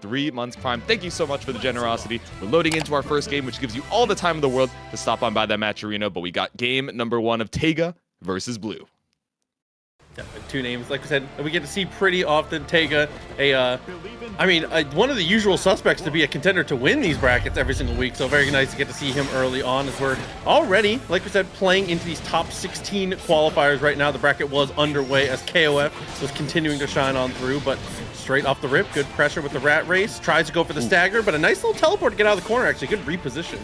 3 months Prime. Thank you so much for the generosity. We're loading into our first game, which gives you all the time in the world to stop on by that match arena. But we got game number 1 of Teiga versus Bloo. Yeah, 2 names, like I said, we get to see pretty often. Teiga, one of the usual suspects to be a contender to win these brackets every single week. So very nice to get to see him early on, as we're already, like we said, playing into these top 16 qualifiers right now. The bracket was underway as KOF was continuing to shine on through, but straight off the rip, good pressure with the rat race. Tries to go for the stagger, but a nice little teleport to get out of the corner. Actually, good reposition.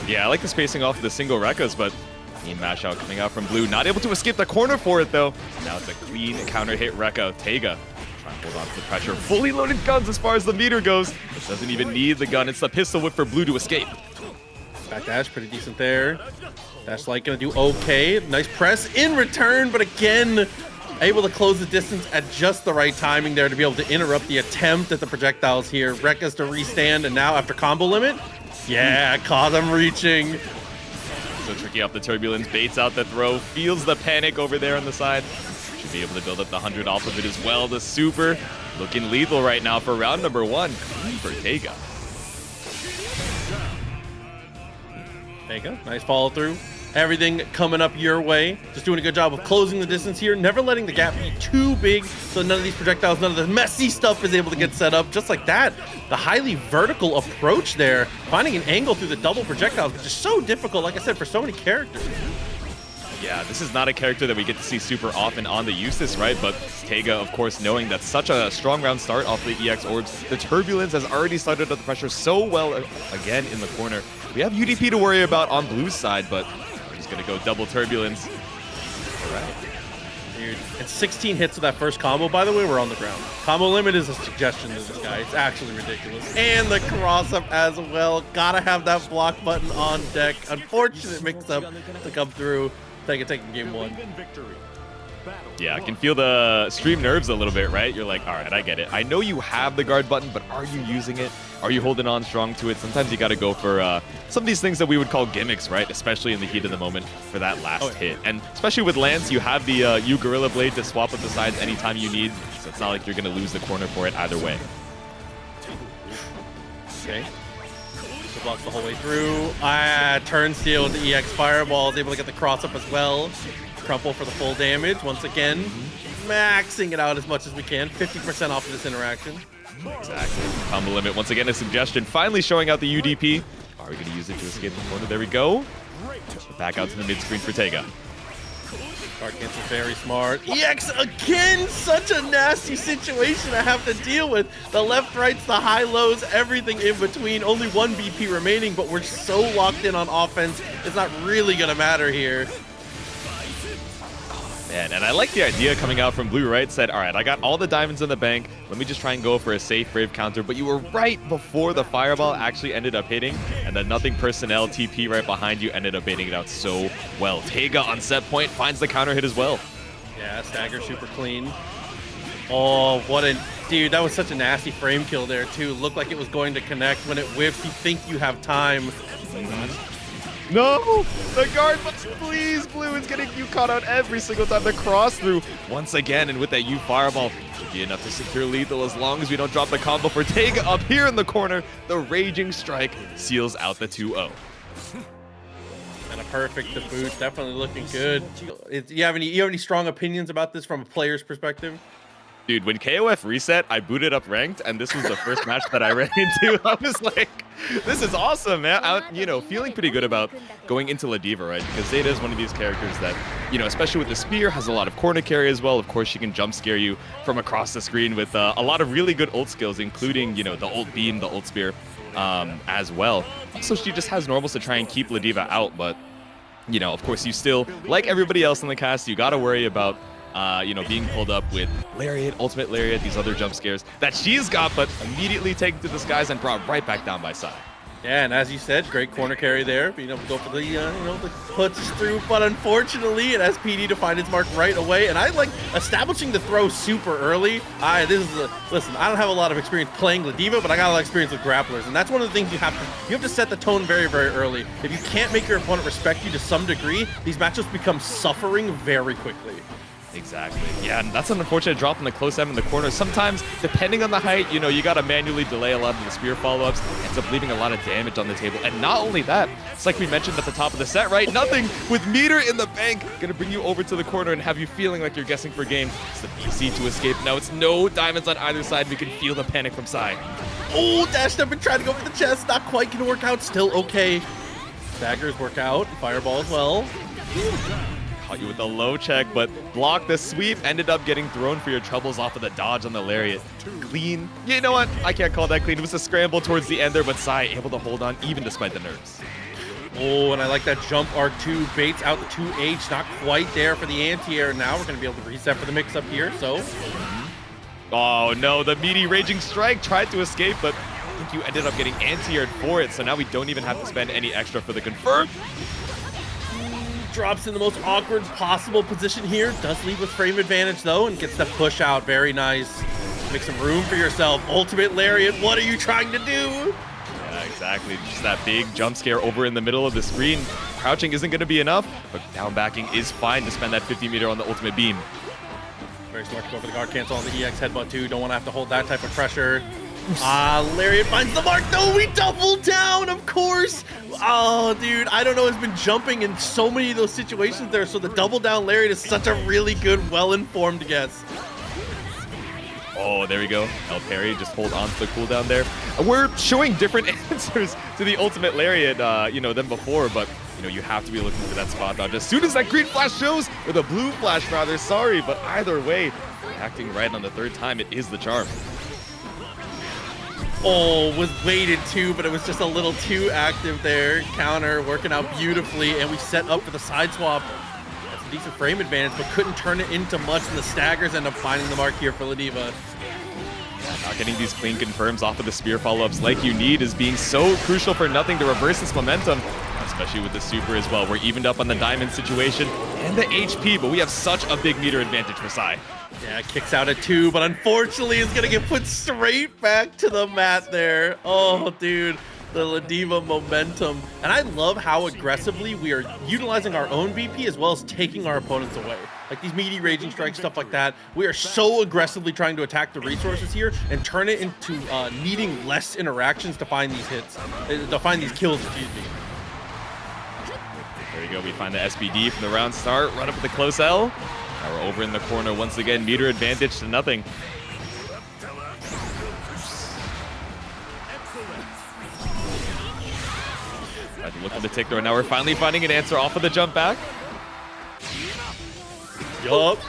Yeah, I like the spacing off the single Rekkas, but clean mash out coming out from Bloo. Not able to escape the corner for it, though. Now it's a clean counter hit Rekka. Teiga trying to hold on to the pressure. Fully loaded guns as far as the meter goes. Doesn't even need the gun. It's the pistol whip for Bloo to escape. Back dash, pretty decent there. Dash Light gonna do okay. Nice press in return, but again, able to close the distance at just the right timing there to be able to interrupt the attempt at the projectiles here. Rekkas to restand, and now after combo limit, yeah, caught him reaching. So tricky off the turbulence, baits out the throw, feels the panic over there on the side. Should be able to build up the 100 off of it as well. The super looking lethal right now for round number 1 for Teiga. Teiga, nice follow through. Everything coming up your way. Just doing a good job of closing the distance here, never letting the gap be too big so none of these projectiles, none of the messy stuff is able to get set up. Just like that, the highly vertical approach there, finding an angle through the double projectiles, which is so difficult, like I said, for so many characters. Yeah, this is not a character that we get to see super often on the Eustace, right? But Teiga, of course, knowing that's such a strong round start off the EX orbs, the turbulence has already started up the pressure so well again in the corner. We have UDP to worry about on Blue's side, but we're just going to go double turbulence. All right. Dude, it's 16 hits with that first combo, by the way, we're on the ground. Combo limit is a suggestion to this guy. It's actually ridiculous. And the cross-up as well. Gotta have that block button on deck. Unfortunate mix-up to come through. Teiga taking game 1. Yeah, I can feel the stream nerves a little bit, right? You're like, all right, I get it. I know you have the guard button, but are you using it? Are you holding on strong to it? Sometimes you got to go for some of these things that we would call gimmicks, right? Especially in the heat of the moment for that last hit. And especially with Lance, you have the U Gorilla Blade to swap up the sides anytime you need. So it's not like you're going to lose the corner for it either way. Okay. So blocks the whole way through. Turnstile with the EX Fireball is able to get the cross up as well. Crumple for the full damage. Once again, maxing it out as much as we can. 50% off of this interaction. Exactly. Combo limit, once again, a suggestion. Finally showing out the UDP. Are we going to use it to escape the corner? There we go. Back out to the mid-screen for Teiga. Guard cancel, very smart. EX again! Such a nasty situation I have to deal with. The left, rights, the high lows, everything in between. Only 1 BP remaining, but we're so locked in on offense. It's not really going to matter here. Man, and I like the idea coming out from Blue, right? Said, all right, I got all the diamonds in the bank. Let me just try and go for a safe Brave counter. But you were right before the fireball actually ended up hitting. And then nothing personnel TP right behind you ended up baiting it out so well. Teiga on set point finds the counter hit as well. Yeah, stagger super clean. Oh, what a... Dude, that was such a nasty frame kill there, too. Looked like it was going to connect. When it whips, you think you have time. No! The guard, but please, Blue is getting you caught out every single time. The cross through once again, and with that U fireball, should be enough to secure lethal as long as we don't drop the combo for Teiga up here in the corner. The Raging Strike seals out the 2-0. And a perfect to boot, definitely looking good. You have any strong opinions about this from a player's perspective? Dude, when KOF reset, I booted up ranked, and this was the first match that I ran into. I was like, this is awesome, man. Feeling pretty good about going into Ladiva, right? Because Zeta is one of these characters that, especially with the spear, has a lot of corner carry as well. Of course, she can jump scare you from across the screen with a lot of really good ult skills, including, the ult beam, the ult spear as well. Also, she just has normals to try and keep Ladiva out, but, of course, you still, like everybody else in the cast, you got to worry about being pulled up with Lariat, Ultimate Lariat, these other jump scares that she's got, but immediately taken to the skies and brought right back down by side. Yeah, and as you said, great corner carry there. Being able to go for the, the puts through, but unfortunately, it has PD to find its mark right away. And I like establishing the throw super early. Listen, I don't have a lot of experience playing Ladiva, but I got a lot of experience with grapplers, and that's one of the things you have to set the tone very, very early. If you can't make your opponent respect you to some degree, these matchups become suffering very quickly. Exactly. Yeah, and that's an unfortunate drop in the close M in the corner. Sometimes, depending on the height, you know, you gotta manually delay a lot of the spear follow-ups. Ends up leaving a lot of damage on the table. And not only that, it's like we mentioned at the top of the set, right? Nothing with meter in the bank gonna bring you over to the corner and have you feeling like you're guessing for game. It's the BC to escape. Now it's no diamonds on either side. We can feel the panic from Sai. Oh, dashed up and tried to go for the chest. Not quite gonna work out. Still okay. Daggers work out. Fireball as well. Caught you with a low check, but blocked the sweep. Ended up getting thrown for your troubles off of the dodge on the lariat. Clean. You know what? I can't call that clean. It was a scramble towards the end there, but Sai able to hold on even despite the nerves. Oh, and I like that jump arc too. Baits out the 2H. Not quite there for the anti-air. Now we're going to be able to reset for the mix-up here, so. Oh, no. The meaty Raging Strike tried to escape, but I think you ended up getting anti-aired for it, so now we don't even have to spend any extra for the confirm. Drops in the most awkward possible position here. Does leave with frame advantage though and gets the push out. Very nice. Make some room for yourself. Ultimate Lariat, what are you trying to do? Yeah, exactly. Just that big jump scare over in the middle of the screen. Crouching isn't going to be enough, but down backing is fine to spend that 50 meter on the ultimate beam. Very smart to go for the guard cancel on the EX headbutt too. Don't want to have to hold that type of pressure. Lariat finds the mark. No, we double down, of course. Oh, dude, I don't know. It's been jumping in so many of those situations there. So the double down Lariat is such a really good, well-informed guess. Oh, there we go. El Perry just hold on to the cooldown there. We're showing different answers to the ultimate Lariat, you know, than before, but you know, you have to be looking for that spot dodge. As soon as that green flash shows, or the blue flash rather, sorry, but either way, acting right on the third time, it is the charm. Oh, was weighted too, but it was just a little too active there. Counter working out beautifully, and we set up for the side swap. That's a decent frame advantage, but couldn't turn it into much, and the staggers end up finding the mark here for Ladiva. Not getting these clean confirms off of the spear follow-ups like you need is being so crucial for nothing to reverse this momentum, especially with the super as well. We're evened up on the diamond situation and the HP, but we have such a big meter advantage for Sai. Yeah, kicks out at 2, but unfortunately is going to get put straight back to the mat there. Oh, dude, the Ladiva momentum. And I love how aggressively we are utilizing our own BP as well as taking our opponents away. Like these meaty Raging Strikes, stuff like that. We are so aggressively trying to attack the resources here and turn it into needing less interactions to find these hits, to find these kills, excuse me. There you go, we find the SBD from the round start, run up with the close L. Now we're over in the corner once again, meter advantage to nothing. Tried to look for the tick throw, now we're finally finding an answer off of the jump back. Yup.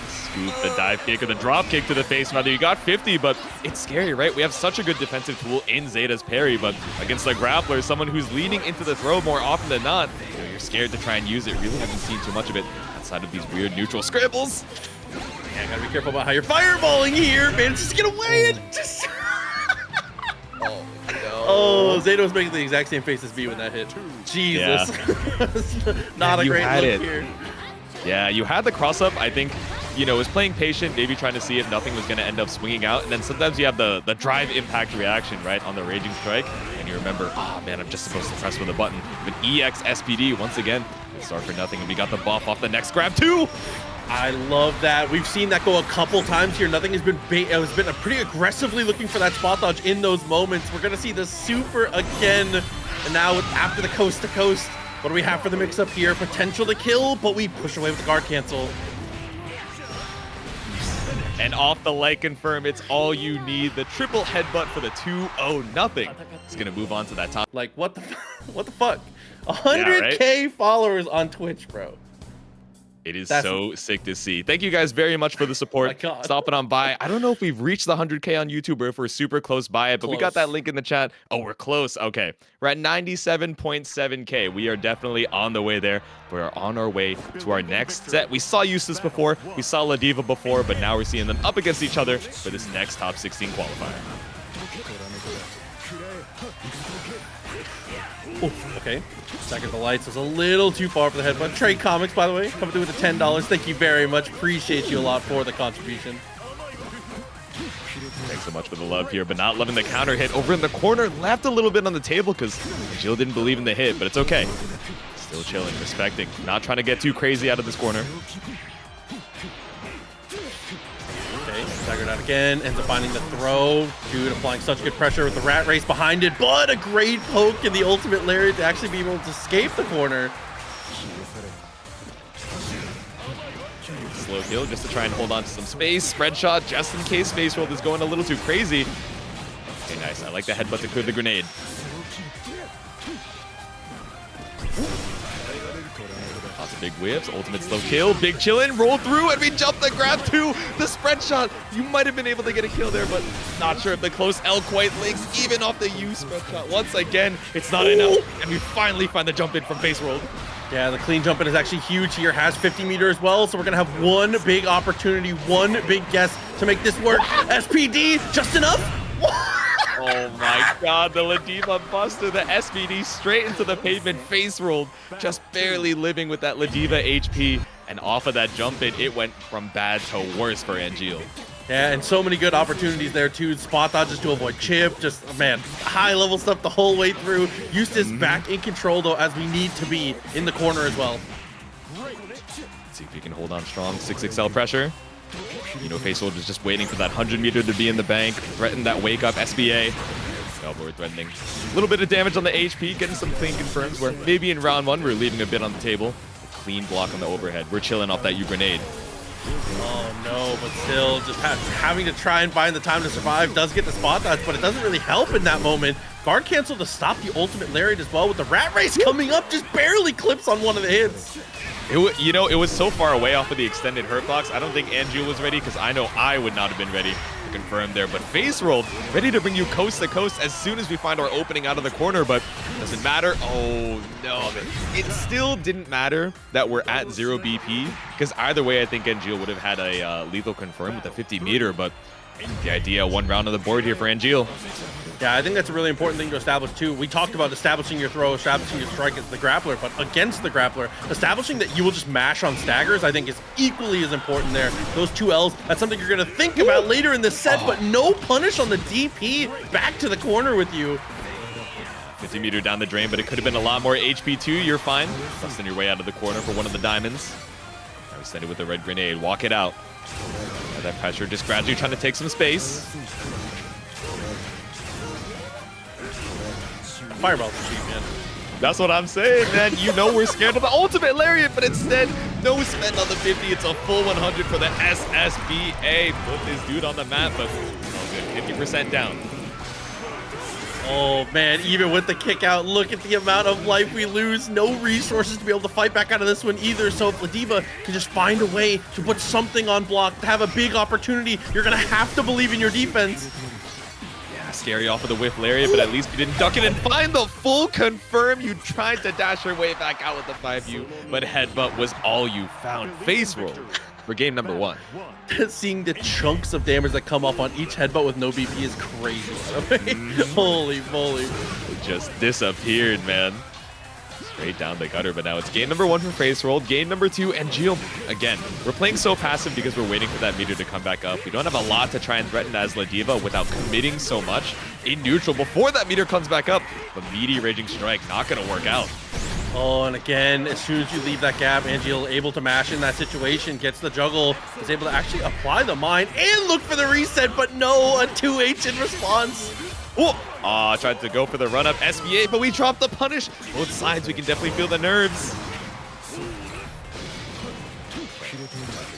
Scoop the dive kick or the drop kick to the face. Rather, you got 50, but it's scary, right? We have such a good defensive tool in Zeta's parry, but against the grappler, someone who's leaning into the throw more often than not, you know, you're scared to try and use it. Really haven't seen too much of it outside of these weird neutral scrambles. Yeah, gotta be careful about how you're fireballing here, man. Just get away and just. Oh, no. Oh, Zeta was making the exact same face as me when that hit. Jesus. Yeah. Not a great look here. Yeah, you had the cross-up, I think, you know, was playing patient, maybe trying to see if nothing was going to end up swinging out. And then sometimes you have the drive impact reaction, right, on the Raging Strike. And you remember, oh, man, I'm just supposed to press with a button. But EX SPD, once again, start for nothing. And we got the buff off the next grab, too. I love that. We've seen that go a couple times here. Nothing has been pretty aggressively looking for that spot dodge in those moments. We're going to see the super again. And now after the coast to coast, what do we have for the mix-up here? Potential to kill, but we push away with the guard cancel. And off the light confirm, it's all you need. The triple headbutt for the 2-0 nothing. It's going to move on to that top. Like, what the fuck? 100K right? followers on Twitch, bro. It is so sick to see. Thank you guys very much for the support. Stopping on by. I don't know if we've reached the 100K on YouTube or if we're super close by it, but we got that link in the chat. Oh, we're close. Okay. We're at 97.7K. We are definitely on the way there. We're on our way to our next set. We saw Eustace before. We saw Ladiva before, but now we're seeing them up against each other for this next top 16 qualifier. Oh, okay. Second the lights was a little too far for the headbutt. Trade Comics, by the way, coming through with the $10. Thank you very much. Appreciate you a lot for the contribution. Thanks so much for the love here, but not loving the counter hit over in the corner. Left a little bit on the table because Jill didn't believe in the hit, but it's okay. Still chilling, respecting, not trying to get too crazy out of this corner. Okay, staggered out again, ends up finding the throw. Dude applying such good pressure with the rat race behind it, but a great poke in the ultimate lariat to actually be able to escape the corner. Slow kill just to try and hold on to some space. Spread shot just in case Facerolled is going a little too crazy. Okay, nice. I like the headbutt to clear the grenade. Lots of big whips, ultimate slow kill, big chillin', roll through, and we jump the grab to the spread shot. You might have been able to get a kill there, but not sure if the close L quite links, even off the U spread shot. Once again, it's not enough, and we finally find the jump in from Facerolled. Yeah, the clean jump in is actually huge here, has 50 meter as well, so we're gonna have one big opportunity, one big guess to make this work. SPD, just enough? Oh my god, the Ladiva buster, the SVD straight into the pavement, Facerolled, just barely living with that Ladiva HP, and off of that jump in, it went from bad to worse for Angeal. Yeah, and so many good opportunities there too. Spot dodges to avoid chip, just, man, high level stuff the whole way through. Eustace back in control though, as we need to be in the corner as well. Let's see if he can hold on strong, 6XL pressure. You know, Facerolled is just waiting for that 100 meter to be in the bank, threaten that wake up SBA. Cowboy threatening. A little bit of damage on the HP, getting some clean confirms where maybe in round one we're leaving a bit on the table. A clean block on the overhead. We're chilling off that U grenade. Oh no, but still just having to try and find the time to survive. Does get the spot dodge, but it doesn't really help in that moment. Guard cancel to stop the ultimate lariat as well with the rat race coming up, just barely clips on one of the hits. You know, it was so far away off of the extended hurt box. I don't think Angeal was ready because I know I would not have been ready to confirm there. But Facerolled ready to bring you coast to coast as soon as we find our opening out of the corner. But doesn't matter. Oh no, it still didn't matter that we're at 0 BP because either way, I think Angeal would have had a lethal confirm with the 50 meter. But the idea, one round on the board here for Angeal. Yeah, I think that's a really important thing to establish too. We talked about establishing your throw, establishing your strike as the grappler, but against the grappler, establishing that you will just mash on staggers, I think is equally as important there. Those 2 Ls, that's something you're gonna think about later in the set, but no punish on the DP. Back to the corner with you. 50 meter down the drain, but it could have been a lot more HP too. You're fine. Busting your way out of the corner for one of the diamonds. Now we send it with the red grenade. Walk it out. That pressure just gradually trying to take some space. Fireball's cheap, man. That's what I'm saying, man. You know we're scared of the ultimate lariat, but instead, no spend on the 50. It's a full 100 for the SSBA. Put this dude on the map, but it's all good. 50% down. Oh, man, even with the kick out, look at the amount of life we lose. No resources to be able to fight back out of this one either. So if Ladiva can just find a way to put something on block, to have a big opportunity, you're going to have to believe in your defense. Scary off of the whiff lariat, but at least you didn't duck it and find the full confirm. You tried to dash your way back out with the 5U, but headbutt was all you found. Facerolled for game number 1. Seeing the chunks of damage that come off on each headbutt with no BP is crazy. Holy moly. It just disappeared, man. Straight down the gutter, but now it's game number 1 for Facerolled. Game number 2, Angeal. Again, we're playing so passive because we're waiting for that meter to come back up. We don't have a lot to try and threaten as Ladiva without committing so much in neutral before that meter comes back up. But meaty Raging Strike, not going to work out. Oh, and again, as soon as you leave that gap, Angeal able to mash in that situation, gets the juggle, is able to actually apply the mine and look for the reset, but no, a 2H in response. Oh, tried to go for the run-up SBA, but we dropped the punish. Both sides, we can definitely feel the nerves.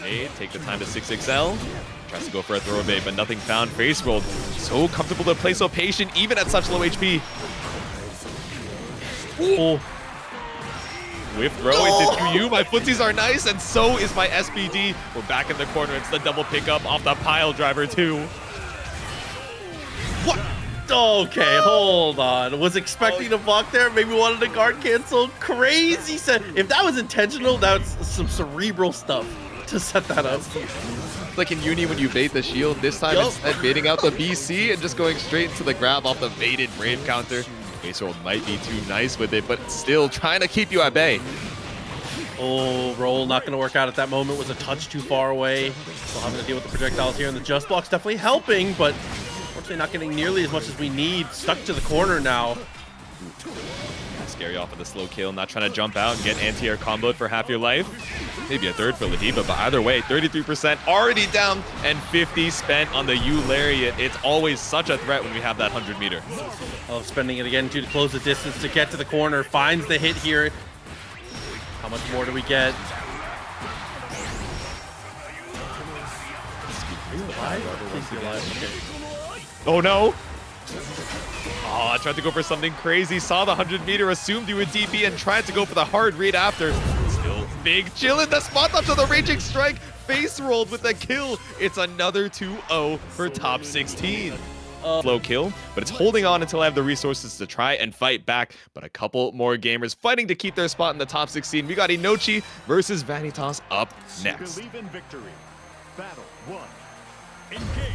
Hey, take the time to 6XL. Tries to go for a throw bait, but nothing found. Facerolled, so comfortable to play so patient, even at such low HP. Oh. Whiff throw into 2U. My footsies are nice, and so is my SBD. We're back in the corner. It's the double pickup off the pile driver, too. What? Okay, hold on. Was expecting to block there. Maybe wanted to guard cancel. Crazy set. If that was intentional, that's some cerebral stuff to set that up. Like in Uni when you bait the shield. This time instead baiting out the BC and just going straight into the grab off the baited Brave counter. Facerolled might be too nice with it, but still trying to keep you at bay. Oh, roll not going to work out at that moment. Was a touch too far away. Still having to deal with the projectiles here, and the just block's definitely helping, but unfortunately not getting nearly as much as we need. Stuck to the corner now. Scary off of the slow kill, not trying to jump out and get anti-air comboed for half your life. Maybe a third for Ladiva, but either way, 33% already down and 50 spent on the Lariat. It's always such a threat when we have that 100 meter. Oh, spending it again to close the distance to get to the corner. Finds the hit here. How much more do we get? Oh no! Oh, I tried to go for something crazy, saw the 100 meter, assumed you would DP, and tried to go for the hard read after. Still big chill in the spot up to the raging strike. Facerolled with a kill. It's another 2-0 for top 16. Slow kill, but it's holding on until I have the resources to try and fight back. But a couple more gamers fighting to keep their spot in the top 16. We got Inochi versus Vanitasz up next. Believe in victory. Battle 1. Engage.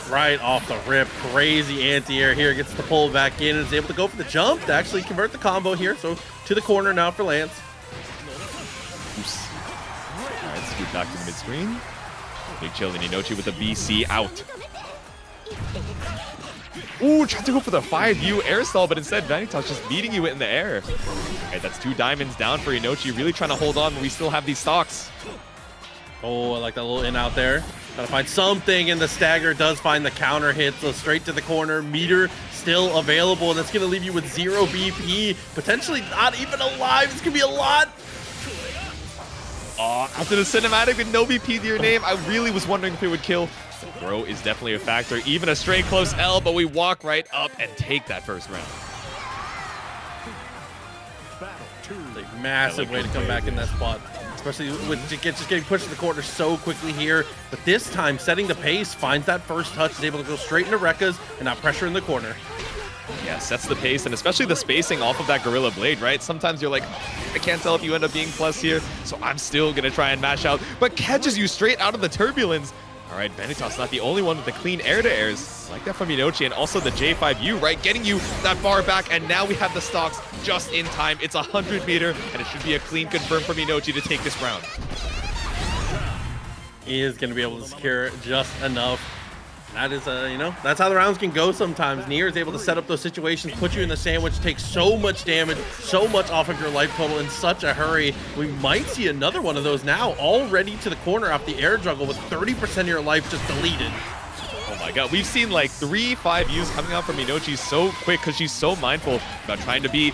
Right off the rip, crazy anti-air here, gets the pull back in and is able to go for the jump to actually convert the combo here. So to the corner now for Lance. Oops. All right, scoot back to the mid-screen. Big chill and Inochi with the BC out. Ooh, tried to go for the 5U air stall, but instead Vanitasz just beating you in the air. All right, that's 2 diamonds down for Inochi, really trying to hold on when we still have these stocks. Oh, I like that little in out there. Gotta find something, and the stagger does find the counter hit, so straight to the corner. Meter still available, and that's gonna leave you with 0 BP. Potentially not even alive. It's gonna be a lot. After the cinematic with no BP to your name, I really was wondering if it would kill. The throw is definitely a factor, even a straight close L, but we walk right up and take that first round. It's a massive way to come back in that spot. Especially with just getting pushed to the corner so quickly here. But this time, setting the pace, finds that first touch, is able to go straight into Rekka's and not pressure in the corner. Yeah, sets the pace, and especially the spacing off of that Gorilla Blade, right? Sometimes you're like, I can't tell if you end up being plus here, so I'm still going to try and mash out, but catches you straight out of the turbulence. All right, Vanitasz not the only one with the clean air-to-airs. Like that from Inochi, and also the J5U, right? Getting you that far back, and now we have the stocks just in time. It's a 100 meter, and it should be a clean confirm from Inochi to take this round. He is going to be able to secure just enough. That is, you know, that's how the rounds can go sometimes. Nier is able to set up those situations, put you in the sandwich, take so much damage, so much off of your life total in such a hurry. We might see another one of those now, already to the corner off the air juggle with 30% of your life just deleted. Oh my god, we've seen like 3 5Us coming out from Inochi so quick because she's so mindful about trying to be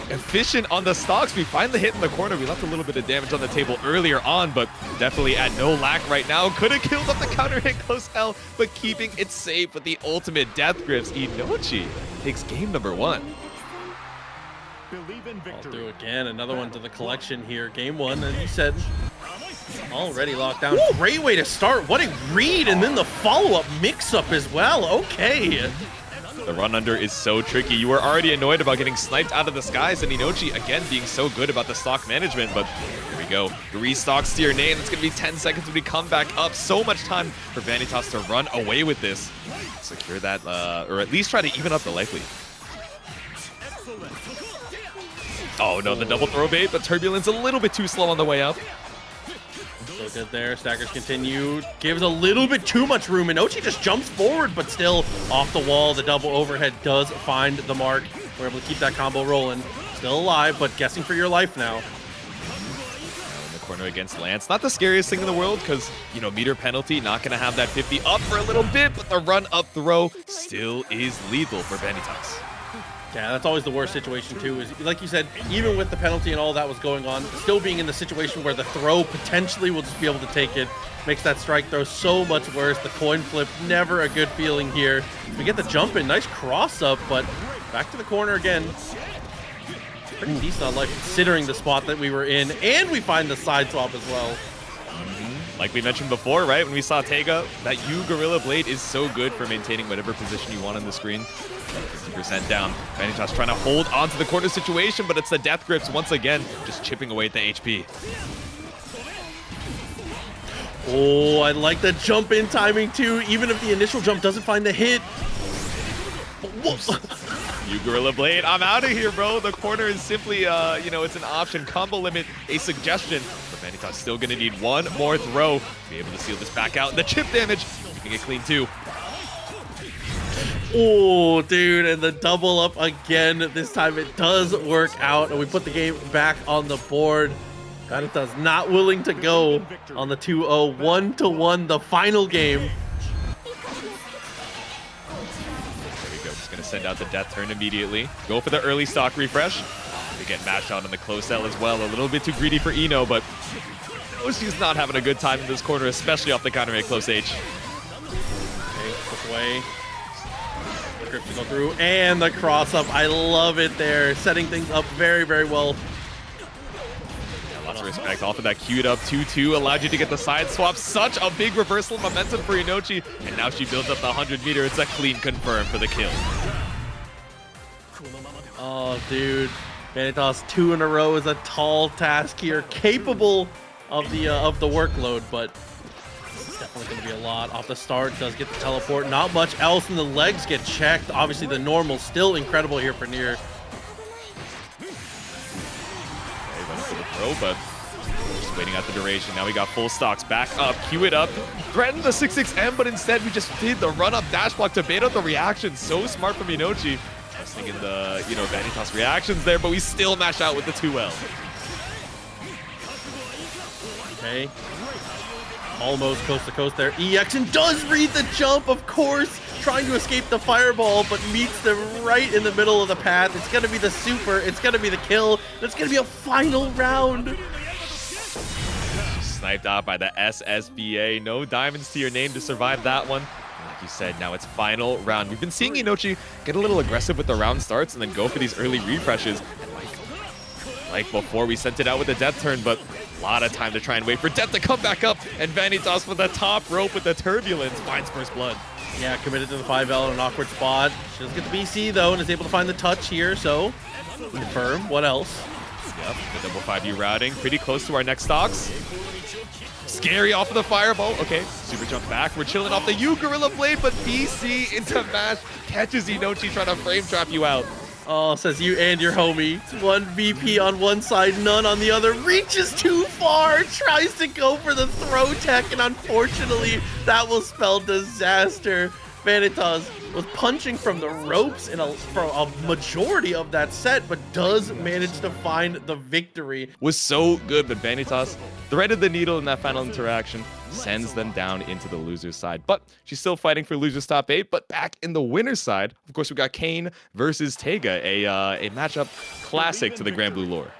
efficient on the stocks. We find the hit in the corner. We left a little bit of damage on the table earlier on, but definitely at no lack right now. Could have killed up the counter hit close L, but keeping it safe with the ultimate death grips. Inochi takes game number 1. Believe in All victory. through again, another one to the collection here. Game 1, as you said, already locked down. Woo! Great way to start. What a read, and then the follow-up mix-up as well. Okay. The run under is so tricky. You were already annoyed about getting sniped out of the skies, and Inochi again being so good about the stock management, but here we go. 3 stocks to your name. It's going to be 10 seconds when we come back up. So much time for Vanitasz to run away with this. Secure that, or at least try to even up the life lead. Oh no, the double throw bait, but Turbulence a little bit too slow on the way up. So good there. Staggers continue. Gives a little bit too much room. Inochi just jumps forward, but still off the wall. The double overhead does find the mark. We're able to keep that combo rolling. Still alive, but guessing for your life now. In the corner against Lance. Not the scariest thing in the world because, you know, meter penalty, not going to have that 50 up for a little bit, but the run up throw still is lethal for Vanitasz. Yeah, that's always the worst situation too, is like you said, even with the penalty and all that was going on, still being in the situation where the throw potentially will just be able to take it, makes that strike throw so much worse. The coin flip, never a good feeling here. We get the jump in, nice cross up, but back to the corner again. Pretty decent on life considering the spot that we were in, and we find the side swap as well. Like we mentioned before, right, when we saw Teiga, that U Gorilla Blade is so good for maintaining whatever position you want on the screen. 50% down. Vanitasz trying to hold on to the corner situation, but it's the death grips once again, just chipping away at the HP. Oh, I like the jump in timing too, even if the initial jump doesn't find the hit. You Gorilla Blade, I'm out of here, bro. The corner is simply, you know, it's an option. Combo limit, a suggestion. But Vanitasz still gonna need one more throw to be able to seal this back out. The chip damage, keeping it clean too. Oh, dude, and the double up again. This time it does work out, and we put the game back on the board. Vanitasz not willing to go on the 2-0, 1-1, the final game. There we go. Just going to send out the death turn immediately. Go for the early stock refresh. They get mashed out on the close L as well. A little bit too greedy for Ino, but she's not having a good time in this corner, especially off the counter at close H. Okay, this way. The grip to go through, and the cross up. I love it there. Setting things up very, very well. Lots of respect off of that queued up 2-2, allowed you to get the side swap. Such a big reversal of momentum for Inochi, and now she builds up the 100 meter. It's a clean confirm for the kill. Oh, dude. Vanitasz 2 in a row is a tall task here, capable of the workload, but this is definitely going to be a lot. Off the start, does get the teleport. Not much else, and the legs get checked. Obviously, the normal still incredible here for Nier. But just waiting out the duration. Now we got full stocks back up, queue it up, threaten the 6-6M, but instead we just did the run-up dash block to bait out the reaction. So smart from Inochi. Just thinking the, Vanitasz reactions there, but we still mash out with the 2L. Okay. Almost coast to coast there. EX and does read the jump, of course. Trying to escape the fireball, but meets them right in the middle of the path. It's going to be the super. It's going to be the kill. It's going to be a final round. Sniped out by the SSBA. No diamonds to your name to survive that one. And like you said, now it's final round. We've been seeing Inochi get a little aggressive with the round starts and then go for these early refreshes. And like before, we sent it out with the death turn, but a lot of time to try and wait for death to come back up. And Vanitasz with the top rope with the turbulence finds first blood. Yeah, committed to the 5L in an awkward spot. She doesn't get the BC though, and is able to find the touch here, so confirm. What else? Yep, the double 5U routing. Pretty close to our next stocks. Scary off of the fireball. Okay, super jump back. We're chilling off the U Gorilla Blade, but BC into mash catches Inochi trying to frame trap you out. Oh, says you and your homie. One VP on one side, none on the other. Reaches too far, tries to go for the throw tech, and unfortunately, that will spell disaster. Vanitasz was punching from the ropes for a majority of that set, but does manage to find the victory. Was so good, but Vanitasz threaded the needle in that final interaction, sends them down into the loser's side. But she's still fighting for loser's top 8, but back in the winner's side, of course, we got Kain versus Teiga, a matchup classic to the Granblue lore.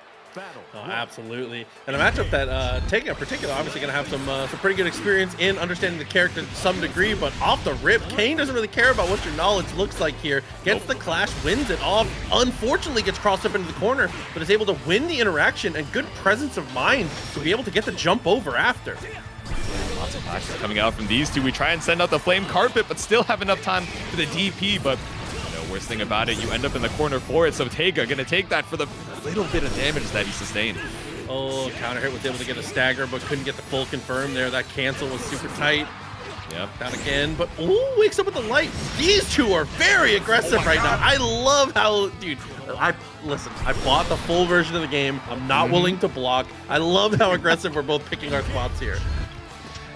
Oh, absolutely. And a matchup that Teiga in particular obviously going to have some pretty good experience in understanding the character to some degree, but off the rip, Kain doesn't really care about what your knowledge looks like here. Gets the clash, wins it off, unfortunately gets crossed up into the corner, but is able to win the interaction and good presence of mind to be able to get the jump over after. Lots of clashes coming out from these two. We try and send out the flame carpet, but still have enough time for the DP, but worst thing about it, you end up in the corner for it, so Teiga gonna take that for the little bit of damage that he sustained. Oh, counter hit, was able to get a stagger, but couldn't get the full confirm there. That cancel was super tight. Yep. Down again, but ooh, wakes up with the light. These two are very aggressive right now. I love how, dude, I bought the full version of the game. I'm not willing to block. I love how aggressive we're both picking our spots here.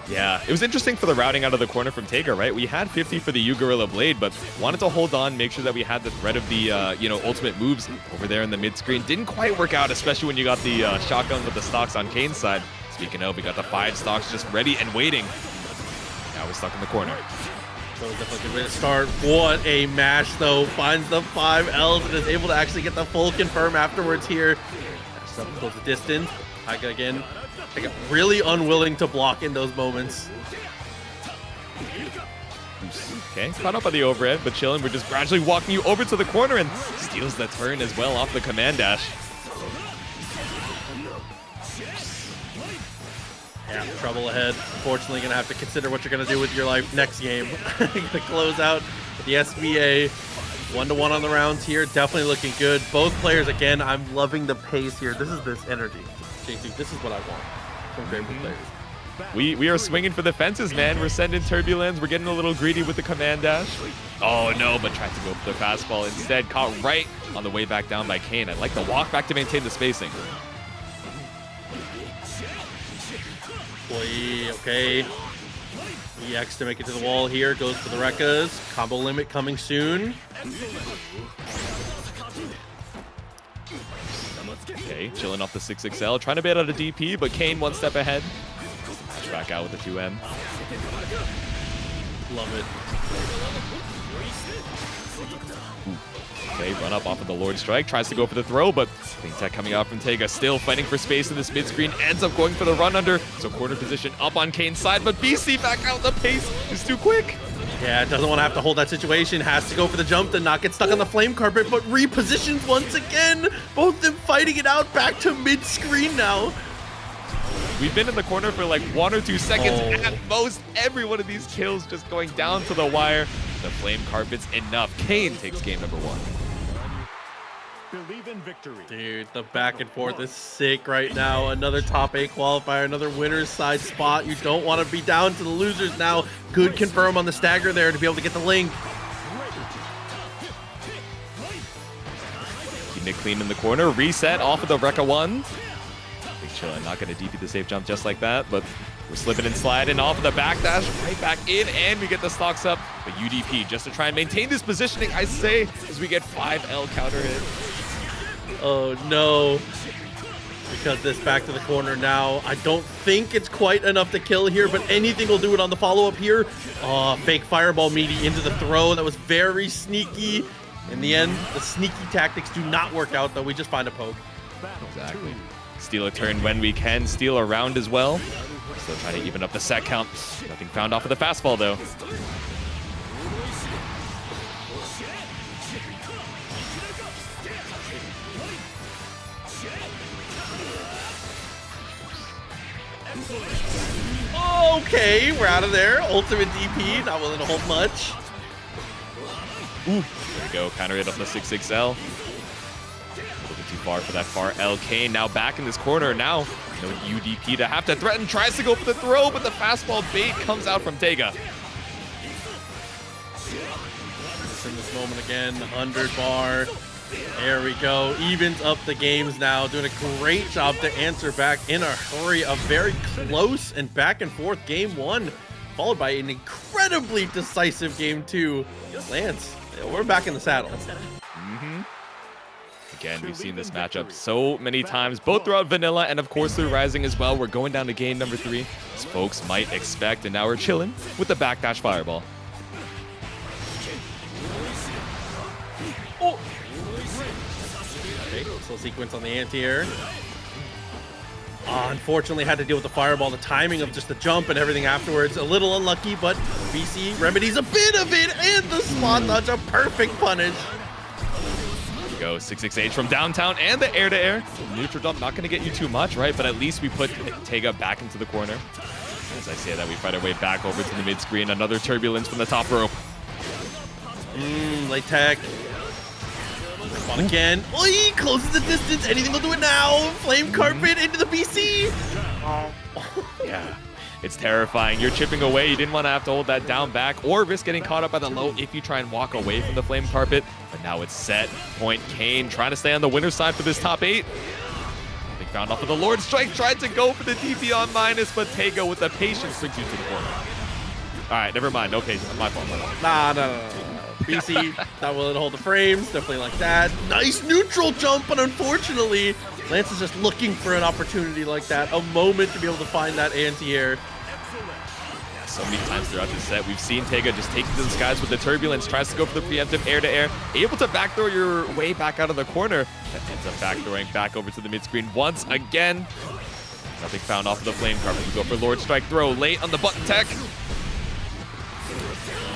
Yeah, it was interesting for the routing out of the corner from Teiga, right? We had 50 for the U Gorilla Blade, but wanted to hold on, make sure that we had the threat of the, ultimate moves over there in the mid-screen. Didn't quite work out, especially when you got the shotgun with the stocks on Kain's side. Speaking of, we got the 5 stocks just ready and waiting. Now we're stuck in the corner. So definitely a good way to start. What a mash, though. Finds the 5 Ls and is able to actually get the full confirm afterwards here. Just up close the distance. Teiga again. Teiga really unwilling to block in those moments. Okay, caught up on the overhead, but chilling. We're just gradually walking you over to the corner and steals the turn as well off the command dash. Yeah, trouble ahead. Unfortunately, gonna have to consider what you're gonna do with your life next game. Gonna close out the SBA. 1-1 on the rounds here. Definitely looking good. Both players, again, I'm loving the pace here. This is this energy. JC, this is what I want from Granblue players. We are swinging for the fences, man. We're sending turbulence. We're getting a little greedy with the command dash. Oh, no, but tried to go for the fastball. Instead, caught right on the way back down by Kain. I like the walk back to maintain the spacing. Boy, okay. EX to make it to the wall here. Goes for the Rekkas. Combo limit coming soon. Okay, chilling off the 6XL, trying to bait out a DP, but Kain one step ahead. Match back out with the 2M. Love it. Okay, run up off of the Lord Strike, tries to go for the throw, but Clean Tech coming out from Teiga, still fighting for space in this mid screen, ends up going for the run under, so corner position up on Kain's side, but BC back out, the pace is too quick. Yeah, doesn't want to have to hold that situation, has to go for the jump to not get stuck on the flame carpet, but repositions once again. Both of them fighting it out back to mid screen now. We've been in the corner for like 1 or 2 seconds at most. Every one of these kills just going down to the wire. The flame carpet's enough. Kain takes game number 1. Believe in victory. Dude, the back and forth is sick right now. Another top 8 qualifier, another winner's side spot. You don't want to be down to the losers now. Good confirm on the stagger there to be able to get the link. Keeping it clean in the corner. Reset off of the Rekka 1. Big chillin', not going to DP the safe jump just like that, but we're slipping and sliding off of the backdash, right back in, and we get the stocks up. But UDP, just to try and maintain this positioning, I say, as we get 5L counter hit. Oh no. Because this back to the corner now. I don't think it's quite enough to kill here, but anything will do it on the follow-up here. Oh, fake fireball meaty into the throw. That was very sneaky. In the end, the sneaky tactics do not work out, though. We just find a poke. Exactly. Steal a turn when we can, steal a round as well. Still trying to even up the set count. Nothing found off of the fastball, though. Okay, we're out of there. Ultimate DP, not willing to hold much. Ooh, there we go. Counter hit off the 6XL. A little bit too far for that far LK. Now back in this corner. Now, no UDP to have to threaten. Tries to go for the throw, but the fastball bait comes out from Teiga. In this moment again, 100 bar. There we go. Evens up the games now. Doing a great job to answer back in a hurry. A very close and back and forth game 1, followed by an incredibly decisive game 2. Lance, we're back in the saddle. Again, we've seen this matchup so many times, both throughout Vanilla and of course through Rising as well. We're going down to game number 3, as folks might expect, and now we're chilling with the backdash fireball. Oh. Okay, slow sequence on the anti-air. Unfortunately, had to deal with the fireball, the timing of just the jump and everything afterwards. A little unlucky, but BC remedies a bit of it, and the spot dodge, a perfect punish. Here we go, 668 from downtown and the air-to-air. Neutral dump, not going to get you too much, right? But at least we put Teiga back into the corner. As I say that, we fight our way back over to the mid-screen. Another turbulence from the top rope. Late tech. Spawn again. Oh, he closes the distance. Anything will do it now. Flame carpet into the BC. Yeah, it's terrifying. You're chipping away. You didn't want to have to hold that down back or risk getting caught up by the low if you try and walk away from the flame carpet. But now it's set. Point Kain trying to stay on the winner's side for this top 8. They found off of the Lord Strike. Tried to go for the DP on minus, but Teiga with the patience brings you to the corner. All right, never mind. No patience. My fault. Nah. BC not willing to hold the frames. Definitely like that. Nice neutral jump, but unfortunately, Lance is just looking for an opportunity like that. A moment to be able to find that anti-air. So many times throughout this set, we've seen Teiga just take to the skies with the turbulence, tries to go for the preemptive air-to-air, able to backdoor your way back out of the corner. That ends up backdooring back over to the mid-screen once again. Nothing found off of the flame carpet. We go for Lord Strike throw late on the button tech.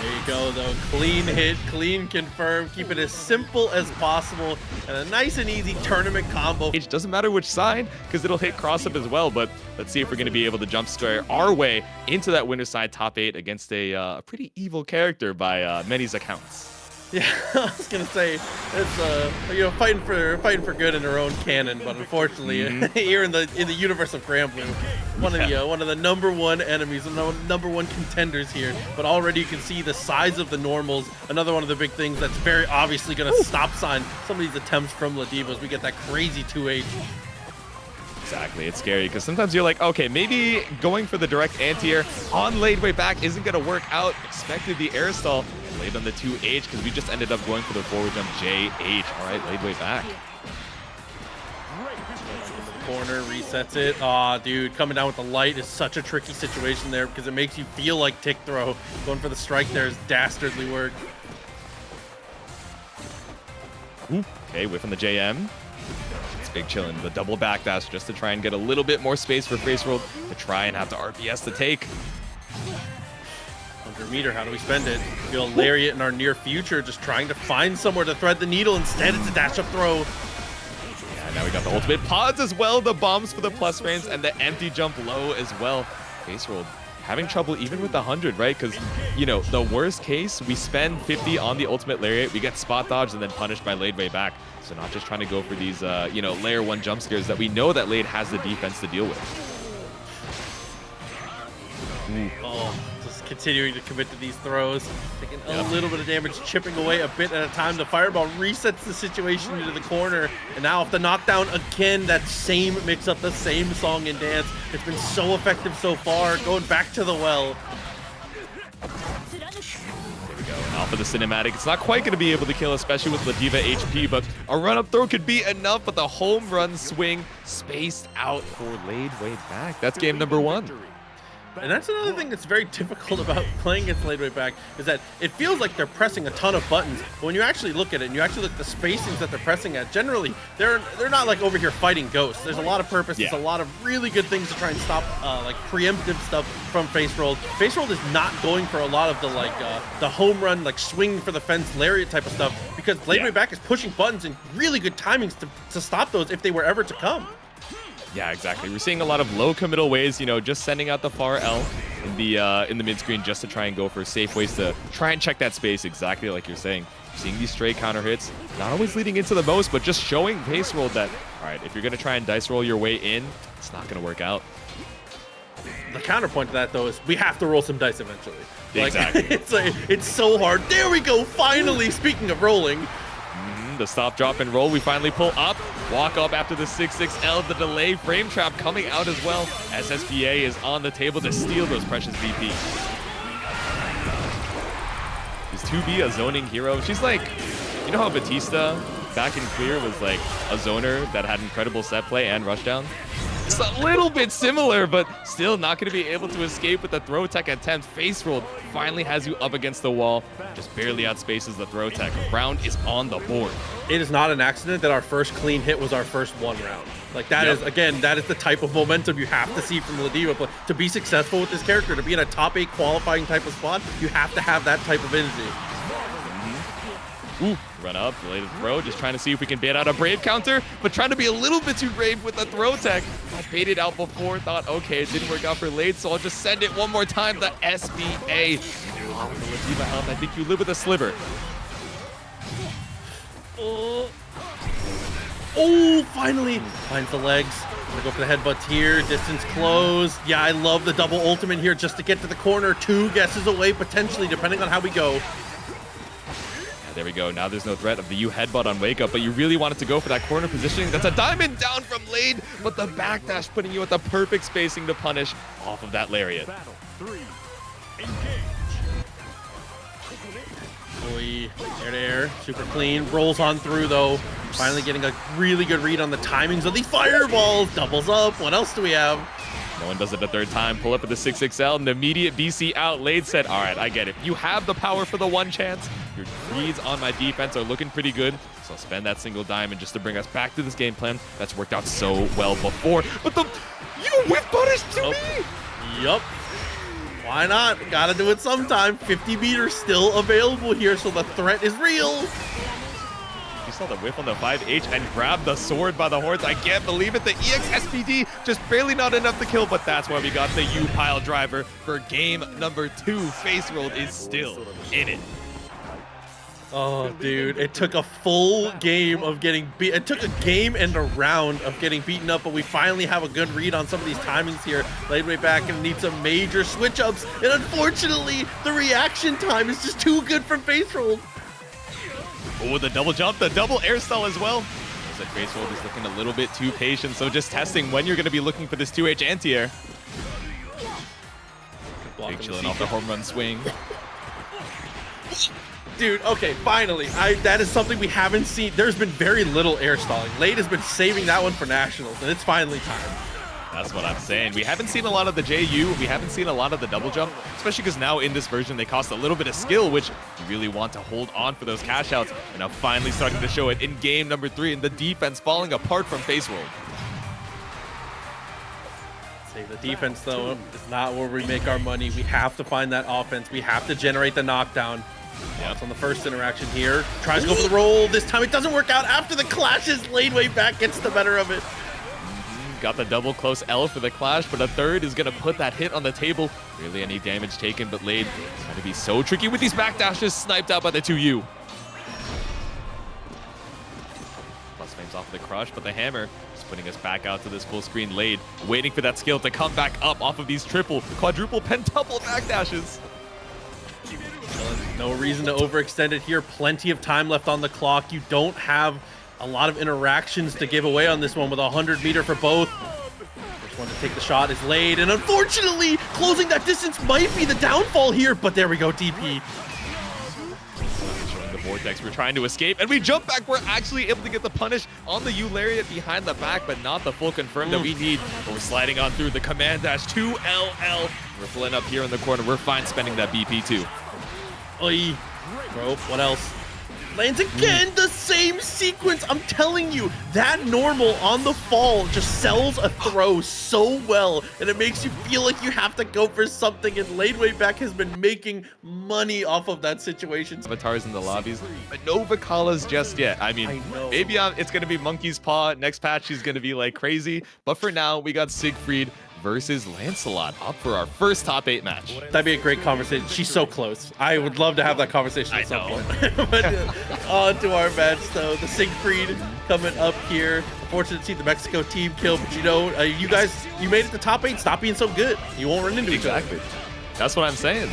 There you go, though. Clean hit, clean confirm. Keep it as simple as possible. And a nice and easy tournament combo. It doesn't matter which side, because it'll hit cross-up as well. But let's see if we're going to be able to jump straight our way into that winner's side top 8 against a pretty evil character by many's accounts. Yeah, I was gonna say it's fighting for good in their own canon, but unfortunately here in the universe of Granblue, one of the #1 enemies, and #1 contenders here. But already you can see the size of the normals. Another one of the big things that's very obviously gonna stop sign some of these attempts from Ladiva as we get that crazy 2H. Exactly, it's scary because sometimes you're like, okay, maybe going for the direct anti-air on Ladewaybac isn't going to work out. Expected the air stall, laid on the 2H because we just ended up going for the forward jump JH. All right, Ladewaybac. Corner, resets it. Aw, dude, coming down with the light is such a tricky situation there because it makes you feel like tick throw. Going for the strike there is dastardly work. Ooh, okay, whiff on the JM. Big chillin', the double backdash just to try and get a little bit more space for Facerolled to try and have the RPS to take. 100 meter, how do we spend it? Feel lariat in our near future, just trying to find somewhere to thread the needle. Instead, it's a dash up throw. Yeah, now we got the ultimate pods as well, the bombs for the plus frames, and the empty jump low as well. Facerolled having trouble even with the 100, right? Because, you know, the worst case, we spend 50 on the ultimate lariat, we get spot dodged and then punished by Ladewaybac. So not just trying to go for these, you know, layer 1 jump scares that we know that Lade has the defense to deal with. Ooh. Oh, just continuing to commit to these throws. Taking a little bit of damage, chipping away a bit at a time. The fireball resets the situation into the corner. And now off the knockdown again, that same mix-up, the same song and dance. It's been so effective so far. Going back to the well. And off of the cinematic, it's not quite going to be able to kill, especially with Ladiva HP, but a run-up throw could be enough, but the home run swing spaced out for Ladewaybac. That's game number 1. And that's another thing that's very difficult about playing against Ladewaybac is that it feels like they're pressing a ton of buttons, but when you actually look at it and you actually look at the spacings that they're pressing at, generally they're not like over here fighting ghosts. There's a lot of purpose. There's a lot of really good things to try and stop like preemptive stuff from Facerolled. Facerolled is not going for a lot of the like the home run like swing for the fence lariat type of stuff because Ladewaybac is pushing buttons and really good timings to stop those if they were ever to come. Yeah, exactly. We're seeing a lot of low committal ways, you know, just sending out the far L in the mid screen just to try and go for safe ways to try and check that space, exactly like you're saying. Seeing these straight counter hits, not always leading into the most, but just showing Facerolled that, all right, if you're going to try and dice roll your way in, it's not going to work out. The counterpoint to that, though, is we have to roll some dice eventually. Exactly. Like, it's so hard. There we go, finally, speaking of rolling. The stop, drop, and roll. We finally pull up, walk up after the 6-6L. The delay frame trap coming out as well. SSBA is on the table to steal those precious VP. Is 2B a zoning hero? She's like, you know how Batista back in Clear was like a zoner that had incredible set play and rushdown? It's a little bit similar, but still not going to be able to escape with the throw tech attempt. Facerolled finally has you up against the wall, just barely outspaces the throw tech. Round is on the board. It is not an accident that our first clean hit was our first 1 round. Like that is, again, that is the type of momentum you have to see from Ladiva. But to be successful with this character, to be in a top 8 qualifying type of spot, you have to have that type of energy. Ooh, run up, related throw, just trying to see if we can bait out a Brave counter, but trying to be a little bit too brave with the throw tech. I baited out before, thought, okay, it didn't work out for Lade, so I'll just send it one more time. The SBA. Oh, with the Ladiva help, I think you live with a sliver. Oh, finally finds the legs. Gonna go for the headbutts here. Distance closed. Yeah, I love the double ultimate here just to get to the corner. 2 guesses away potentially, depending on how we go. There we go. Now there's no threat of the U headbutt on wake up, but you really wanted to go for that corner positioning. That's a diamond down from Lade, but the backdash putting you at the perfect spacing to punish off of that lariat. Battle 3, engage. Boy, air to air, super clean. Rolls on through though. Finally getting a really good read on the timings of the fireballs. Doubles up. What else do we have? No one does it a 3rd time. Pull up with the 6-6L and the immediate BC out. Lade said, all right, I get it. You have the power for the 1 chance. Your reads on my defense are looking pretty good. So I'll spend that single diamond just to bring us back to this game plan that's worked out so well before. But you whip punish to me! Yup. Why not? Gotta do it sometime. 50 meters still available here, so the threat is real. You saw the whiff on the 5H and grab the sword by the horns. I can't believe it. The EX SPD just barely not enough to kill, but that's why we got the U pile driver for game number 2. Facerolled is still in it. Oh, dude, it took a full game of getting beat. It took a game and a round of getting beaten up, but we finally have a good read on some of these timings here. Ladewaybac and need some major switch ups, and unfortunately, the reaction time is just too good from Facerolled. Oh, the double jump, the double air stall as well. that Facerolled is looking a little bit too patient, so just testing when you're going to be looking for this 2H anti-air. Big chilling off the home run swing. Dude, okay, finally. That is something we haven't seen. There's been very little air stalling. Lade has been saving that one for Nationals, and it's finally time. That's what I'm saying. We haven't seen a lot of the JU. We haven't seen a lot of the double jump, especially because now in this version, they cost a little bit of skill, which you really want to hold on for those cash outs. And now finally starting to show it in game number 3, and the defense falling apart from Facerolled. Say the defense, though, is not where we make our money. We have to find that offense. We have to generate the knockdown. Yep. On the first interaction here. Tries to go for the roll. This time it doesn't work out. After the clashes, Ladewaybac gets the better of it. Got the double close L for the clash, but a third is going to put that hit on the table. Really any damage taken, but Lade is going to be so tricky with these backdashes, sniped out by the 2U. Plus flames off of the crush, but the hammer is putting us back out to this full screen. Lade waiting for that skill to come back up off of these triple, quadruple, pentuple backdashes. No reason to overextend it here. Plenty of time left on the clock. You don't have a lot of interactions to give away on this one with a 100-meter for both. First one to take the shot is Lade, and unfortunately, closing that distance might be the downfall here, but there we go, DP. Showing the vortex, we're trying to escape, and we jump back. We're actually able to get the punish on the Lariat behind the back, but not the full confirm that we need. But we're sliding on through the command dash to LL. We're pulling up here in the corner. We're fine spending that BP too. Oy. Bro, what else? Lands again, the same sequence. I'm telling you, that normal on the fall just sells a throw so well, and it makes you feel like you have to go for something, and Ladewaybac has been making money off of that situation. Avatars in the lobbies, but no Vicalas just yet. I mean, maybe it's going to be Monkey's Paw. Next patch, he's going to be like crazy, but for now, we got Siegfried versus Lancelot up for our first top 8 match. That'd be a great conversation. She's so close. I would love to have that conversation at some point. But on to our match, though. The Siegfried coming up here. Unfortunate to see the Mexico team kill, but you know, you guys, you made it to top 8. Stop being so good. You won't run into each other. Exactly. That's what I'm saying.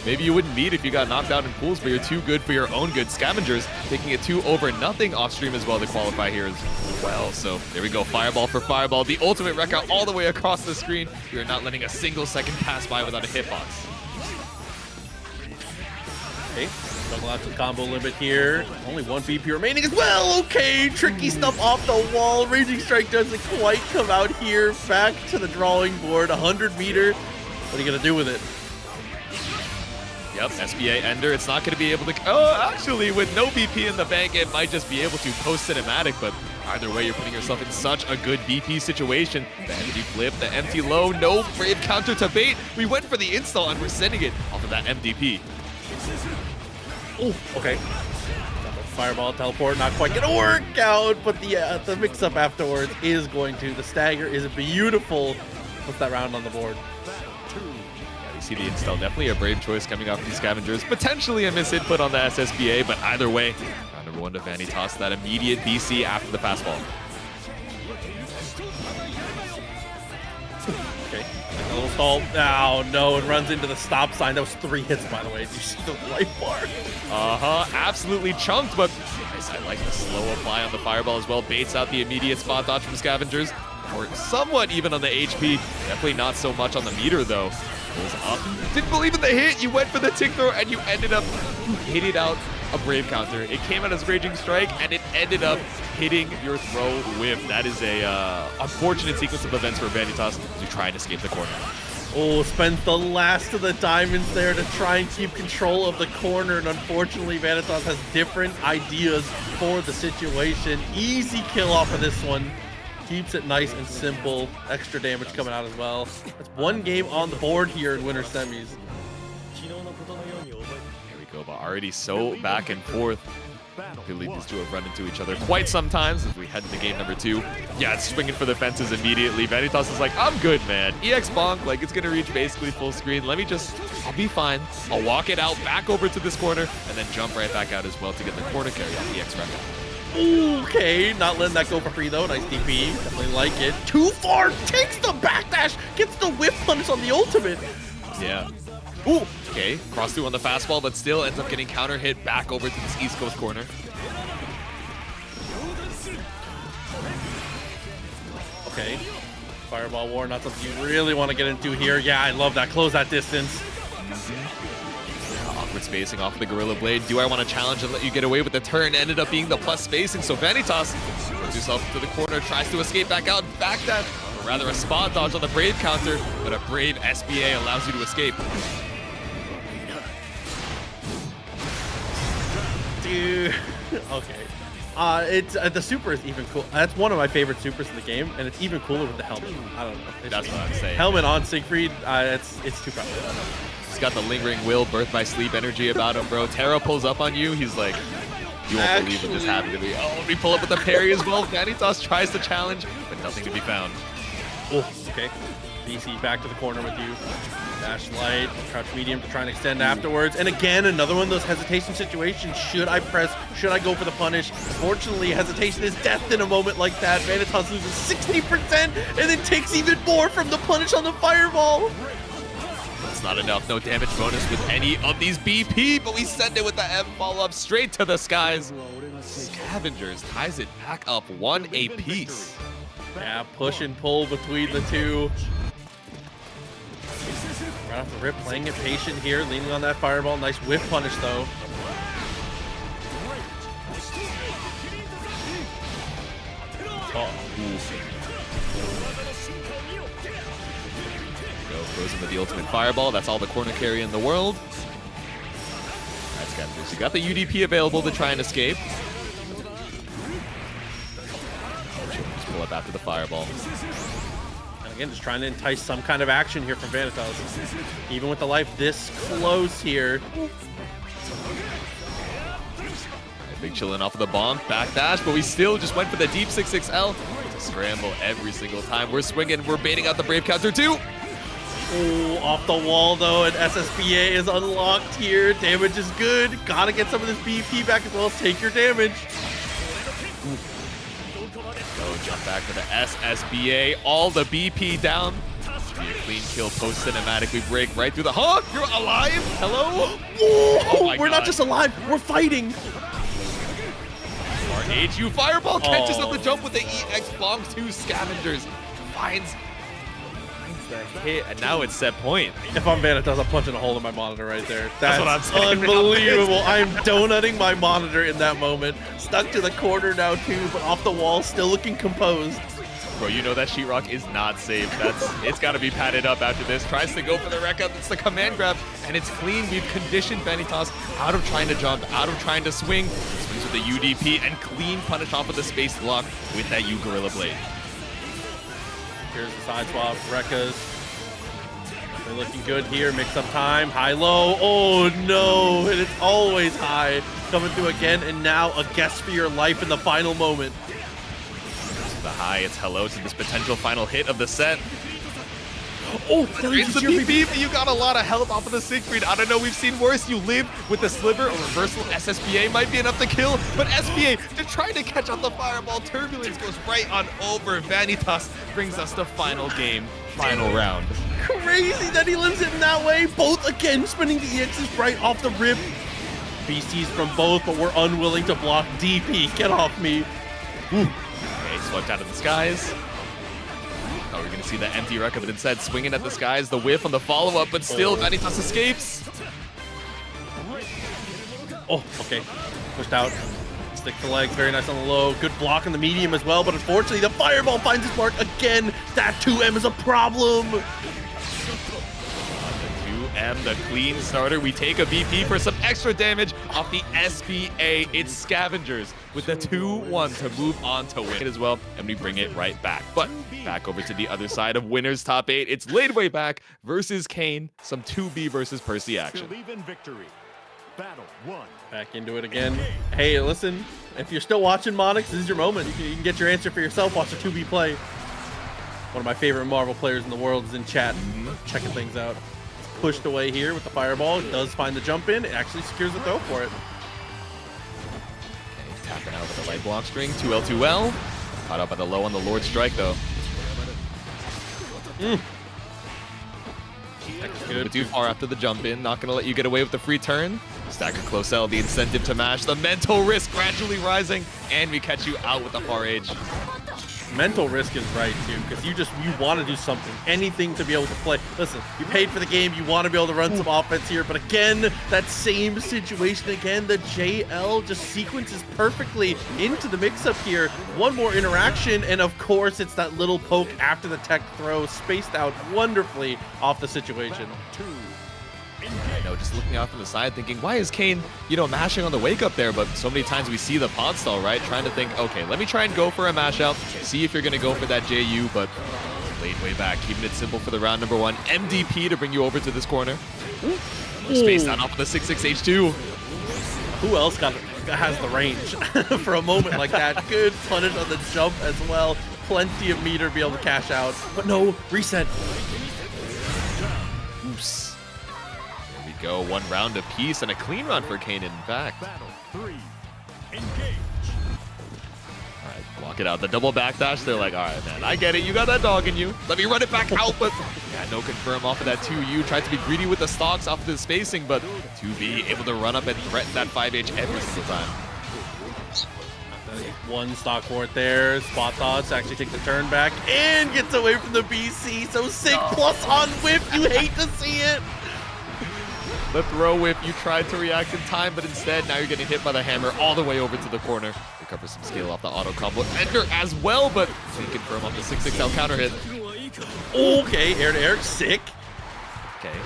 Maybe you wouldn't meet if you got knocked out in pools, but you're too good for your own good. ScavengerZ taking it 2-0 off stream as well to qualify here as well. So there we go, fireball for fireball. The ultimate wreck out all the way across the screen. We are not letting a single second pass by without a hitbox. Okay, struggle out to the combo limit here. Only 1 BP remaining as well. Okay, tricky stuff off the wall. Raging Strike doesn't quite come out here. Back to the drawing board, 100 meter. What are you gonna do with it? Yep, SBA Ender, it's not going to be able to... Oh, actually, with no BP in the bank, it might just be able to post-cinematic, but either way, you're putting yourself in such a good BP situation. The empty flip, the empty low, no brave counter to bait. We went for the install, and we're sending it off of that MDP. Oh, okay. Fireball, teleport, not quite gonna work out, but the mix-up afterwards is going to. The stagger is beautiful. Puts that round on the board. See the install, definitely a brave choice coming off from ScavengerZ. Potentially a misinput on the SSBA, but either way, round number 1 to Vanitasz, that immediate BC after the fastball. Okay, a little stall. Oh no, it runs into the stop sign. That was 3 hits, by the way. Did you see the life bar? Absolutely chunked, but nice. I like the slow apply on the fireball as well. Baits out the immediate spot dodge from ScavengerZ. Or somewhat even on the HP. Definitely not so much on the meter though. Goes up. Didn't believe in the hit. You went for the tick throw and you ended up hitting out a brave counter. It came out as Raging Strike and it ended up hitting your throw whiff. That is a unfortunate sequence of events for Vanitasz as you try and escape the corner. Oh, spent the last of the diamonds there to try and keep control of the corner, and unfortunately Vanitasz has different ideas for the situation. Easy kill off of this one. Keeps it nice and simple. Extra damage coming out as well. That's 1 game on the board here in winter semis. Here we go, but already so back and forth. I believe these two have run into each other quite sometimes as we head into game number 2. Yeah, it's swinging for the fences immediately. Vanitasz is like, I'm good, man. EX bonk, like it's gonna reach basically full screen. I'll be fine. I'll walk it out back over to this corner and then jump right back out as well to get the corner carry off EX record. Okay, not letting that go for free though. Nice DP, definitely like it. Too far, takes the backdash, gets the whip punish on the ultimate. Yeah. Ooh, okay, cross through on the fastball, but still ends up getting counter hit back over to this East Coast corner. okay. Fireball war, not something you really want to get into here. Yeah, I love that. Close that distance. Awkward spacing off the Gorilla Blade. Do I want to challenge and let you get away with the turn? Ended up being the plus spacing, so Vanitasz throws himself into the corner, tries to escape back out, backdash, or rather a spot dodge on the Brave counter, but a Brave SBA allows you to escape. Dude, okay. It's the super is even cool. That's one of my favorite supers in the game, and it's even cooler with the helmet. I don't know. That's what I'm saying. Helmet on Siegfried, it's too powerful. He's got the lingering will, birth by sleep energy about him, bro. Terra pulls up on you. He's like, you won't believe what just happened to me. Oh, we pull up with the parry as well. Vanitasz tries to challenge, but nothing to be found. Oh, okay. BC back to the corner with you. Dash light, crouch medium to try and extend afterwards. And again, another one of those hesitation situations. Should I press? Should I go for the punish? Unfortunately, hesitation is death in a moment like that. Vanitasz loses 60% and then takes even more from the punish on the fireball. That's not enough. No damage bonus with any of these BP, but we send it with the M follow-up straight to the skies. ScavengerZ ties it back up 1 apiece. Yeah, push and pull between the two. Right off the rip, playing it patient here, leaning on that fireball. Nice whiff punish, though. Oh. Goes in with the ultimate fireball. That's all the corner carry in the world. That's ScavengerZ. You got the UDP available to try and escape. Just pull up after the fireball. Again, just trying to entice some kind of action here from Vanitasz. Even with the life this close here. Big chillin' off of the bomb, backdash, but we still just went for the deep 6XL to scramble every single time. We're swinging, we're baiting out the Brave counter too. Oh, off the wall though, and SSBA is unlocked here. Damage is good. Gotta get some of this BP back as well as take your damage. Go jump back to the SSBA, all the BP down. Should be a clean kill post cinematic. We break right through the you're alive? Hello? Oh we're not just alive, we're fighting. RHU fireball catches up the jump with the EX bombs to ScavengerZ. Finds the hit, and now it's set point. If I'm Vanitasz, I'm punching a hole in my monitor right there. That's what I'm saying. Unbelievable. I'm donutting my monitor in that moment. Stuck to the corner now too, but off the wall, still looking composed. Bro, you know that sheetrock is not safe. It's got to be padded up after this. Tries to go for the wreck up. It's the command grab, and it's clean. We've conditioned Vanitasz out of trying to jump, out of trying to swing. Swings with the UDP and clean punish off of the space block with that U Gorilla Blade. Here's the side swap. Rekka's. They're looking good here. Mix up time. High-low. Oh, no. And it's always high. Coming through again, and now a guess for your life in the final moment. The high, it's hello to this potential final hit of the set. Oh, it's the BP, but you got a lot of health off of the Siegfried. I don't know, we've seen worse. You live with the sliver. A reversal SSBA might be enough to kill, but SBA to try to catch up the fireball. Turbulence goes right on over. Vanitasz brings us the final game, final round. Crazy that he lives it in that way. Both again spinning the EXs right off the rip. BCs from both, but we're unwilling to block DP. Get off me. Ooh. Okay, swept out of the skies. Oh, we're gonna see the empty wreck, but instead swinging at the skies, the whiff on the follow-up, but still Vanitasz escapes. Oh, okay. Pushed out. Stick to legs, very nice on the low. Good block on the medium as well, but unfortunately the fireball finds its mark again. That 2M is a problem. The 2M, the clean starter. We take a BP for some extra damage off the SBA. It's ScavengerZ with the 2-1 to move on to win it as well, and we bring it right back. But back over to the other side of winners top 8. It's Ladewaybac versus Kain. Some 2B versus Percy action. Victory. Battle 1. Back into it again. Hey, listen, if you're still watching Monix, this is your moment. You can get your answer for yourself. Watch the 2B play. One of my favorite Marvel players in the world is in chat, checking things out. Pushed away here with the fireball. It does find the jump in. It actually secures the throw for it. Okay, tapping out with the light block string. 2L, 2L. Caught up by the low on the Lord Strike, though. That's good. Too far after the jump in. Not going to let you get away with the free turn. Stack a close L, the incentive to mash. The mental risk gradually rising. And we catch you out with the far edge. mental risk is right too, because you want to do something, anything to be able to play. Listen, you paid for the game, you want to be able to run some offense here, but again, that same situation again, the JL just sequences perfectly into the mix-up here. One more interaction, and of course, it's that little poke after the tech throw, spaced out wonderfully off the situation. I know, just looking out from the side thinking, why is Kain, you know, mashing on the wake up there? But so many times we see the pod stall, right? Trying to think, okay, let me try and go for a mash out, see if you're going to go for that JU, but Ladewaybac, keeping it simple for the round number one. MDP to bring you over to this corner. Spaced out off of the 6-6 H2. Who else has the range for a moment like that? Good punish on the jump as well. Plenty of meter to be able to cash out. But no, reset. Oops. Go one round apiece and a clean run for Kain in fact. Battle 3. Engage. All right, block it out. The double backdash, they're like, all right, man, I get it. You got that dog in you. Let me run it back out, but yeah, no confirm off of that 2U. Tried to be greedy with the stocks off of the spacing, but 2B able to run up and threaten that 5H every single time. One stock fort there. Spot thoughts actually take the turn back and gets away from the BC. So sick. Plus on whip. You hate to see it. The throw whip, you tried to react in time, but instead now you're getting hit by the hammer all the way over to the corner. Recover some skill off the auto combo. Ender as well, but we confirm off the 6-6L counter hit. Okay, air to air, sick. Okay,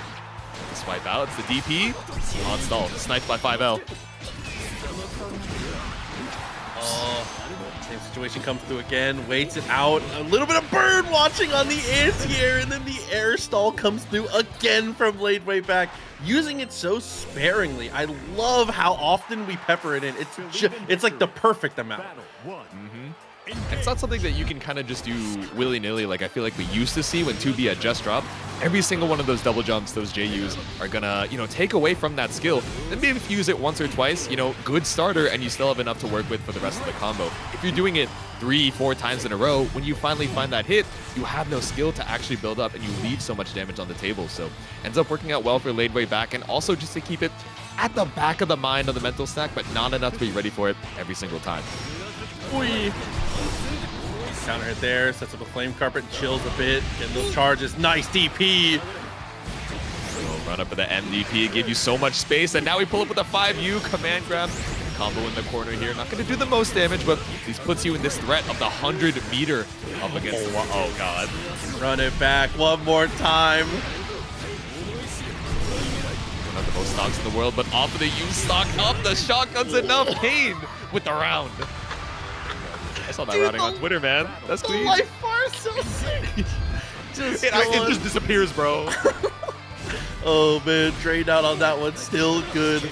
swipe out, it's the DP. On stall, sniped by 5L. Same situation comes through again, waits it out. A little bit of bird watching on the anti-air, and then the air stall comes through again from Ladewaybac, using it so sparingly. I love how often we pepper it in. It's like the perfect amount. Battle 1. It's not something that you can kind of just do willy-nilly like I feel like we used to see when 2B had just dropped. Every single one of those double jumps, those JUs, are gonna, you know, take away from that skill. And maybe if you use it once or twice, you know, good starter, and you still have enough to work with for the rest of the combo. If you're doing it 3-4 times in a row, when you finally find that hit, you have no skill to actually build up, and you leave so much damage on the table. So ends up working out well for Ladewaybac, and also just to keep it at the back of the mind on the mental stack, but not enough to be ready for it every single time. Oi. Counter hit there, sets up a flame carpet, chills a bit, getting those charges. Nice DP. So run up with the MDP, give you so much space, and now we pull up with a 5U command grab. Combo in the corner here, not going to do the most damage, but at least puts you in this threat of the 100 meter up against. Oh god. Run it back one more time. Not the most stocks in the world, but off of the U stock up, the shotgun's enough. Kain with the round. I saw that routing on Twitter, man. That's clean. The life bar is so sick. It just disappears, bro. Oh man, drained out on that one. Still good.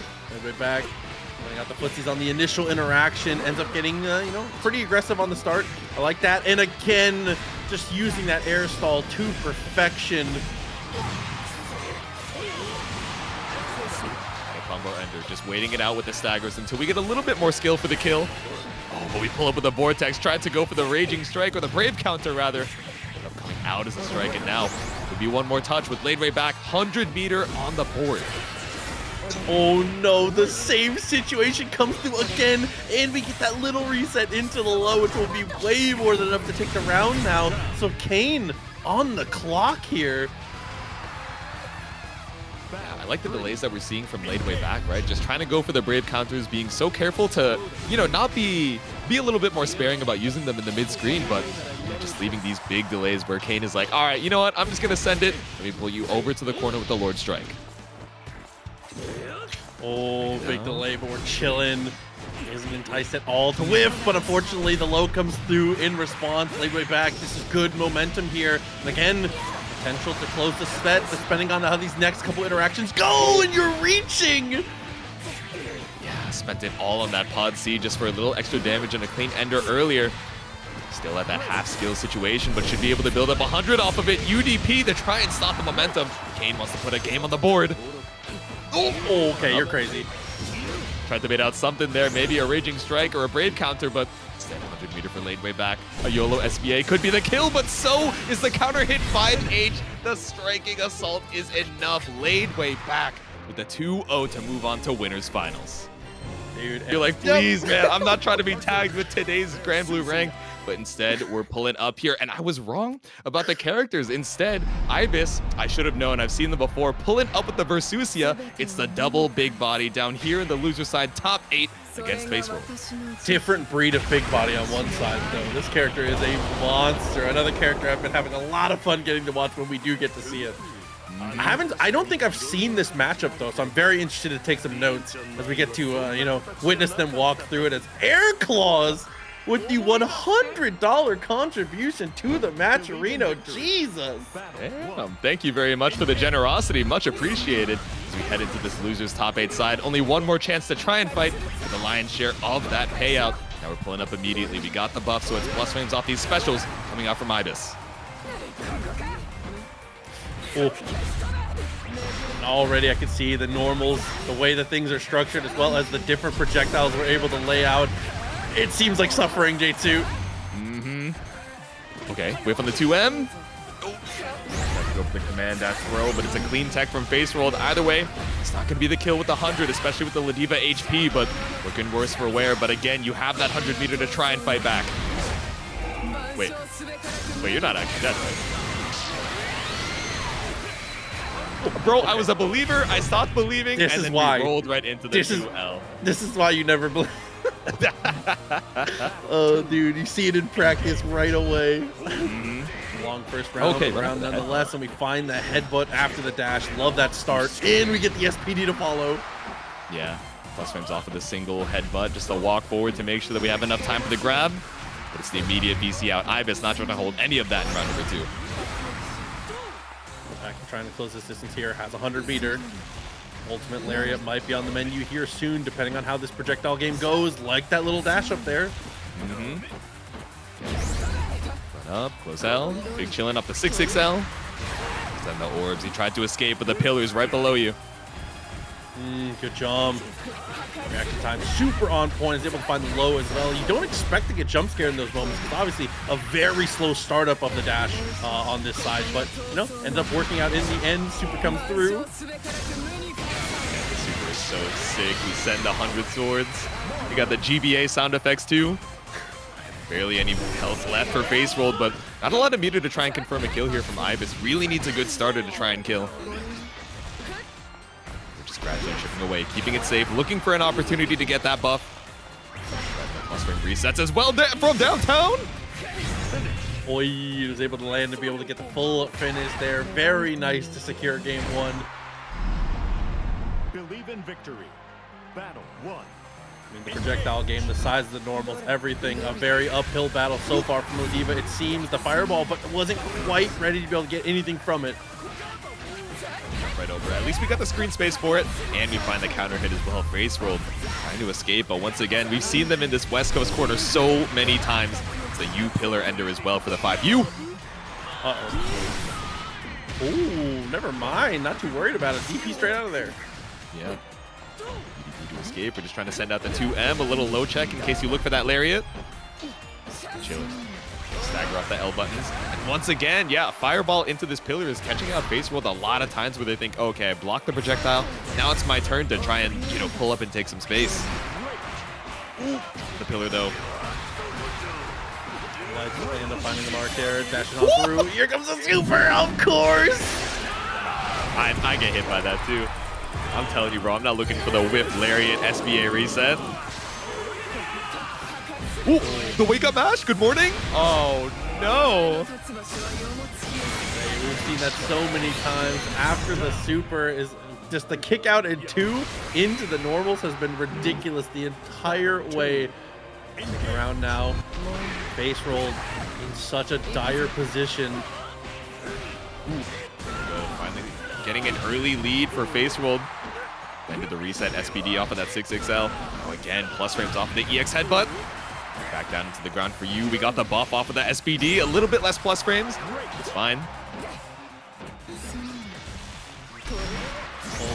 Right back. Playing out the footsies on the initial interaction. Ends up getting, you know, pretty aggressive on the start. I like that. And again, just using that air stall to perfection. Combo ender, just waiting it out with the staggers until we get a little bit more skill for the kill. Oh, but we pull up with the Vortex, tried to go for the Raging Strike, or the Brave Counter, rather. Ended up coming out as a strike, and now could be one more touch with Ladewaybac, 100 meter on the board. Oh no, the same situation comes through again, and we get that little reset into the low, which will be way more than enough to take the round now. So Kain on the clock here. I like the delays that we're seeing from Ladewaybac, right? Just trying to go for the Brave counters, being so careful to, you know, not be a little bit more sparing about using them in the mid-screen, but you know, just leaving these big delays where Kain is like, all right, you know what? I'm just going to send it. Let me pull you over to the corner with the Lord Strike. Oh, big delay, but we're chilling. Isn't enticed at all to whiff, but unfortunately the low comes through in response. Ladewaybac, this is good momentum here. And again, potential to close the set, depending on how these next couple interactions go, and you're reaching! Yeah, spent it all on that pod C just for a little extra damage and a clean ender earlier. Still at that half skill situation, but should be able to build up 100 off of it. UDP to try and stop the momentum. Kain wants to put a game on the board. Oh, okay, you're crazy. Tried to bait out something there, maybe a Raging Strike or a Brave Counter, but instead 100 meter for Ladewaybac. A YOLO SBA could be the kill, but so is the counter hit 5H. The striking assault is enough. Ladewaybac with the 2-0 to move on to winners finals. Dude, You're like, please, man, I'm not trying to be tagged with today's Granblue rank. but instead we're pulling up here. And I was wrong about the characters. Instead, Ibis, I should have known. I've seen them before. Pulling up with the Versusia. It's the double big body down here in the loser side, top 8 against Facerolled. Different breed of big body on one side, though. This character is a monster. Another character I've been having a lot of fun getting to watch when we do get to see it. I don't think I've seen this matchup though, so I'm very interested to take some notes as we get to you know, witness them walk through it. As Air Claws with the $100 contribution to the matcherino. Jesus. Damn. Thank you very much for the generosity, much appreciated. As we head into this loser's top 8 side, only one more chance to try and fight for the lion's share of that payout. Now we're pulling up immediately. We got the buff, so it's plus frames off these specials coming out from Ibis. And already I can see the normals, the way that things are structured, as well as the different projectiles we're able to lay out. It seems like suffering, J2. Okay, wait on the 2M. Go for the command dash throw, but it's a clean tech from Facerolled. Either way, it's not going to be the kill with the 100, especially with the Ladiva HP, but looking worse for wear. But again, you have that 100 meter to try and fight back. Wait, you're not actually dead, right? Bro, I was a believer. I stopped believing, and then we rolled right into the 2L. This is why you never believe. Oh, dude, you see it in practice right away. Long first round, round nonetheless, and we find the headbutt after the dash. Love that start, and we get the SPD to follow. Yeah, plus frames off of the single headbutt, just a walk forward to make sure that we have enough time for the grab. But it's the immediate VC out. Ibis not trying to hold any of that in round number 2. Trying to close this distance here, has a 100 meter. Ultimate Lariat might be on the menu here soon, depending on how this projectile game goes. Like that little dash up there. Run up, close L. Big chillin' up the 6XL. Send the orbs. He tried to escape, but the pillar's right below you. Good jump. Reaction time super on point. Is able to find the low as well. You don't expect to get jump scared in those moments. It's obviously a very slow startup of the dash on this side, but you know, ends up working out in the end. Super comes through. Yeah, the super is so sick. We send 100 swords. We got the GBA sound effects too. Barely any health left for Facerolled, but not a lot of meter to try and confirm a kill here from Ibis. Really needs a good starter to try and kill. Gradually chipping away, keeping it safe, looking for an opportunity to get that buff. Plus frame resets as well from downtown. Boy, he was able to land to be able to get the full finish there. Very nice to secure game 1. Believe in victory. Battle 1. I mean, the projectile game, the size of the normals, everything, a very uphill battle so far from Ladiva. It seems the fireball, but wasn't quite ready to be able to get anything from it. Right over. At least we got the screen space for it, and we find the counter hit as well. Facerolled trying to escape, but once again, we've seen them in this West Coast corner so many times. It's a U pillar ender as well for the 5U. Ooh, never mind. Not too worried about it. DP straight out of there. Yeah. EDP to escape. We're just trying to send out the 2M, a little low check in case you look for that lariat. Chilling. Stagger off the L buttons. And once again, yeah, fireball into this pillar is catching out Facerolled a lot of times where they think, okay, I blocked the projectile. Now it's my turn to try and, you know, pull up and take some space. The pillar, though. They end up finding the mark there, dashing on through. Here comes the super, of course! I get hit by that, too. I'm telling you, bro, I'm not looking for the whip lariat SBA reset. Ooh, the wake up mash, good morning. Oh, no. We've seen that so many times. After the super is just the kick out in 2 into the normals has been ridiculous the entire way. Around now, Facerolled in such a dire position. Finally getting an early lead for Facerolled. Ended the reset SPD off of that 6XL. Oh, again, plus frames off of the EX headbutt. Back down into the ground for you. We got the buff off of the SPD. A little bit less plus frames. It's fine.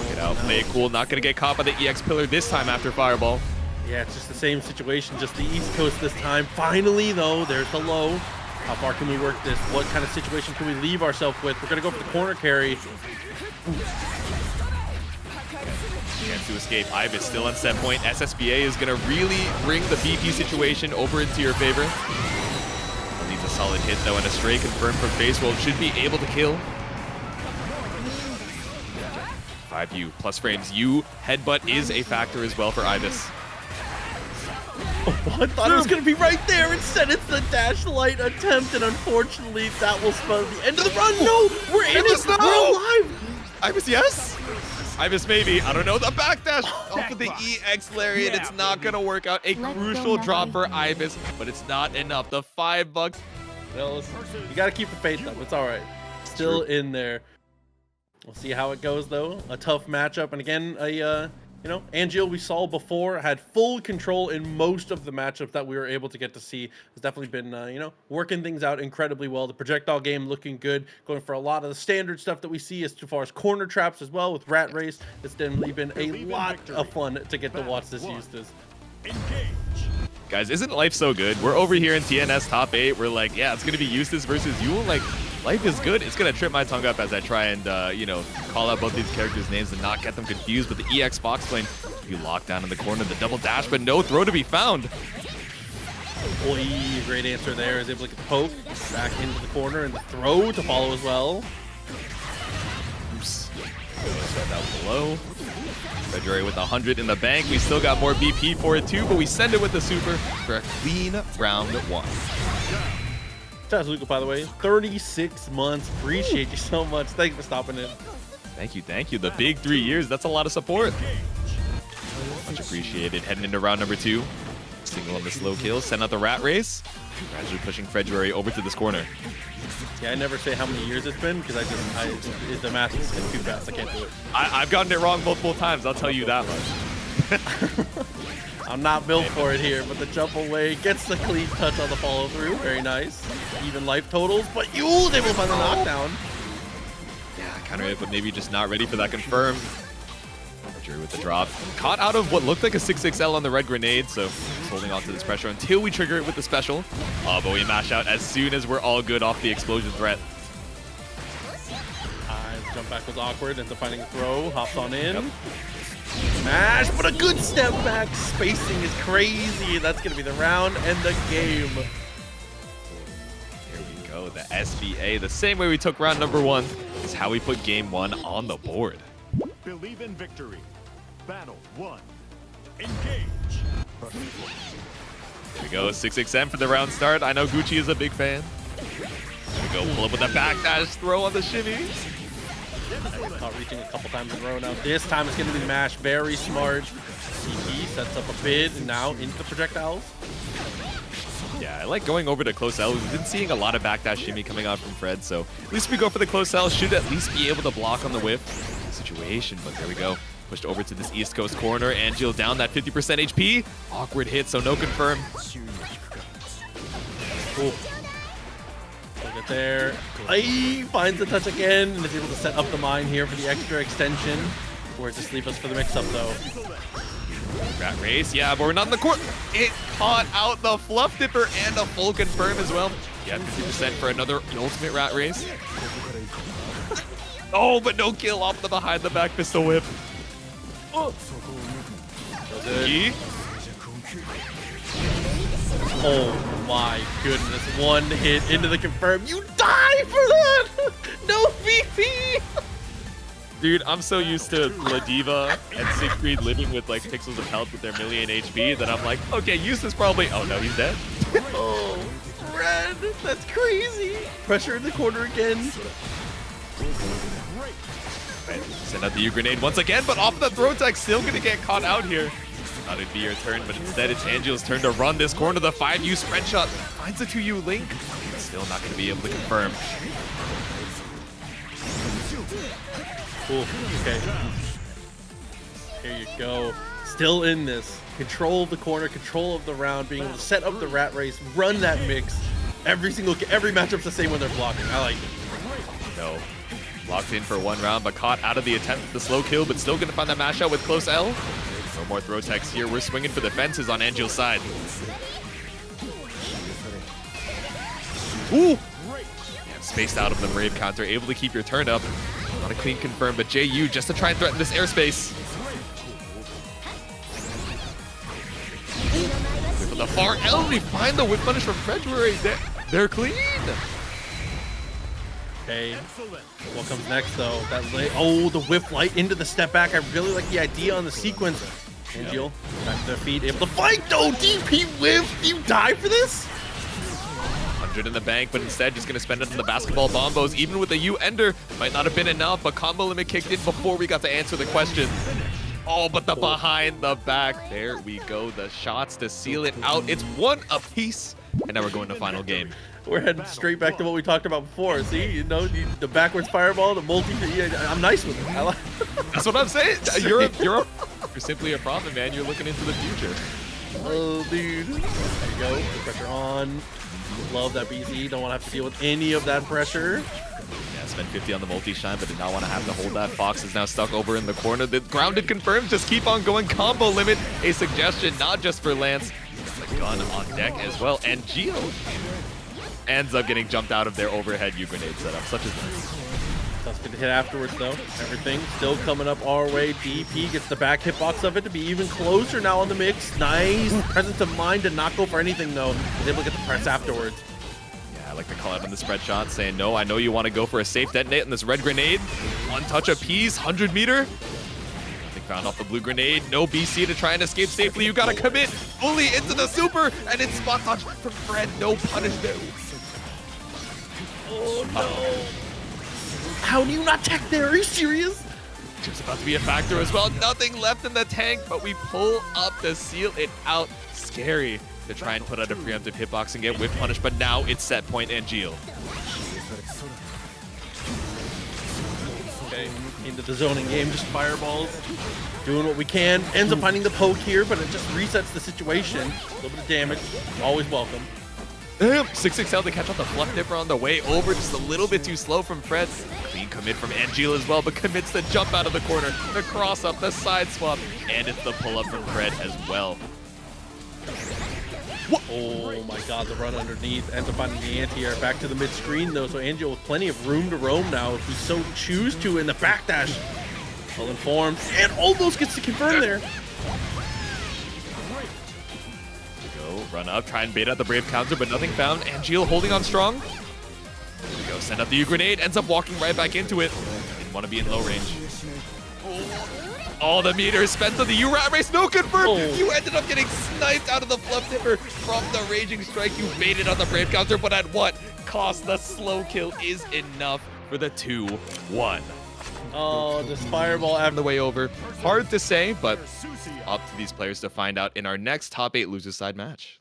Get out, play it cool. Not going to get caught by the EX pillar this time after Fireball. Yeah, it's just the same situation, just the East Coast this time. Finally, though, there's the low. How far can we work this? What kind of situation can we leave ourselves with? We're going to go for the corner carry. Chance to escape. Ibis still on set point. SSBA is going to really bring the BP situation over into your favor. solid hit though, and a stray confirmed from Facerolled should be able to kill. 5U plus frames. U headbutt is a factor as well for Ibis. Oh, I thought it was going to be right there. Instead, it's the dash light attempt, and unfortunately, that will spell the end of the run. No, we're in it. We're alive. Ibis, yes. Ibis, maybe. I don't know. The backdash off of the EX Lariat. It's not going to work out. A crucial drop for Ibis, but it's not enough. The $5. Well, listen, you got to keep the faith up. It's all right. Still in there. We'll see how it goes, though. A tough matchup. And again, you know, Angeal, we saw before, had full control in most of the matchups that we were able to get to see. Has definitely been, you know, working things out incredibly well. The projectile game looking good, going for a lot of the standard stuff that we see as far as corner traps as well with Rat Race. It's definitely been a lot of fun to get to watch this Eustace. Guys, isn't life so good? We're over here in TNS top 8. We're like, yeah, it's going to be Eustace versus Yuel. Like, life is good. It's going to trip my tongue up as I try and, you know, call out both these characters' names and not get them confused. But the EX Fox lane, you lock down in the corner, the double dash, but no throw to be found. Boy, great answer there. Is able to get the poke back into the corner and the throw to follow as well. Oops. Set down below. Fredruary with 100 in the bank. We still got more BP for it too, but we send it with the super for a clean round 1. Shout out to Luca, by the way. 36 months. Appreciate you so much. Thank you for stopping in. Thank you, thank you. The big 3 years. That's a lot of support. Much appreciated. Heading into round number 2. Single on the slow kill. Send out the rat race. Gradually pushing Fredruary over to this corner. Yeah, I never say how many years it's been because the math is too fast. I can't do it. I've gotten it wrong multiple times. I'll tell you that much. I'm not built for it here, but the jump away gets the clean touch on the follow through. Very nice. Even life totals, but Yuel's able to find the knockdown. Yeah, counter it, but maybe just not ready for that confirm. Fredruary with the drop. Caught out of what looked like a 6XL on the red grenade, so just holding on to this pressure until we trigger it with the special. But we mash out as soon as we're all good off the explosion threat. Jump back was awkward, ends up finding a throw, hops on in. Yep. Smash, but a good step back. Spacing is crazy. That's going to be the round and the game. There we go. The SBA, the same way we took round number 1, is how we put game 1 on the board. Believe in victory. Battle 1. Engage. There we go. 6XM for the round start. I know Gucci is a big fan. There we go. Pull up with a backdash throw on the shimmy. Not reaching a couple times in a row now. This time it's going to be Mash. Very smart. CP sets up a bid and now into the projectiles. Yeah, I like going over to close L. We've been seeing a lot of backdash shimmy coming out from Fred, so at least we go for the close L. Should at least be able to block on the whip situation, but there we go. Pushed over to this East Coast corner. Angeal down that 50% HP. Awkward hit, so no confirm. Cool. Look at there. He finds the touch again and is able to set up the mine here for the extra extension. Or just leave us for the mix-up, though. Rat race, yeah, but we're not in the court. It caught out the Fluff Dipper and a full confirm as well. Yeah, 50% for another ultimate rat race. Oh, but no kill off the behind the back pistol whip. Oh, oh my goodness. One hit into the confirm. You die for that! No VP! Dude, I'm so used to Ladiva and Siegfried living with like pixels of health with their million HP that I'm like, okay, Eustace probably. Oh no, he's dead. Oh, Red, that's crazy. Pressure in the corner again. Right, send out the U grenade once again, but off the throw tech, still gonna get caught out here. Thought it'd be your turn, but instead it's Angeal's turn to run this corner. The 5U spread shot finds the 2U link. Still not gonna be able to confirm. Cool. Okay. Here you go. Still in this. Control of the corner, control of the round, being able to set up the rat race, run that mix. Every matchup's the same when they're blocking. I like it. No. Locked in for one round, but caught out of the attempt at the slow kill, but still gonna find that mash out with close L. No more throw techs here. We're swinging for the fences on Angeal's side. Ooh! Yeah, spaced out of the Brave counter, able to keep your turn up. Not a clean confirm, but JU just to try and threaten this airspace. For the far L, we find the whip punish from Fredruary. They're clean. Okay, what comes next though? Oh, the whip light into the step back. I really like the idea on the sequence. Angel back to their feet, able to fight though. DP whip. Do you die for this? 100 in the bank, but instead just gonna spend it on the basketball bombos. Even with the U-ender, might not have been enough, but combo limit kicked in before we got to answer the question. Oh, but the behind the back. There we go. The shots to seal it out. It's one apiece, and now we're going to final game. We're heading straight back to what we talked about before. See, you know, the backwards fireball, the multi. I'm nice with it. I like. That's what I'm saying. You're simply a prophet, man. You're looking into the future. Oh, dude. There you go. The pressure on. Love that BZ. Don't want to have to deal with any of that pressure. Yeah, spent 50 on the multi-shine, but did not want to have to hold that. Fox is now stuck over in the corner. The grounded confirms. Just keep on going. Combo limit. A suggestion, not just for Lance. The gun on deck as well. And Geo ends up getting jumped out of their overhead U-grenade setup. Such as nice. That's good to hit afterwards, though. Everything still coming up our way. DP gets the back hitbox of it to be even closer now on the mix. Nice presence of mind to not go for anything, though. He's able to get the press afterwards. Yeah, I like to call out on the spread shot, saying, no, I know you want to go for a safe detonate in this red grenade. One touch apiece, 100 meter. They found off the blue grenade. No BC to try and escape safely. You got to commit fully into the super, and it's spot touch from Fred. No punishment. Oh, no. How do you not tech there? Are you serious? Chip's about to be a factor as well. Nothing left in the tank, but we pull up to seal it out. Scary to try and put out a preemptive hitbox and get whip punished, but now it's set point and Geo. Okay, into the zoning game, just fireballs. Doing what we can. Ends up finding the poke here, but it just resets the situation. A little bit of damage, always welcome. 6-6 to catch off the fluff dipper on the way over, just a little bit too slow from Fred. Clean commit from Angela as well, but commits the jump out of the corner, the cross up, the side swap, and it's the pull up from Fred as well. Oh my god, the run underneath. Ends up finding the anti-air back to the mid screen though, so Angel with plenty of room to roam now if we so choose to in the backdash. Well informed and almost gets to confirm there. Run up, try and bait out the Brave counter, but nothing found. Angeal holding on strong. There we go, send out the U-grenade, ends up walking right back into it. Didn't want to be in low range. All the meters spent on the U-rat race, no confirm! Oh. You ended up getting sniped out of the fluff dipper from the raging strike. You baited on the Brave counter, but at what cost? The slow kill is enough for the 2-1. Oh, this fireball On the way over. Hard to say, but up to these players to find out in our next top 8 losers side match.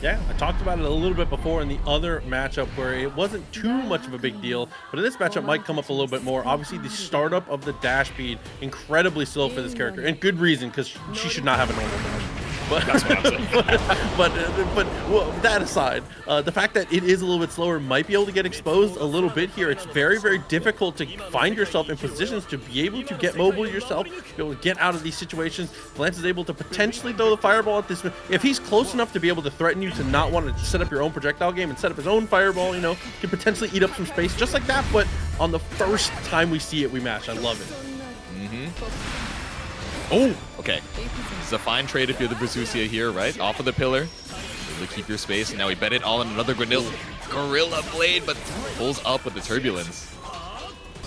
Yeah, I talked about it a little bit before in the other matchup where it wasn't too much of a big deal, but in this matchup might come up a little bit more. Obviously, the startup of the dash speed, incredibly slow for this character, and good reason, because she should not have a normal dash. But, That's what I'm saying. but well, that aside, the fact that it is a little bit slower might be able to get exposed a little bit here. It's very, very difficult to find yourself in positions to be able to get mobile yourself, to be able to get out of these situations. Lance is able to potentially throw the fireball at this. If he's close enough to be able to threaten you to not want to set up your own projectile game and set up his own fireball, you know, can potentially eat up some space just like that. But on the first time we see it, we match. I love it. Oh, okay. It's a fine trade if you're the Versusia here, right? Off of the pillar. Able to keep your space, and now we bet it all on another Gorilla Blade, but pulls up with the turbulence.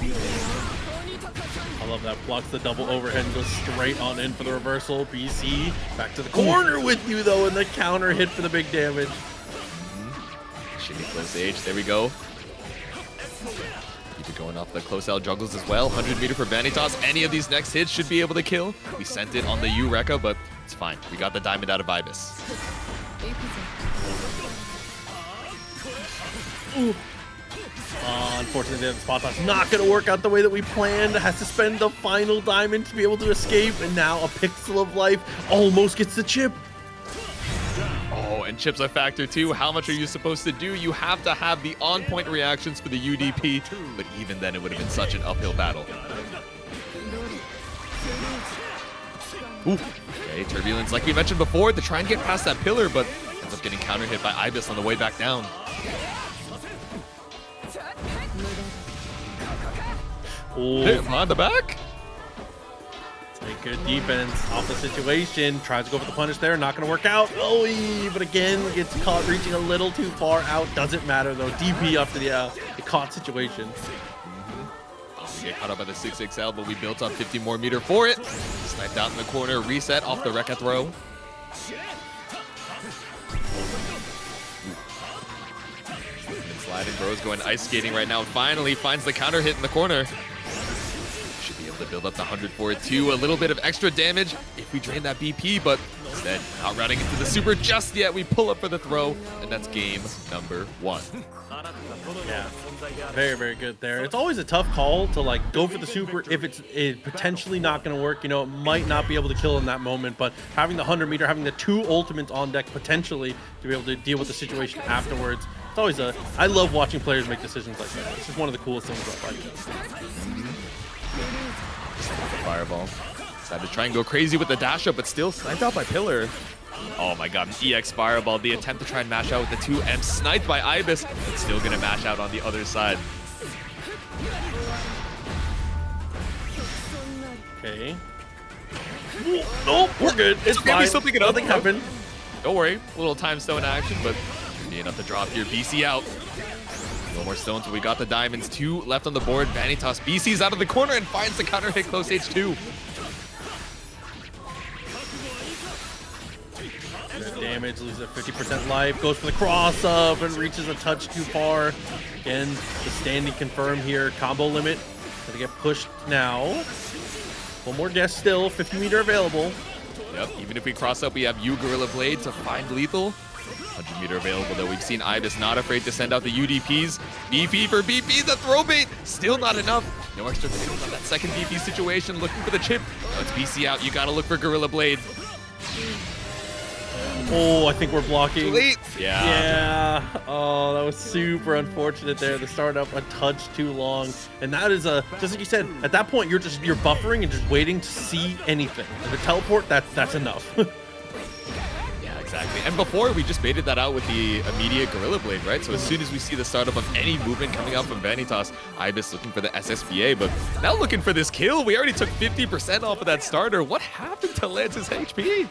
I love that. Blocks the double overhead and goes straight on in for the reversal. BC back to the corner with you, though, and the counter hit for the big damage. Should be close age. There we go. Keep it going off the close out juggles as well. 100 meter for Vanitasz. Any of these next hits should be able to kill. We sent it on the U-Rekka, but it's fine. We got the diamond out of Ibis. Unfortunately, the spot dodge not going to work out the way that we planned. Has to spend the final diamond to be able to escape, and now a pixel of life almost gets the chip. Oh, and chip's a factor too. How much are you supposed to do? You have to have the on-point reactions for the UDP, but even then it would have been such an uphill battle. Ooh. Okay, turbulence, like we mentioned before, to try and get past that pillar, but ends up getting counter hit by Ibis on the way back down. Oh, Hit him on the back. Take Good defense off the situation. Tries to go for the punish there. Not going to work out. Oh, but again, gets caught reaching a little too far out. Doesn't matter, though. DP after the caught situation. We get caught up by the 6XL, but we built up 50 more meter for it. Sniped out in the corner. Reset off the Rekka throw. And sliding Bro's going ice skating right now. Finally finds the counter hit in the corner. Should be able to build up the 100 for it too. A little bit of extra damage if we drain that BP, but instead not routing into the super just yet. We pull up for the throw, and that's game number 1. Yeah, very, very good there. It's always a tough call to like go for the super if it's potentially not going to work. You know, it might not be able to kill in that moment, but having the 100 meter, having the 2 ultimates on deck potentially to be able to deal with the situation afterwards. It's always I love watching players make decisions like that. It's just one of the coolest things about fighting. Fireball. Decided to try and go crazy with the dash up, but still sniped out by Pillar. Oh my god, EX Fireball. The attempt to try and mash out with the 2M sniped by Ibis, but still gonna mash out on the other side. Okay. Nope, we're good. It's okay, fine. we still pick it up. Nothing happened. Don't worry, a little time stone action, but be enough to drop here. BC out. No more stones, but we got the diamonds. 2 left on the board. Vanitasz BC's out of the corner and finds the counter hit close H2. Good damage, loses a 50% life, goes for the cross up and reaches a touch too far. Again, the standing confirm here. Combo limit. Gotta get pushed now. One more guess still. 50 meter available. Yep, even if we cross up, we have U Gorilla Blade to find lethal. 100 meter available though. We've seen Ibis not afraid to send out the UDPs. BP for BP, the throw bait, still not enough. No extra damage on that second BP situation, looking for the chip. Now it's BC out, you gotta look for Gorilla Blade. Oh, I think we're blocking. Too late. Yeah. Yeah. Oh, that was super unfortunate there. The startup a touch too long. And that is just like you said, at that point you're buffering and just waiting to see anything. And the teleport, that's enough. Exactly. And before, we just baited that out with the immediate Gorilla Blade, right? So as soon as we see the startup of any movement coming out from Vanitasz, Ibis looking for the SSBA, but now looking for this kill. We already took 50% off of that starter. What happened to Lance's HP?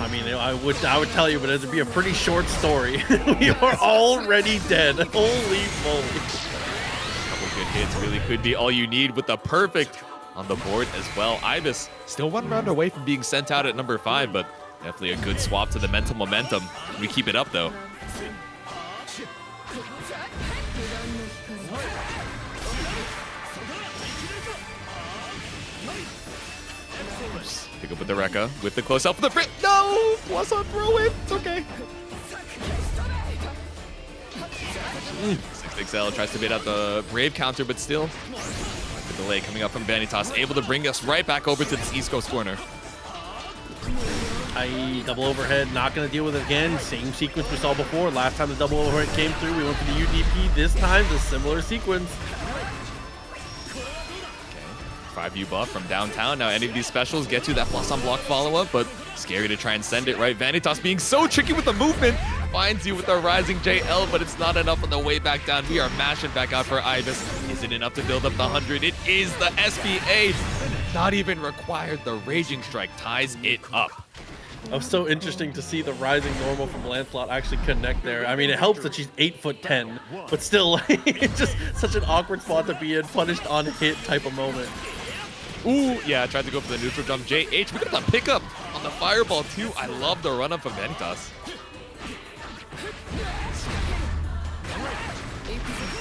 I mean, I would tell you, but it would be a pretty short story. We are already dead. Holy moly. A couple good hits really could be all you need with the perfect on the board as well. Ibis still 1 round away from being sent out at number 5, but definitely a good swap to the mental momentum. We keep it up though. Pick up with the Rekka, with the close up for the crit. No! Plus on throw it. It's okay. 6XL tries to bait out the Brave counter, but still. The delay coming up from Vanitasz, able to bring us right back over to this East Coast corner. Double overhead, not going to deal with it again. Same sequence we saw before. Last time the double overhead came through, we went for the UDP. This time, the similar sequence. 5U buff from downtown. Now any of these specials get you that plus on block follow-up, but scary to try and send it, right? Vanitasz being so tricky with the movement. Finds you with a rising JL, but it's not enough on the way back down. We are mashing back out for Ibis. Is it enough to build up the 100? It is the SBA. Not even required. The Raging Strike ties it up. It was so interesting to see the rising normal from Lancelot actually connect there. I mean, it helps that she's 8'10", but still, it's just such an awkward spot to be in, punished on hit type of moment. Ooh, yeah, tried to go for the neutral jump. JH, we got the pickup on the fireball too. I love the run up from Vanitasz.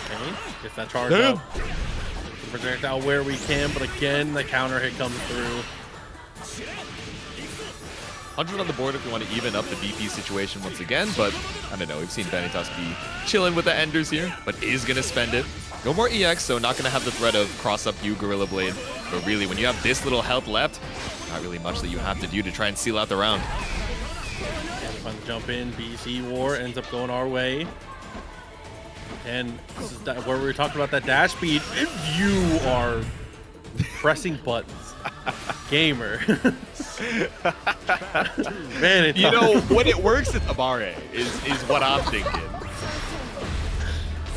Okay, gets that charge up. Projectile where we can, but again, the counter hit comes through. 100 on the board if you want to even up the BP situation once again, but I don't know. We've seen Vanitasz be chilling with the Enders here, but is going to spend it. No more EX, so not going to have the threat of cross-up U Gorilla Blade. But really, when you have this little health left, not really much that you have to do to try and seal out the round. Fun jump in, BC War ends up going our way. And this is where we were talking about that dash speed. If you are pressing buttons, gamer. Man, you know, when it works at Amare is what I'm thinking.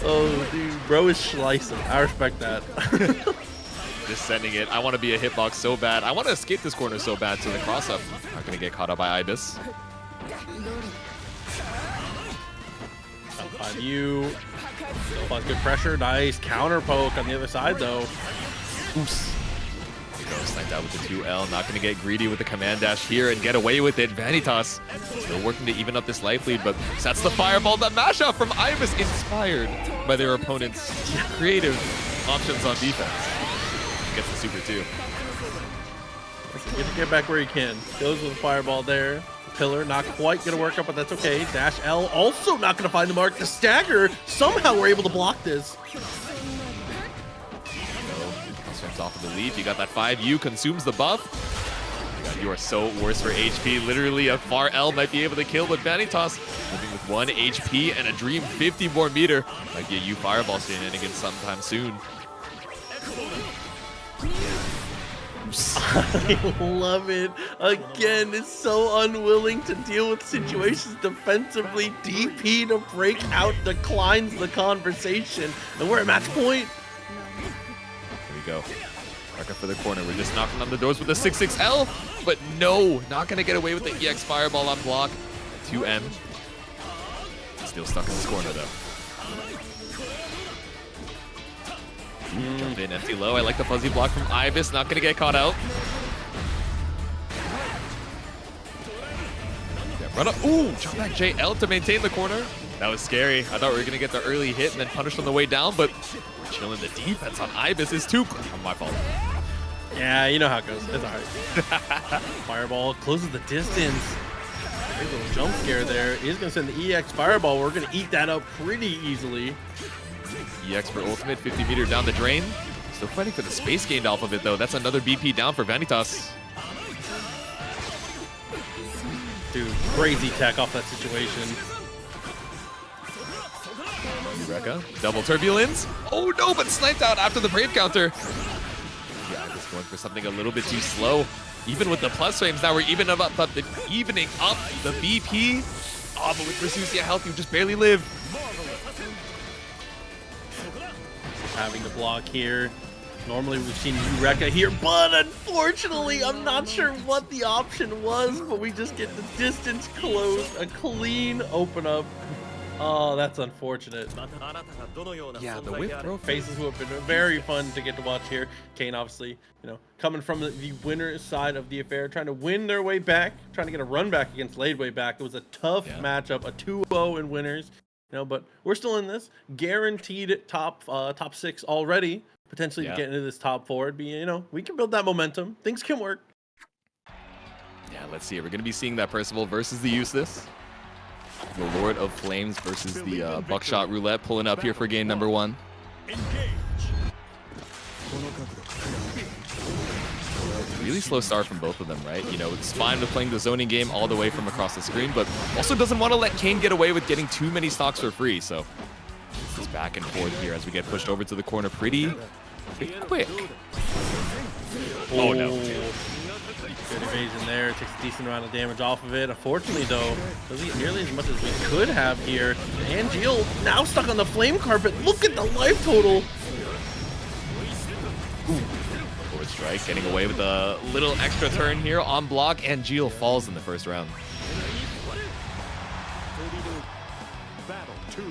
Oh, dude, bro is slicing. I respect that. Just sending it. I want to be a hitbox so bad. I want to escape this corner so bad to the cross-up. Not going to get caught up by Ibis. On you. Still good pressure. Nice counter poke on the other side, though. Oops. There you go. Sniped out with the 2L. Not going to get greedy with the command dash here and get away with it. Vanitasz still working to even up this life lead, but sets the fireball. That mashup from Ibis inspired by their opponent's creative options on defense. Gets the super 2. Get back where you can. Goes with the fireball there. Pillar, not quite gonna work out, but that's okay. Dash L also not gonna find the mark. The stagger, somehow we're able to block this. Swings off of the lead. You got that 5U, consumes the buff. You are so worse for HP. Literally a far L might be able to kill, but Vanitasz moving with 1 HP and a dream 50 more meter. Might be a U fireball shenanigans sometime soon. I love it. Again, it's so unwilling to deal with situations defensively. DP to break out declines the conversation. And we're at match point. Here we go. Marker for the corner. We're just knocking on the doors with the 6-6L. But no, not going to get away with the EX fireball on block. 2M. Still stuck in this corner, though. Jumped in empty low. I like the fuzzy block from Ibis. Not going to get caught out. Yeah, run up. Ooh, jump back JL to maintain the corner. That was scary. I thought we were going to get the early hit and then punish on the way down, but chilling the defense on Ibis is too... Oh, my fault. Yeah, you know how it goes. It's all right. Fireball closes the distance. Big little jump scare there. He's going to send the EX fireball. We're going to eat that up pretty easily. EX for ultimate, 50 meter down the drain. Still fighting for the space gained off of it, though. That's another BP down for Vanitasz. Dude, crazy tech off that situation. Eureka. Double turbulence. Oh no, but sniped out after the brave counter. Yeah, just going for something a little bit too slow. Even with the plus frames, now we're evening up the BP. Oh, but with Versusia health, you just barely live. Having to block here. Normally we've seen Eureka here, but unfortunately, I'm not sure what the option was, but we just get the distance closed, a clean open up. Oh, that's unfortunate. Yeah, the whip throw faces who have been very fun to get to watch here. Kain, obviously, you know, coming from the winner's side of the affair, trying to win their way back, trying to get a run back against Ladewaybac. It was a tough matchup, a 2-0 in winners. You know, but we're still in this. Guaranteed top 6 already. Potentially to get into this top 4. It'd be, you know, we can build that momentum. Things can work. Yeah, let's see. We're going to be seeing that Percival versus the Eustace. The Lord of Flames versus the Buckshot Roulette pulling up here for game number 1. Really slow start from both of them, right? You know, it's fine with playing the zoning game all the way from across the screen, but also doesn't want to let Kain get away with getting too many stocks for free. So this is back and forth here as we get pushed over to the corner pretty quick. Oh no. Good evasion there. Takes a decent amount of damage off of it. Unfortunately, though, doesn't get nearly as much as we could have here. And Gil now stuck on the flame carpet. Look at the life total. Forward strike, getting away with a little extra turn here on block, and Gil falls in the first round. Battle 2.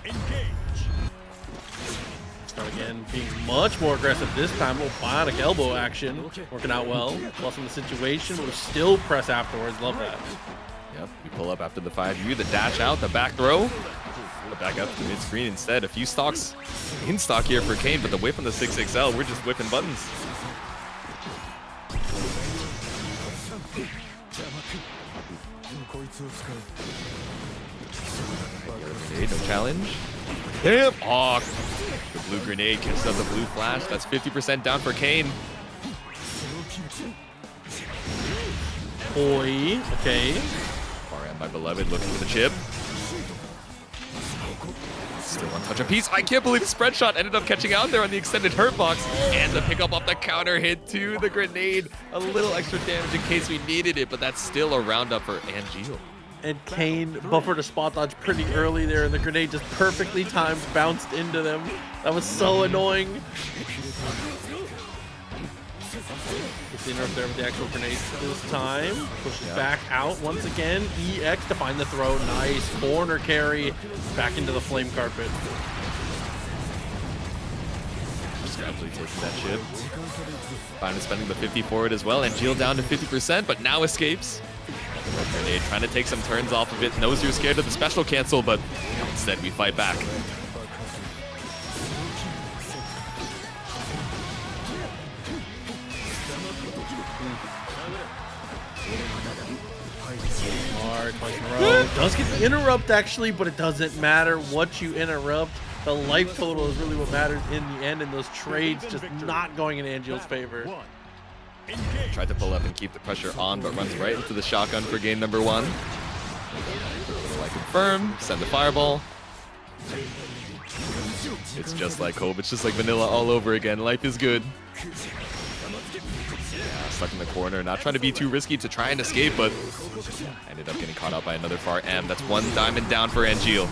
Engage. Start again, being much more aggressive this time. A little bionic elbow action, working out well. Plus in the situation, but we still press afterwards. Love that. Yep, we pull up after the 5U, the dash out, the back throw. Back up to the mid-screen instead. A few stocks in stock here for Kain, but the whip on the 6XL, we're just whipping buttons. Grenade, no challenge. Damn! Oh, the blue grenade catches up the blue flash. That's 50% down for Kain. Boy, okay. Far end, my beloved, looking for the chip. Still one touch apiece. I can't believe the spread shot ended up catching out there on the extended hurt box. And the pickup off the counter hit to the grenade. A little extra damage in case we needed it, but that's still a roundup for Angel. And Kain buffered a spot dodge pretty early there, and the grenade just perfectly timed bounced into them. That was so annoying. Gets the interrupt there with the actual grenade this time. Pushes back out once again. EX to find the throw. Nice corner carry back into the flame carpet. Granblue taking that chip. Finally spending the 50 forward as well, and Gilles down to 50%, but now escapes. Grenade trying to take some turns off of it. Knows you're scared of the special cancel, but instead we fight back. Hard, twice in a row. Does get the interrupt actually, but it doesn't matter what you interrupt. The life total is really what matters in the end, and those trades just not going in Angel's favor. Tried to pull up and keep the pressure on, but runs right into the shotgun for game number 1. Like confirm, send the fireball. It's just like hope. It's just like vanilla all over again. Life is good. Stuck in the corner, not trying to be too risky to try and escape, but ended up getting caught out by another far M. That's 1 diamond down for Angel.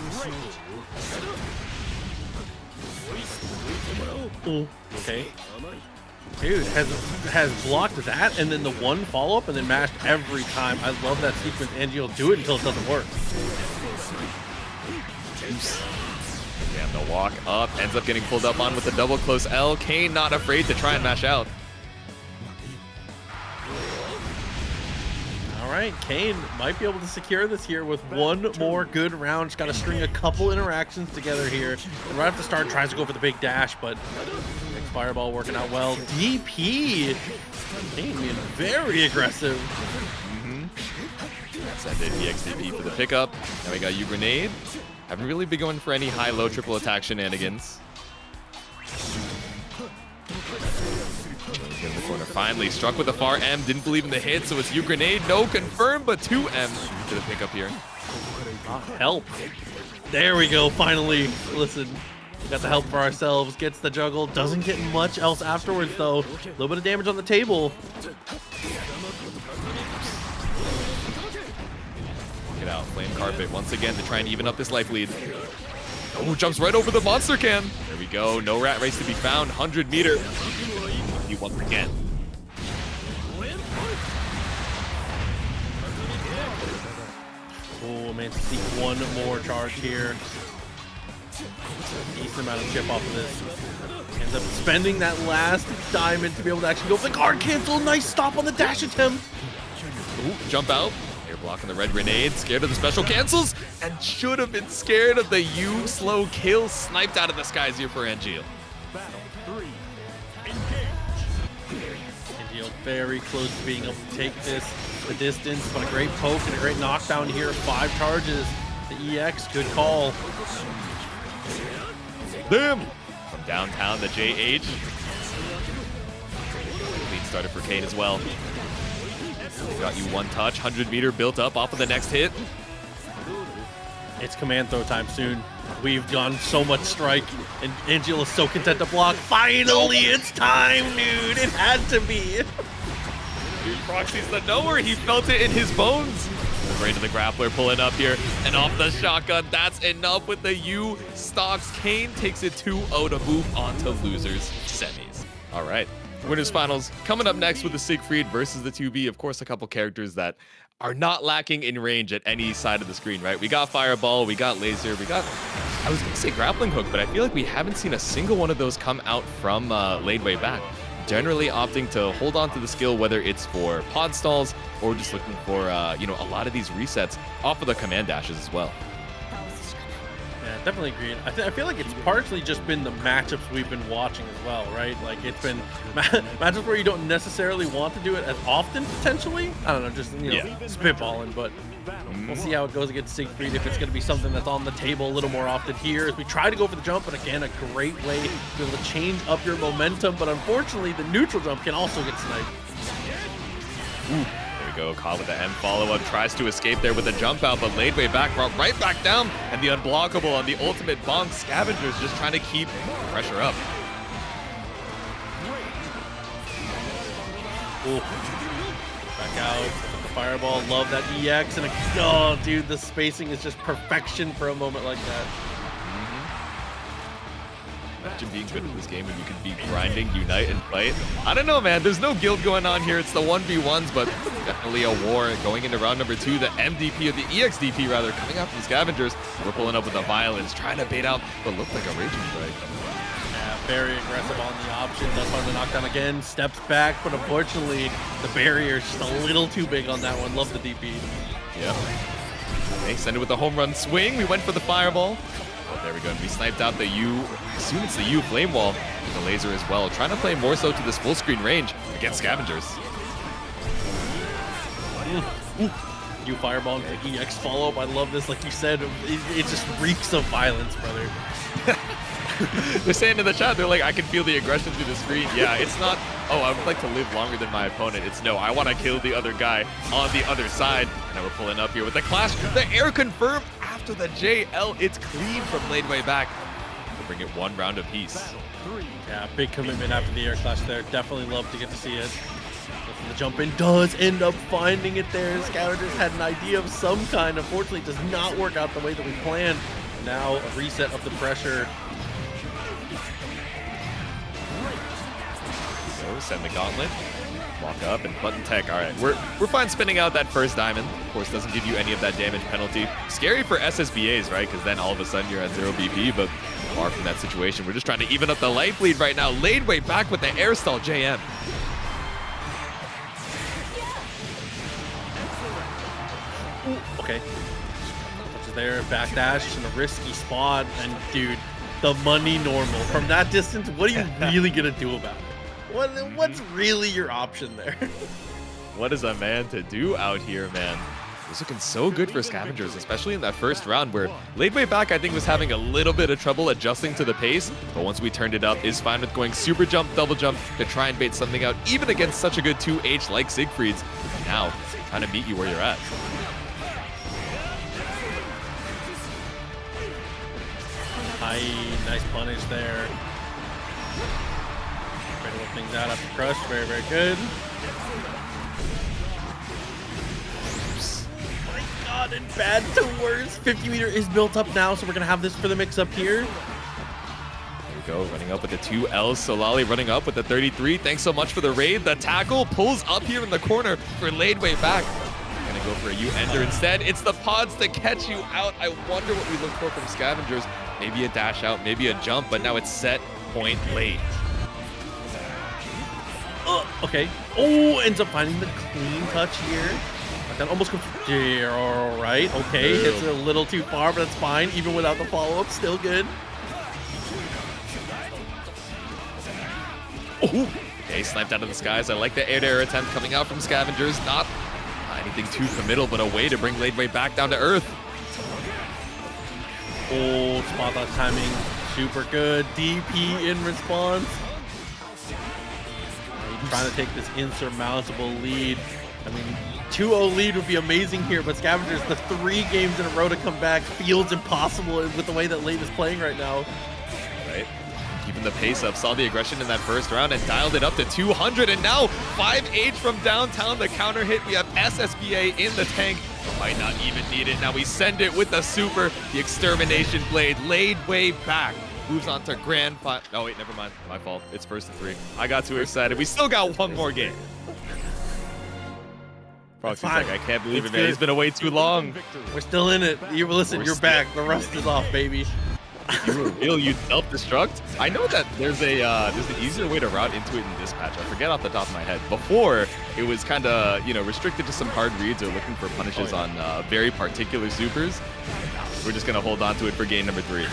Okay. Dude, has blocked that and then the 1 follow-up and then mashed every time. I love that sequence. Angel do it until it doesn't work. Damn, the walk up, ends up getting pulled up on with the double close L. Kain not afraid to try and mash out. All right, Kain might be able to secure this here with 1 more good round. Just got to string a couple interactions together here. And right at the start, tries to go for the big dash, but next fireball working out well. DP! Kain being very aggressive. Send in EXDP for the pickup. Now we got U grenade. Haven't really been going for any high-low triple attack shenanigans. In the corner, finally struck with a far M, didn't believe in the hit, so it's U grenade, no confirm, but 2 M to the pickup here. Help. There we go, finally. Listen, we got the help for ourselves, gets the juggle, doesn't get much else afterwards though. A little bit of damage on the table. Get out, flame carpet once again to try and even up this life lead. Oh, jumps right over the monster can. There we go, no rat race to be found, 100 meter. Once again. Oh man, to see 1 more charge here. Decent amount of chip off of this. Ends up spending that last diamond to be able to actually go for the guard cancel. Nice stop on the dash attempt. Ooh, jump out. Air blocking the red grenade. Scared of the special cancels. And should have been scared of the U slow kill sniped out of the skies here for Angel. Very close to being able to take this the distance, but a great poke and a great knockdown here. 5 charges. The EX, good call. Damn! From downtown, the JH. Lead started for Kain as well. Got you 1 touch, 100 meter built up off of the next hit. It's command throw time soon. We've done so much strike, and Angel is so content to block. Finally, it's time, dude. It had to be. Dude, Proxy's the knower. He felt it in his bones. Right to the grappler pulling up here, and off the shotgun. That's enough with the U stocks. Kain takes it 2-0 to move on to losers semis. All right, winners finals coming up next with the Siegfried versus the 2B. Of course, a couple characters that are not lacking in range at any side of the screen, right? We got Fireball, we got Laser, we got, I was gonna say Grappling Hook, but I feel like we haven't seen a single one of those come out from Ladewaybac. Generally opting to hold on to the skill, whether it's for pod stalls or just looking for, you know, a lot of these resets off of the command dashes as well. Yeah, definitely agreed. I feel like it's partially just been the matchups we've been watching as well, right? Like it's been matchups where you don't necessarily want to do it as often, potentially. I don't know, just, you know, spitballing, but we'll see how it goes against Siegfried, if it's going to be something that's on the table a little more often here as we try to go for the jump. And again, a great way to be able to change up your momentum, but unfortunately the neutral jump can also get sniped. Ooh. There we go, caught with the M follow-up, tries to escape there with a jump out, but Ladewaybac brought right back down, and the unblockable on the ultimate bonk. ScavengerZ just trying to keep pressure up. Ooh. Back out, Fireball, love that EX, and oh, dude, the spacing is just perfection for a moment like that. Imagine being good at this game and you could be grinding, unite, and fight. I don't know, man. There's no guild going on here. It's the 1v1s, but definitely a war going into round number 2. The MDP, or the EXDP rather, coming out from Scavengers. We're pulling up with the violence, trying to bait out what looked like a raging strike. Yeah, very aggressive on the option. Does find the knockdown again, steps back, but unfortunately, the barrier is just a little too big on that one. Love the DP. Yep. Okay, send it with the home run swing. We went for the fireball. Oh, there we go. And we sniped out the U. Assume it's the U flame wall with the laser as well. Trying to play more so to this full screen range against Scavengers. U fireball into the EX follow up. I love this. Like you said, it just reeks of violence, brother. They're saying in the chat, they're like, I can feel the aggression through the screen. Yeah, it's not, oh, I would like to live longer than my opponent. It's no, I want to kill the other guy on the other side. Now we're pulling up here with the clash. The air confirmed after the JL. It's clean from Ladewaybac. We'll bring it 1 round apiece. Yeah, big commitment after the air clash there. Definitely love to get to see it. The jump in does end up finding it there. Scavengers had an idea of some kind. Unfortunately, it does not work out the way that we planned. Now a reset of the pressure. Send the gauntlet, walk up and button tech. All right, we're fine spinning out that first diamond. Of course, doesn't give you any of that damage penalty. Scary for SSBAs, right? Because then all of a sudden you're at 0 BP, but far from that situation. We're just trying to even up the life lead right now. Ladewaybac with the air stall JM. Ooh, okay. Touches there, backdash in a risky spot, and dude, the money normal. From that distance, what are you really gonna do about it? What's really your option there? What is a man to do out here, man? It's looking so good for Scavengers, especially in that first round where Ladewaybac, I think, was having a little bit of trouble adjusting to the pace, but once we turned it up, is fine with going super jump, double jump to try and bait something out, even against such a good 2H like Siegfried's. Now, trying to meet you where you're at. Nice punish there. Try to work things out after crush. Very, very good. Oh my god, and bad to worse. 50 meter is built up now, so we're gonna have this for the mix up here. There we go, running up with the 2 L's. Solali running up with the 33. Thanks so much for the raid. The tackle pulls up here in the corner for Ladewaybac. Gonna go for a U-ender instead. It's the pods to catch you out. I wonder what we look for from Scavengers. Maybe a dash out, maybe a jump, but now it's set point late. Okay. Oh, ends up finding the clean touch here. But that almost comes there. All right. Okay. Hits it a little too far, but that's fine. Even without the follow-up, still good. Oh, okay, sniped out of the skies. I like the air-to-air attempt coming out from Scavengers. Not anything too committal, but a way to bring Ladewaybac down to earth. Oh, spot dodge timing. Super good. DP in response. Trying to take this insurmountable lead. I mean, 2-0 lead would be amazing here, but Scavengers, the 3 games in a row to come back feels impossible with the way that Lade is playing right now. Right. Keeping the pace up. Saw the aggression in that first round and dialed it up to 200. And now 5H from downtown. The counter hit. We have SSBA in the tank. Might not even need it. Now we send it with the super. The extermination blade. Ladewaybac moves on to grand final. Oh, wait, never mind. My fault. It's first to 3. I got too excited. We still got one more game. Proxy's like, I can't believe it, man. It's been away too long. We're still in it. Listen, you're back. The rust is off, baby. If you were real, you'd self-destruct. I know that there's an easier way to route into it in dispatch. I forget off the top of my head. Before, it was kind of, restricted to some hard reads or looking for punishes on very particular supers. We're just going to hold on to it for game number 3.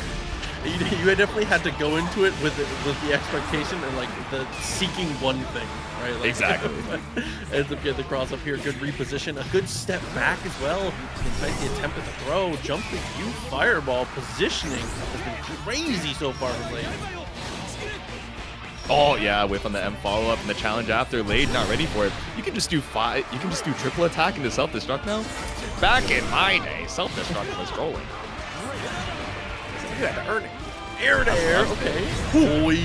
You definitely had to go into it with the expectation and like the seeking one thing, right? Like, exactly. Ends up getting the cross up here. Good reposition. A good step back as well. Despite the attempt at the throw. Jump the U fireball. Positioning has been crazy so far from Lade. Oh yeah, whiff on the M follow up and the challenge after. Lade not ready for it. You can just do triple attack into self-destruct now. Back in my day, self-destruct was rolling. You had to earn it. Air to air, okay. Boy,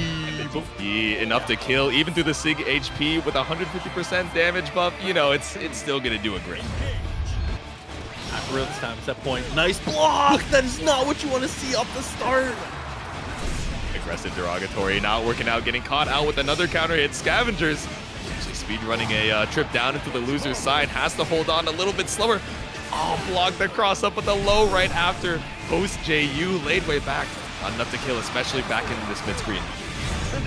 enough to kill, even through the Sig HP with 150% damage buff. You know, it's still gonna do a great. Not real this time. It's that point. Nice block. That is not what you want to see off the start. Aggressive derogatory, not working out, getting caught out with another counter hit. ScavengerZ actually speed running a trip down into the loser's side, has to hold on a little bit slower. Oh, block the cross up with the low right after. Post JU, Ladewaybac. Not enough to kill, especially back in this mid screen.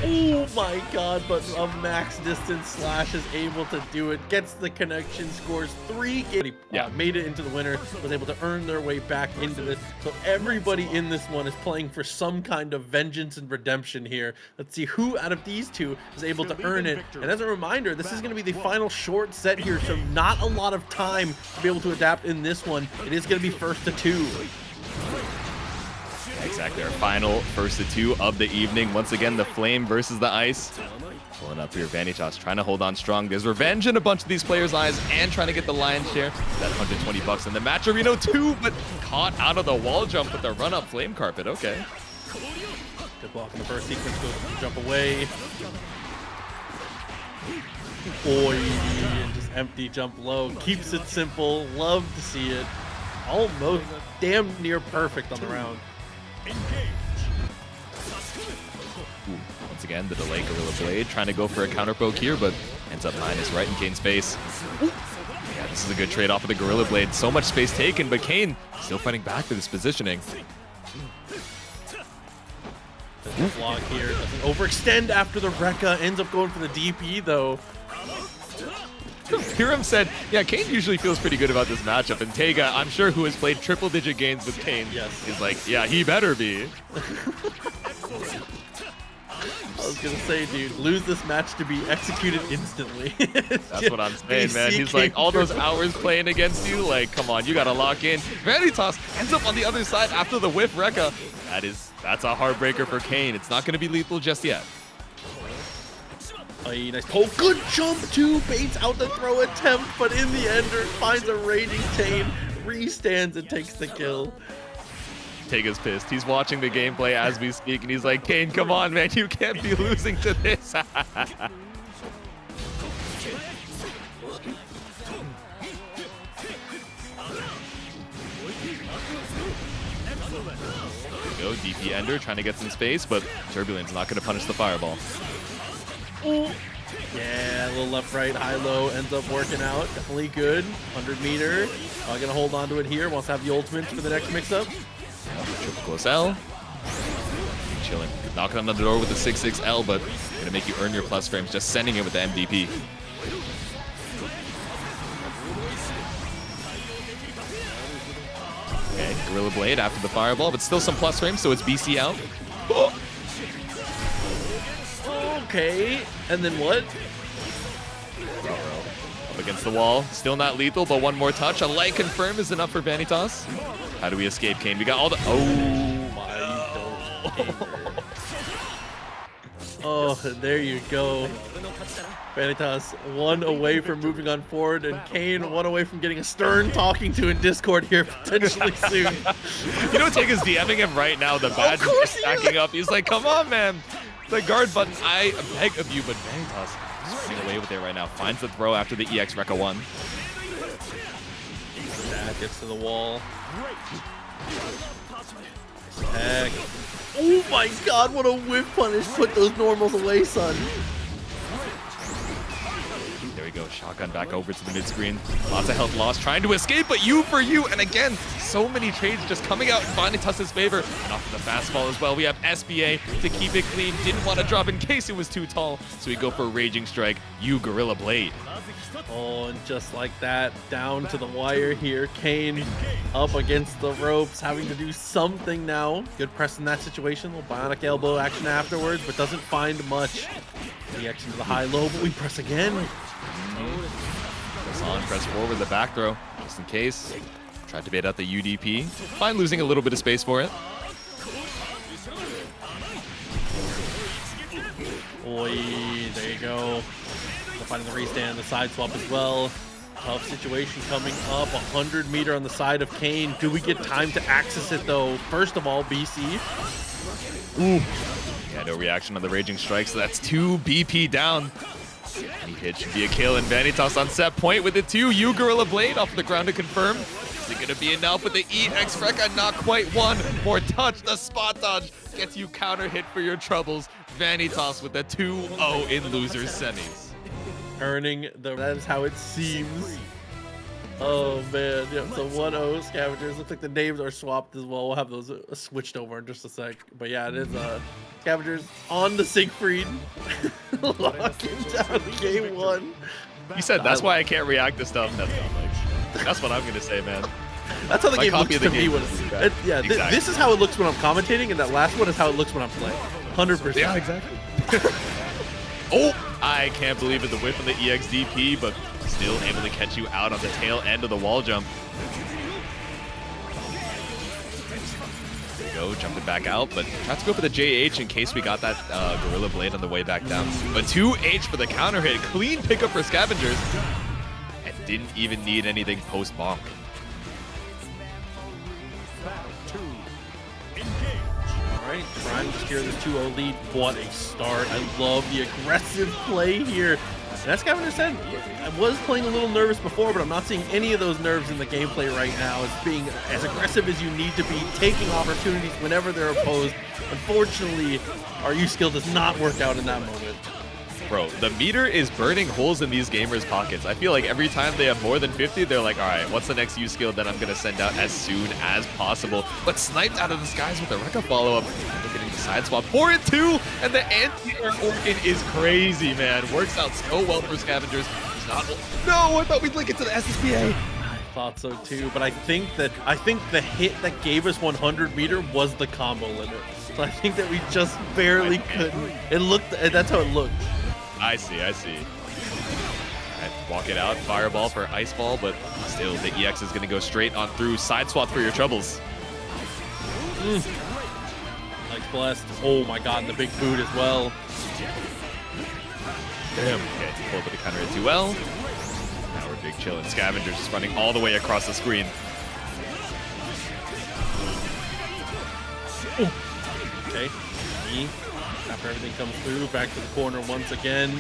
Oh my god, but a max distance slash is able to do it. Gets the connection, scores 3 games. Made it into the winner, was able to earn their way back into this. So everybody in this one is playing for some kind of vengeance and redemption here. Let's see who out of these two is able to earn it. And as a reminder, this is going to be the final short set here, so not a lot of time to be able to adapt in this one. It is going to be first to 2. Exactly, our final first to 2 of the evening. Once again, the flame versus the ice. Pulling up here, Vanitasz trying to hold on strong. There's revenge in a bunch of these players' eyes and trying to get the lion's share. That $120 in the match. Areno 2, but caught out of the wall jump with the run-up flame carpet. Okay. Good block in the first sequence, goes to jump away. Boy, and just empty jump low. Keeps it simple. Love to see it. Almost damn near perfect on the round. Ooh, once again, the delay Gorilla Blade trying to go for a counter poke here, but ends up minus right in Kain's face. Ooh. Yeah, this is a good trade off of the Gorilla Blade. So much space taken, but Kain still fighting back with his positioning. The block here doesn't overextend after the Rekka. Ends up going for the DP though. Hiram said, yeah, Kain usually feels pretty good about this matchup, and Teiga, I'm sure, who has played triple-digit games with Kain, is like, yeah, he better be. I was gonna say, dude, lose this match to be executed instantly. That's what I'm saying, man. He's like, all those hours playing against you, like, come on, you gotta lock in. Vanitasz ends up on the other side after the whiff Rekka. That's a heartbreaker for Kain. It's not gonna be lethal just yet. A nice pull, good jump too, baits out the throw attempt, but in the end, finds a raging chain, restands and takes the kill. Teiga's pissed. He's watching the gameplay as we speak, and he's like, Kain, come on, man, you can't be losing to this. Go, DP Ender trying to get some space, but Turbulent's not going to punish the fireball. Ooh. Yeah, a little left, right, high, low ends up working out. Definitely good. 100 meter. Gonna hold on to it here. Wants to have the ultimate for the next mix-up. Triple close L. Chilling. Knocking on the door with the 6-6 but gonna make you earn your plus frames just sending it with the MDP. Okay, Gorilla Blade after the fireball, but still some plus frames, so it's BC out. Oh. Okay, and then what? Up against the wall, still not lethal, but one more touch. A light confirm is enough for Vanitasz. How do we escape Kain? We got all the, oh my god. Oh, there you go. Vanitasz one away from moving on forward, and Kain one away from getting a stern talking to in Discord here potentially soon. You know, Teiga's DMing him right now. The badge is stacking up. He's like, come on, man. The guard button, I beg of you, but Vanitasz is running away with it right now. Finds the throw after the EX Rekka 1. That gets to the wall. Heck. Oh my god, what a whip punish. Put those normals away, son. There we go. Shotgun back over to the mid screen. Lots of health lost. Trying to escape, but you for you. And again, so many trades just coming out in Vanitasz's favor. And off of the fastball as well. We have SBA to keep it clean. Didn't want to drop in case it was too tall. So we go for a Raging Strike. You Gorilla Blade. Oh, and just like that, down to the wire here. Kain up against the ropes, having to do something now. Good press in that situation. A little bionic elbow action afterwards, but doesn't find much. EX into the high-low, but we press again. Press on, press forward, the back throw, just in case. Tried to bait out the UDP. Fine losing a little bit of space for it. Oi, there you go. Finding the restand, the side swap as well. Tough situation coming up. 100 meter on the side of Kain. Do we get time to access it though? First of all, BC. Ooh. Yeah, no reaction on the Raging Strike, so that's 2 BP down. Any hit should be a kill, and Vanitasz on set point with it too. You Gorilla Blade off the ground to confirm. Is it gonna be enough with the EX Freka? Not quite. One more touch. The spot dodge gets you counter hit for your troubles. Vanitasz with the 2-0 in losers semis. Earning that is how it seems. Oh man, yeah, so 1-0 Scavengers. Looks like the names are swapped as well. We'll have those switched over in just a sec. But yeah, it is Scavengers on the Siegfried. Locking down game 1. You said that's why I can't react to stuff. That's what I'm gonna say, man. That's how the game looks to me. Yeah, exactly. This is how it looks when I'm commentating, and that last one is how it looks when I'm playing. 100%. Yeah, exactly. Oh, I can't believe it. The whiff on the EXDP, but still able to catch you out on the tail end of the wall jump. There you go, jumping back out, but try to go for the JH in case we got that Gorilla Blade on the way back down. But 2H for the counter hit. Clean pickup for Scavengers. And didn't even need anything post-bonk. Alright, trying to secure this 2-0 lead. What a start. I love the aggressive play here. And as Scavenger said, I was playing a little nervous before, but I'm not seeing any of those nerves in the gameplay right now. It's being as aggressive as you need to be, taking opportunities whenever they're opposed. Unfortunately, our U skill does not work out in that moment. Bro, the meter is burning holes in these gamers' pockets. I feel like every time they have more than 50, they're like, all right, what's the next U skill that I'm going to send out as soon as possible? But sniped out of the skies with a Rekka follow-up. They're getting the side swap for it too, and the anti-air organ is crazy, man. Works out so well for Scavengers. It's not... No, I thought we'd link it to the SSPA. I thought so too, but I think the hit that gave us 100 meter was the combo limit. So I think that we just barely couldn't. It looked, that's how it looked. I see. Right, walk it out, fireball for ice ball, but still the EX is gonna go straight on through. Side swap for your troubles. Nice blast. Oh my god, and the big boot as well. Damn. Okay, pull up with the counter hit too well. Now we're big chill, and Scavengers just running all the way across the screen. Okay. After everything comes through, back to the corner once again.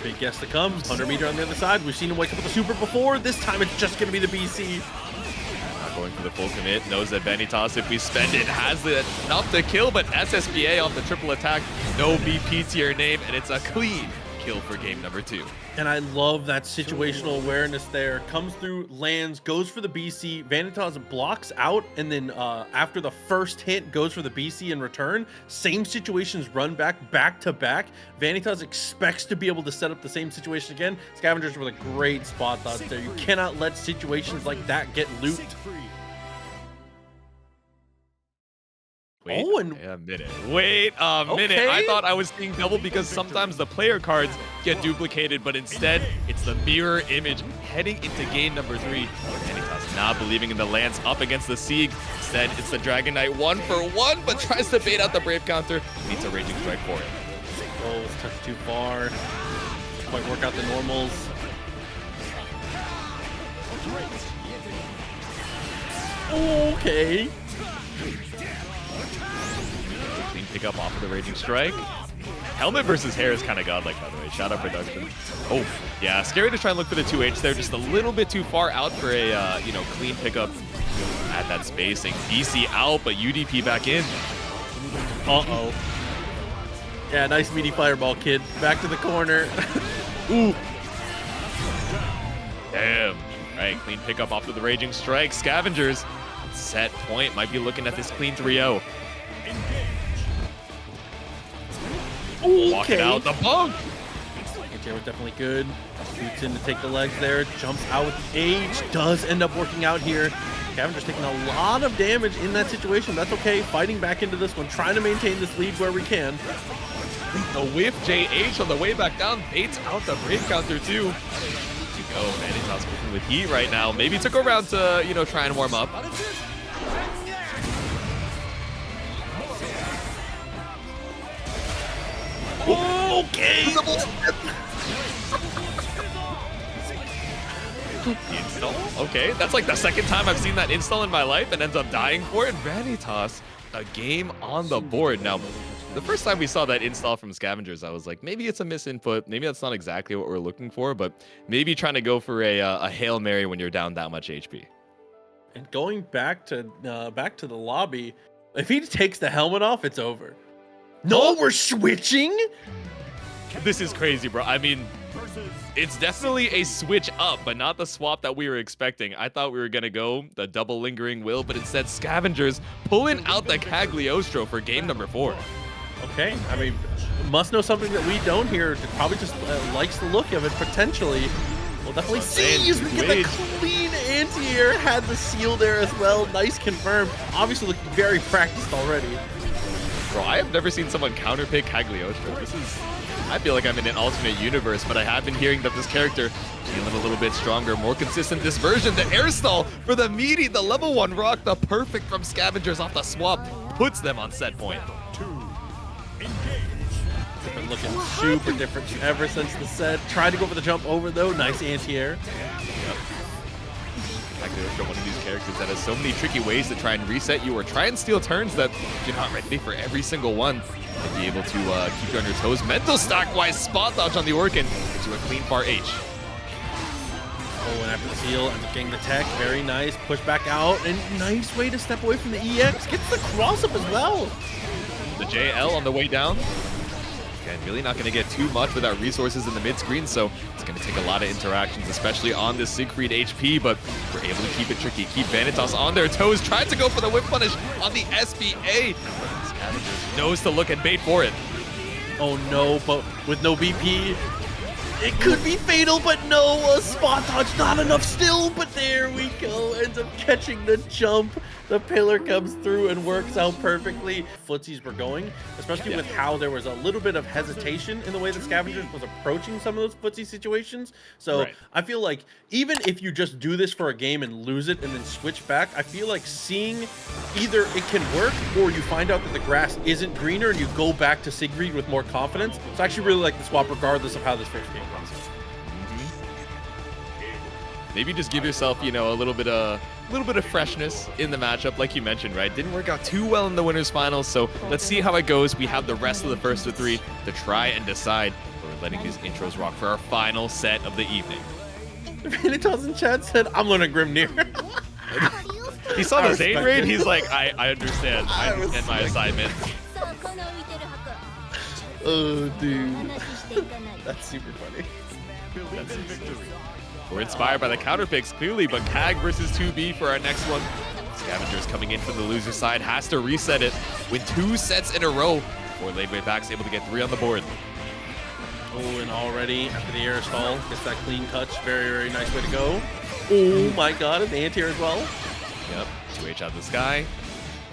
Big guess to come. 100 meter on the other side. We've seen him wake up with a super before. This time it's just going to be the BC. Not going for the full commit. Knows that Vanitasz, if we spend it, has enough to kill, but SSPA off the triple attack. No BP to your name, and it's a clean kill for game number 2. And I love that situational awareness there. Comes through, lands, goes for the BC. Vanitasz blocks out, and then after the first hit, goes for the BC in return. Same situations run back to back. Vanitasz expects to be able to set up the same situation again. Scavengers with a great spot dodge there. You cannot let situations like that get looped. Wait, oh, and a minute. Wait a minute. Okay. I thought I was seeing double because sometimes the player cards get duplicated, but instead it's the mirror image heading into game number 3. Vanitasz not believing in the lance up against the Sieg. Instead, it's the Dragon Knight 1-for-1, but tries to bait out the Brave counter. Needs a Raging Strike for it. Oh, it's touched too far. Doesn't quite work out the normals. Okay. Clean pick up off of the Raging Strike. Helmet versus hair is kind of godlike, by the way. Shout out production. Oh, yeah, scary to try and look for the 2H there. Just a little bit too far out for a, clean pickup at that spacing. DC out, but UDP back in. Uh-oh. Yeah, nice meaty fireball, kid. Back to the corner. Ooh. Damn. Right, clean pickup off of the Raging Strike. Scavengers set point. Might be looking at this clean 3-0. Okay. Walking out the bunk. Anti-air was definitely good. Shoots in to take the legs there. Jumps out with the H. Does end up working out here. Scavenger's taking a lot of damage in that situation. That's okay. Fighting back into this one. Trying to maintain this lead where we can. The whiff JH on the way back down. Baits out the Brave counter too. Go, Vanitasz working with heat right now. Maybe took a round to, try and warm up. Okay. Install? Okay, that's like the second time I've seen that install in my life and ends up dying for it. Vanitasz a game on the board. Now, the first time we saw that install from ScavengerZ, I was like, maybe it's a misinput. Maybe that's not exactly what we're looking for, but maybe trying to go for a Hail Mary when you're down that much HP. And going back to the lobby, if he takes the helmet off, it's over. No, we're switching? This is crazy, bro. I mean, it's definitely a switch up, but not the swap that we were expecting. I thought we were going to go the double lingering will, but instead ScavengerZ pulling out the Cagliostro for game number 4. Okay, I mean, must know something that we don't here. Probably just likes the look of it, potentially. We'll definitely see as we get the clean anti-air. Had the seal there as well. Nice confirm. Obviously looking very practiced already. Bro, I have never seen someone counterpick Cagliostro. I feel like I'm in an alternate universe, but I have been hearing that this character feeling a little bit stronger, more consistent this version. The air stall for the meaty, the level 1 rock, the perfect from ScavengerZ off the swap, puts them on set point. Been looking super different ever since the set. Tried to go for the jump over though. Nice anti-air. Yep. Cagliostro, one of these characters that has so many tricky ways to try and reset you or try and steal turns that you're not ready for every single one. To be able to keep you on your toes. Mental stack-wise, spot dodge on the Orkin. Gets you a clean far H. Oh, and after the seal, ends up getting the tech. Very nice. Push back out. And nice way to step away from the EX. Gets the cross up as well. The JL on the way down. Again, really not going to get too much without resources in the mid-screen, so it's going to take a lot of interactions, especially on this Siegfried HP, but we're able to keep it tricky. Keep Vanitasz on their toes. Tried to go for the whip punish on the SBA. ScavengerZ knows to look and bait for it. Oh no, but with no BP, it could be fatal, but no, a spot dodge, not enough still, but there we go. Ends up catching the jump. The pillar comes through and works out perfectly. Footsies were going, especially with how there was a little bit of hesitation in the way that ScavengerZ was approaching some of those footsie situations. So I feel like even if you just do this for a game and lose it and then switch back, I feel like seeing either it can work or you find out that the grass isn't greener and you go back to Siegfried with more confidence. So I actually really like the swap regardless of how this first game goes. Maybe just give yourself, you know, a little bit of freshness in the matchup, like you mentioned, right? Didn't work out too well in the winners finals, so let's see how it goes. We have the rest of the first of 3 to try and decide. We're letting these intros rock for our final set of the evening. Vanitasz in chat said, "I'm learning Grim Nier." He saw the Zane raid. He's like, I understand. I understand my assignment. Oh, dude, that's super funny. We're inspired by the counter picks, clearly, but Cag versus 2B for our next one. ScavengerZ coming in from the loser side, has to reset it, win 2 sets in a row before Ladewaybac's able to get 3 on the board. Oh, and already after the air stall, gets that clean touch. Very, very nice way to go. Oh my god, and the anti-air as well. Yep, 2H out of the sky.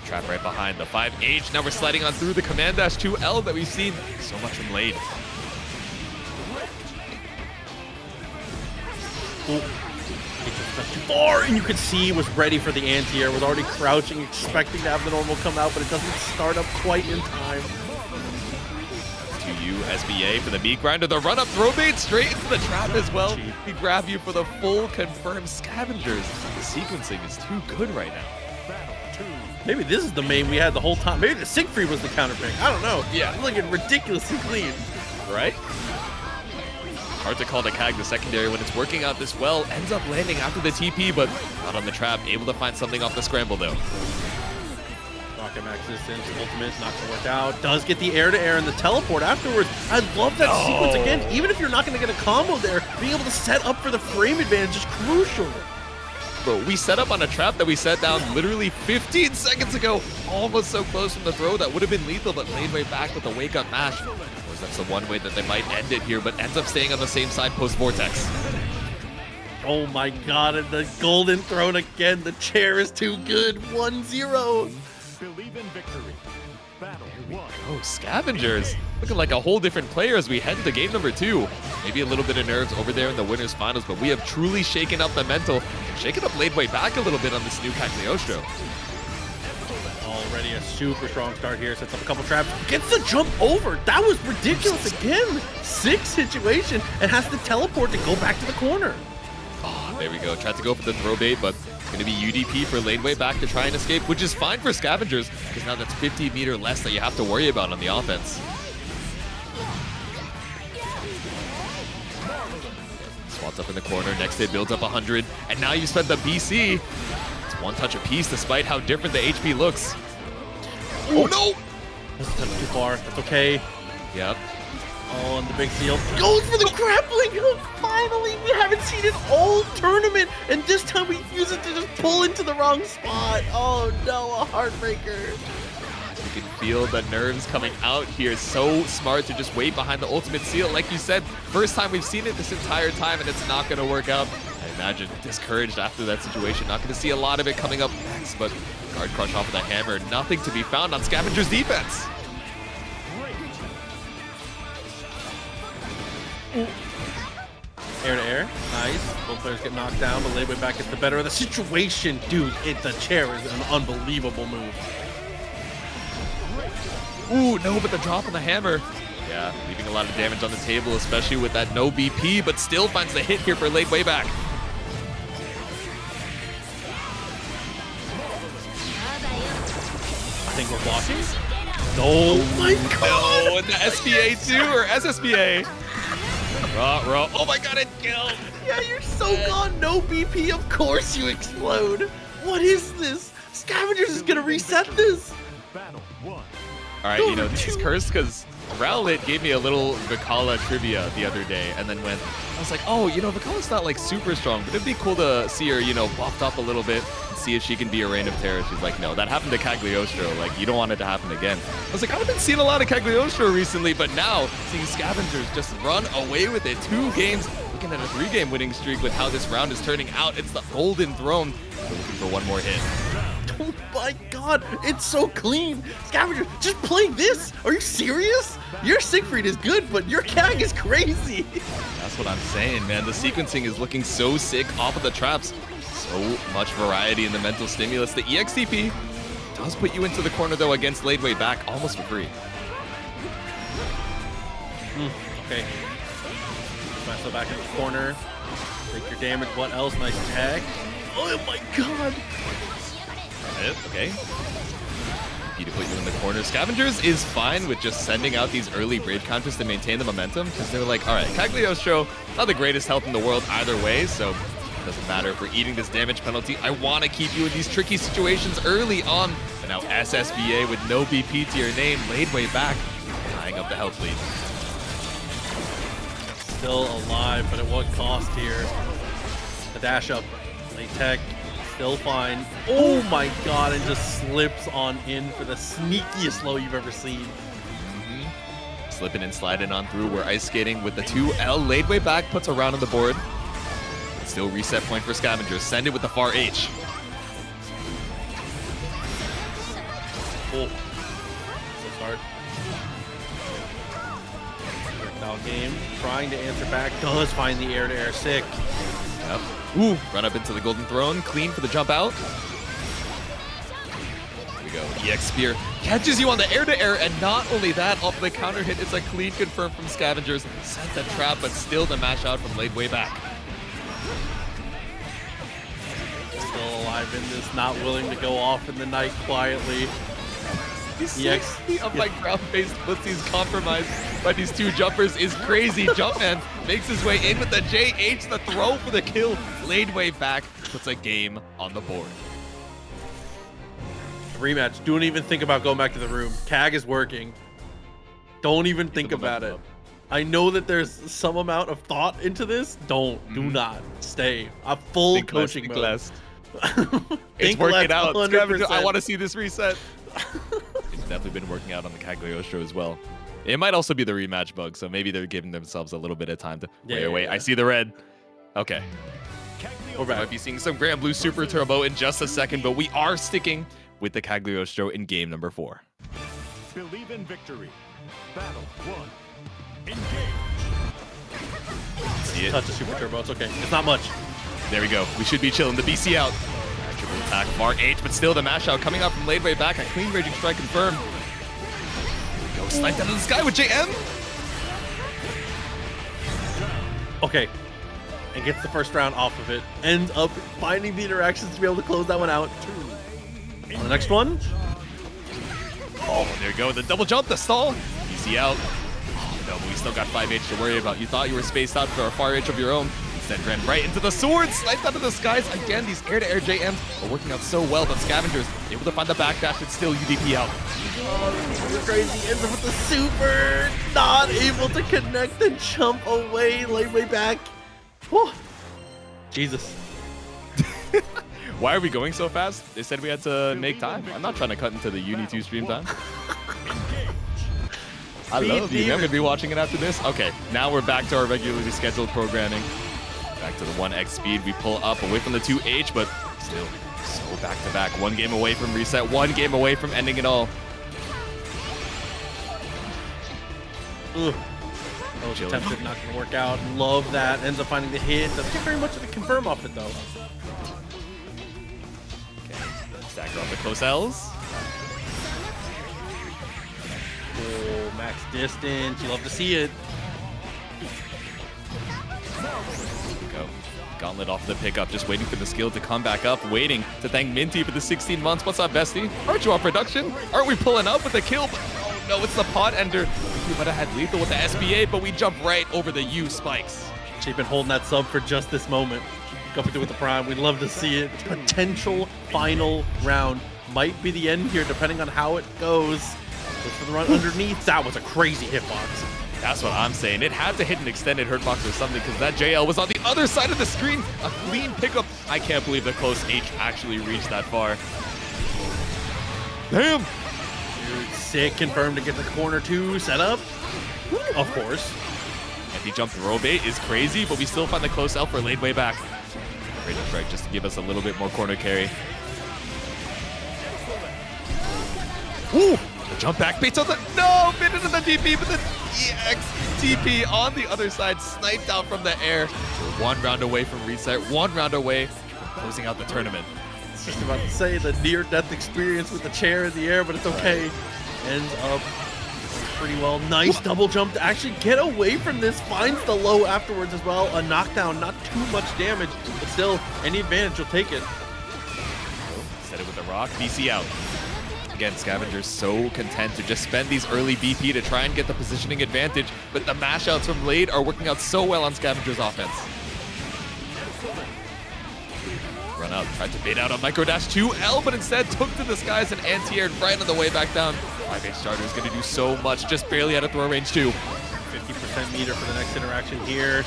Trap right behind the 5H. Now we're sliding on through the command dash 2L that we've seen so much from Lade. Too far, and you could see he was ready for the anti-air, was already crouching, expecting to have the normal come out, but it doesn't start up quite in time. To you, SBA for the meat grinder, the run-up throw bait straight into the trap as well. We grab you for the full confirmed ScavengerZ. The sequencing is too good right now. Maybe this is the main we had the whole time. Maybe the Siegfried was the counter pick. I don't know. Yeah. It's looking ridiculously clean. Right? Hard to call the Cag the secondary when it's working out this well. Ends up landing after the TP, but not on the trap. Able to find something off the scramble, though. Rocket Max distance, ultimate, not going to work out. Does get the air-to-air and the teleport afterwards. I love that sequence again. Even if you're not going to get a combo there, being able to set up for the frame advantage is crucial. Bro, we set up on a trap that we set down literally 15 seconds ago. Almost so close from the throw. That would have been lethal, but Ladewaybac with the wake-up mash. That's the one way that they might end it here, but ends up staying on the same side post-Vortex. Oh my god, and the golden throne again. The chair is too good. 1-0. Believe in victory. Battle 1. Oh, ScavengerZ looking like a whole different player as we head into game number 2. Maybe a little bit of nerves over there in the winners finals, but we have truly shaken up the mental and shaken up Ladewaybac a little bit on this new Cagliostro. Already a super strong start here. Sets up a couple traps. Gets the jump over. That was ridiculous again. 6 situation and has to teleport to go back to the corner. Oh, there we go. Tried to go for the throw bait, but Gonna be UDP for Ladewaybac to try and escape, which is fine for ScavengerZ, because now that's 50 meter less that you have to worry about on the offense. Swats up in the corner, next hit builds up 100, and now you spent the BC. It's one touch apiece despite how different the HP looks. Oh no! This is too far, that's okay. Yep. Oh, and the big seal goes for the grappling hook. Finally, we haven't seen it all tournament, and this time we use it to just pull into the wrong spot. Oh no, a heartbreaker. You can feel the nerves coming out here. So smart to just wait behind the ultimate seal. Like you said, first time we've seen it this entire time, and it's not going to work out. I imagine discouraged after that situation. Not going to see a lot of it coming up next, but guard crush off of the hammer. Nothing to be found on ScavengerZ defense. Air to air, nice. Both players get knocked down, but Ladewaybac gets the better of the situation. Dude, the chair is an unbelievable move. Ooh, no, but the drop on the hammer. Yeah, leaving a lot of damage on the table, especially with that no BP, but still finds the hit here for Ladewaybac. I think we're blocking. No, my God! No, and the SBA too, or SSBA. Oh my God, it killed. Yeah, you're so gone. No BP, of course you explode. What is this? ScavengerZ is gonna reset this. Battle 1. All right, you know, this is cursed because Rowlet gave me a little Vicala trivia the other day, and then I was like, oh, you know, Vicala's not like super strong, but it'd be cool to see her, you know, buffed up a little bit and see if she can be a Reign of Terror. She's like, no, that happened to Cagliostro. Like, you don't want it to happen again. I was like, I haven't seen a lot of Cagliostro recently, but now seeing ScavengerZ just run away with it. 2 games, looking at a 3-game winning streak with how this round is turning out. It's the Golden Throne. We're looking for one more hit. Oh my God, it's so clean. ScavengerZ, just play this. Are you serious? Your Siegfried is good, but your Kain is crazy. That's what I'm saying, man. The sequencing is looking so sick off of the traps. So much variety in the mental stimulus. The EXTP does put you into the corner, though, against Ladewaybac almost for free. Okay. So back in the corner. Take your damage. What else? Nice tag. Oh my God. Okay. To put you in the corner. ScavengerZ is fine with just sending out these early Brave counters to maintain the momentum, because they're like, all right, Cagliostro, not the greatest health in the world either way, so it doesn't matter if we're eating this damage penalty. I want to keep you in these tricky situations early on. But now SSBA with no BP to your name, Ladewaybac, tying up the health lead. Still alive, but at what cost here? The dash up, late tech. Still fine. Oh my God, and just slips on in for the sneakiest low you've ever seen. Slipping and sliding on through. We're ice skating with the 2L. Ladewaybac puts a round on the board. Still reset point for ScavengerZ. Send it with the far H. Oh, so hard. Now game, trying to answer back, does find the air to air sick. Yep. Ooh, run up into the Golden Throne, clean for the jump out. Here we go, EX Spear catches you on the air-to-air, and not only that, off the counter hit, it's a clean confirm from ScavengerZ. Sent the trap, but still the mash out from Ladewaybac. Still alive in this, not willing to go off in the night quietly. EX of my ground-based pussies compromised by these 2 jumpers is crazy. Jumpman makes his way in with the JH, the throw for the kill. Ladewaybac puts a game on the board. Rematch. Don't even think about going back to the room. CAG is working. Don't even think about it. I know that there's some amount of thought into this. Do not stay. A full Think coaching mode. It's working out. 100%. I want to see this reset. It's definitely been working out on the Cagliostro as well. It might also be the rematch bug, so maybe they're giving themselves a little bit of time to... Wait. I see the red. Okay. We're back. Might be seeing some Granblue Super Turbo in just a second, but we are sticking with the Cagliostro in game number 4. Believe in victory. Battle 1. Engage. See it? Touch the super turbo. It's okay. It's not much. There we go. We should be chilling. The BC out. Triple attack, Bar H, but still the mash out coming out from Ladewaybac. A clean Raging Strike confirmed. Go sniped out of the sky with JM. Okay. and gets the first round off of it. Ends up finding the interactions to be able to close that one out. On the next one. Oh, there you go. The double jump, the stall. Easy out. Oh, no, but we still got 5H to worry about. You thought you were spaced out for a far H of your own. Instead, ran right into the sword, sniped out of the skies. Again, these air-to-air JMs are working out so well, but ScavengerZ able to find the backdash and still UDP out. Oh, this is crazy. Ends up with the super. Not able to connect and jump away. Ladewaybac. Whew. Jesus. Why are we going so fast? They said we had to make time. I'm not trying to cut into the Uni 2 stream time. I love you. I'm going to be watching it after this. Okay, now we're back to our regularly scheduled programming. Back to the 1x speed. We pull up away from the 2H, but still so back-to-back. 1 game away from reset, 1 game away from ending it all. Ugh. Oh, attempted, not going to work out. Love that. Ends up finding the hit. Doesn't get very much of a confirm off it, though. Stagger off the close L's. Oh, max distance. You love to see it. Go. Gauntlet off the pickup, just waiting for the skill to come back up, waiting to thank Minty for the 16 months. What's up, bestie? Aren't you on production? Aren't we pulling up with the kill? But oh no, it's the pot ender. We might have had lethal with the SBA, but we jump right over the U spikes. She's been holding that sub for just this moment. Up into with the prime. We'd love to see it. Potential final round. Might be the end here, depending on how it goes. Goes for the run underneath. That was a crazy hitbox. That's what I'm saying. It had to hit an extended hurtbox or something because that JL was on the other side of the screen. A clean pickup. I can't believe the close H actually reached that far. Damn. Dude, sick. Confirmed to get the corner 2 set up. Of course. Anti-jump throw bait is crazy, but we still find the close L for Ladewaybac. Great strike just to give us a little bit more corner carry. Ooh! The jump back baits on the... No! Bit into the DP, but the EX TP on the other side, sniped out from the air. We're 1 round away from reset, 1 round away from closing out the tournament. I was just about to say the near-death experience with the chair in the air, but it's okay. Ends up pretty well. Nice double jump to actually get away from this. Finds the low afterwards as well. A knockdown, not too much damage, but still, any advantage, you'll take it. Set it with the rock, BC out. Again, ScavengerZ so content to just spend these early BP to try and get the positioning advantage, but the mash outs from Lade are working out so well on ScavengerZ offense. Run out, tried to bait out on micro dash 2L, but instead took to the skies and anti-aired right on the way back down. 5H starter is going to do so much, just barely out of throw range too. 50% meter for the next interaction here.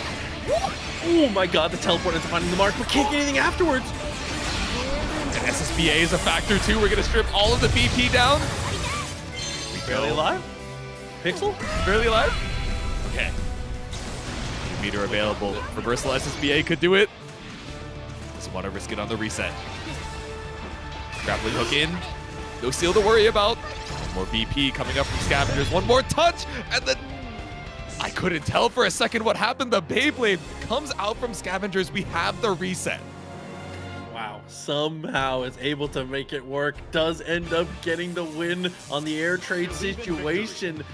Oh my god, the teleport is finding the mark, but can't get anything afterwards. And SSBA is a factor too. We're going to strip all of the BP down. Barely alive? Pixel? Barely alive? Okay. Meter available. Reversal SSBA could do it. Doesn't want to risk it on the reset. Grappling hook in. No seal to worry about. More BP coming up from ScavengerZ. One more touch, and then I couldn't tell for a second what happened. The Beyblade comes out from ScavengerZ. We have the reset. Wow, somehow is able to make it work. Does end up getting the win on the air trade situation.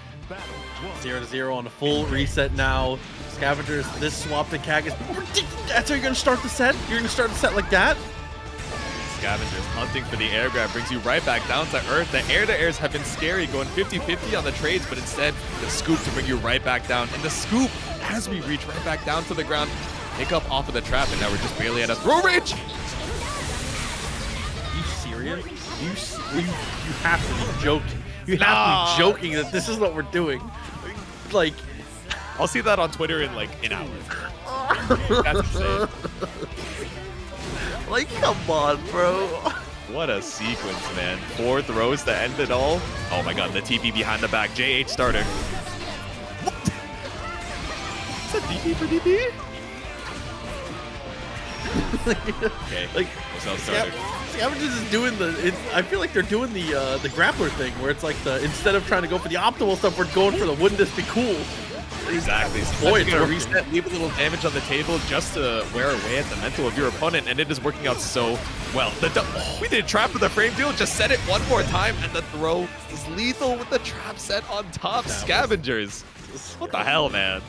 0-0 on a full reset now. ScavengerZ, this swap to Kag is ridiculous. That's how you're going to start the set? You're going to start the set like that? ScavengerZ hunting for the air grab brings you right back down to earth. The air-to-airs have been scary, going 50-50 on the trades, but instead, the scoop to bring you right back down. And the scoop, as we reach right back down to the ground, pick up off of the trap, and now we're just barely at a throw range. Are you serious? You have to be joking. You have to be joking that this is what we're doing. Like, I'll see that on Twitter in like an hour. That's insane. Like, come on, bro. What a sequence, man. 4 throws to end it all. Oh my god, the TP behind the back. JH starter. What? Is that DP for DP? Okay, like, what's starter? ScavengerZ is doing I feel like they're doing the grappler thing, where it's like instead of trying to go for the optimal stuff, we're going for the wouldn't this be cool. Exactly. So Boy, you're gonna reset, leave a little damage on the table just to wear away at the mental of your opponent, and it is working out so well. We did trap with the frame deal, just set it one more time, and the throw is lethal with the trap set on top. ScavengerZ. What the hell, man?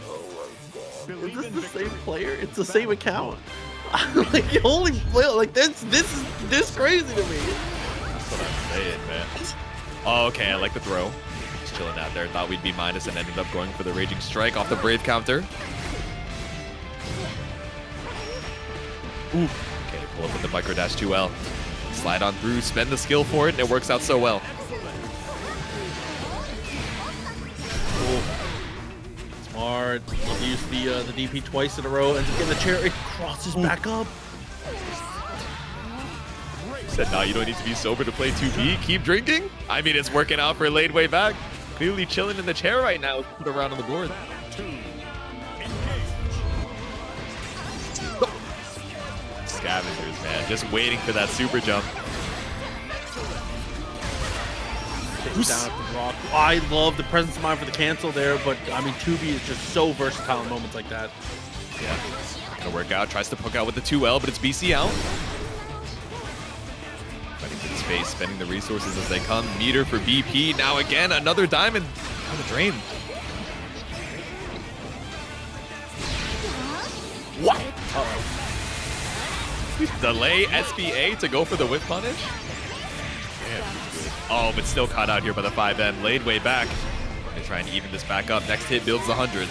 Is this the same player? It's the same account. Like, holy, like this is crazy to me. That's what I'm saying, man. Oh, okay, I like the throw. Just chilling out there. Thought we'd be minus and ended up going for the Raging Strike off the Brave counter. Ooh. Okay, pull up with the Micro Dash 2L. Slide on through, spend the skill for it, and it works out so well. Cool. Smart. Love to use the DP twice in a row and get the chair. It crosses back up. Said, nah, you don't need to be sober to play 2B. Keep drinking. I mean, it's working out for Ladewaybac. Clearly chilling in the chair right now. Put around on the board. Scavengers, man, just waiting for that super jump. Down at the rock. I love the presence of mind for the cancel there, but I mean, 2B is just so versatile in moments like that. Yeah, gonna work out. Tries to poke out with the 2L, but it's BC out. Fighting for the space, spending the resources as they come. Meter for BP. Now again, another diamond on the drain. What? Uh-oh. Delay SBA to go for the whip punish. Damn. Oh, but still caught out here by the 5M. Ladewaybac. They try and even this back up. Next hit builds the 100.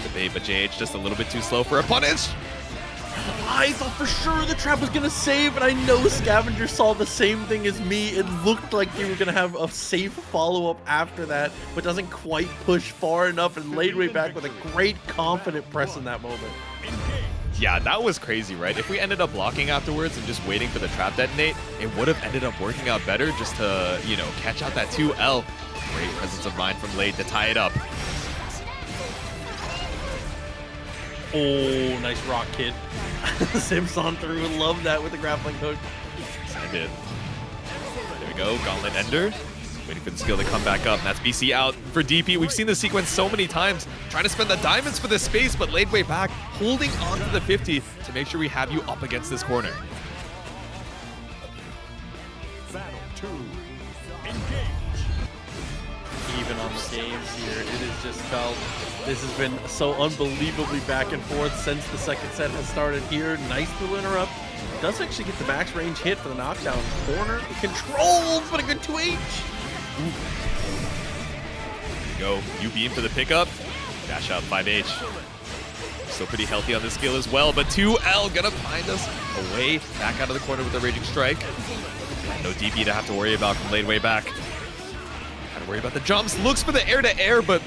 Debate, but JH just a little bit too slow for a punish. I thought for sure the trap was gonna save, and I know Scavenger saw the same thing as me. It looked like you were gonna have a safe follow-up after that, but doesn't quite push far enough, and Ladewaybac with a great confident press in that moment. Yeah, that was crazy, right? If we ended up blocking afterwards and just waiting for the trap detonate, it would have ended up working out better just to, you know, catch out that 2L. Great presence of mind from Lade to tie it up. Oh, nice rock kid. Simpson through, love that with the grappling hook. I did. There we go, Gauntlet Ender. Waiting for the skill to come back up, and that's BC out for DP. We've seen this sequence so many times, trying to spend the diamonds for this space, but Ladewaybac holding on to the 50 to make sure we have you up against this corner. Battle 2. Engage. Even on the games here, it has just felt, this has been so unbelievably back and forth since the second set has started here. Nice little interrupt. Does actually get the max range hit for the knockdown. Corner controlled, but a good 2H. Go, you beam for the pickup. Dash out 5H. Still pretty healthy on this skill as well, but 2L gonna find us away back out of the corner with the Raging Strike. No DP to have to worry about from Ladewaybac. Gotta worry about the jumps. Looks for the air-to-air, but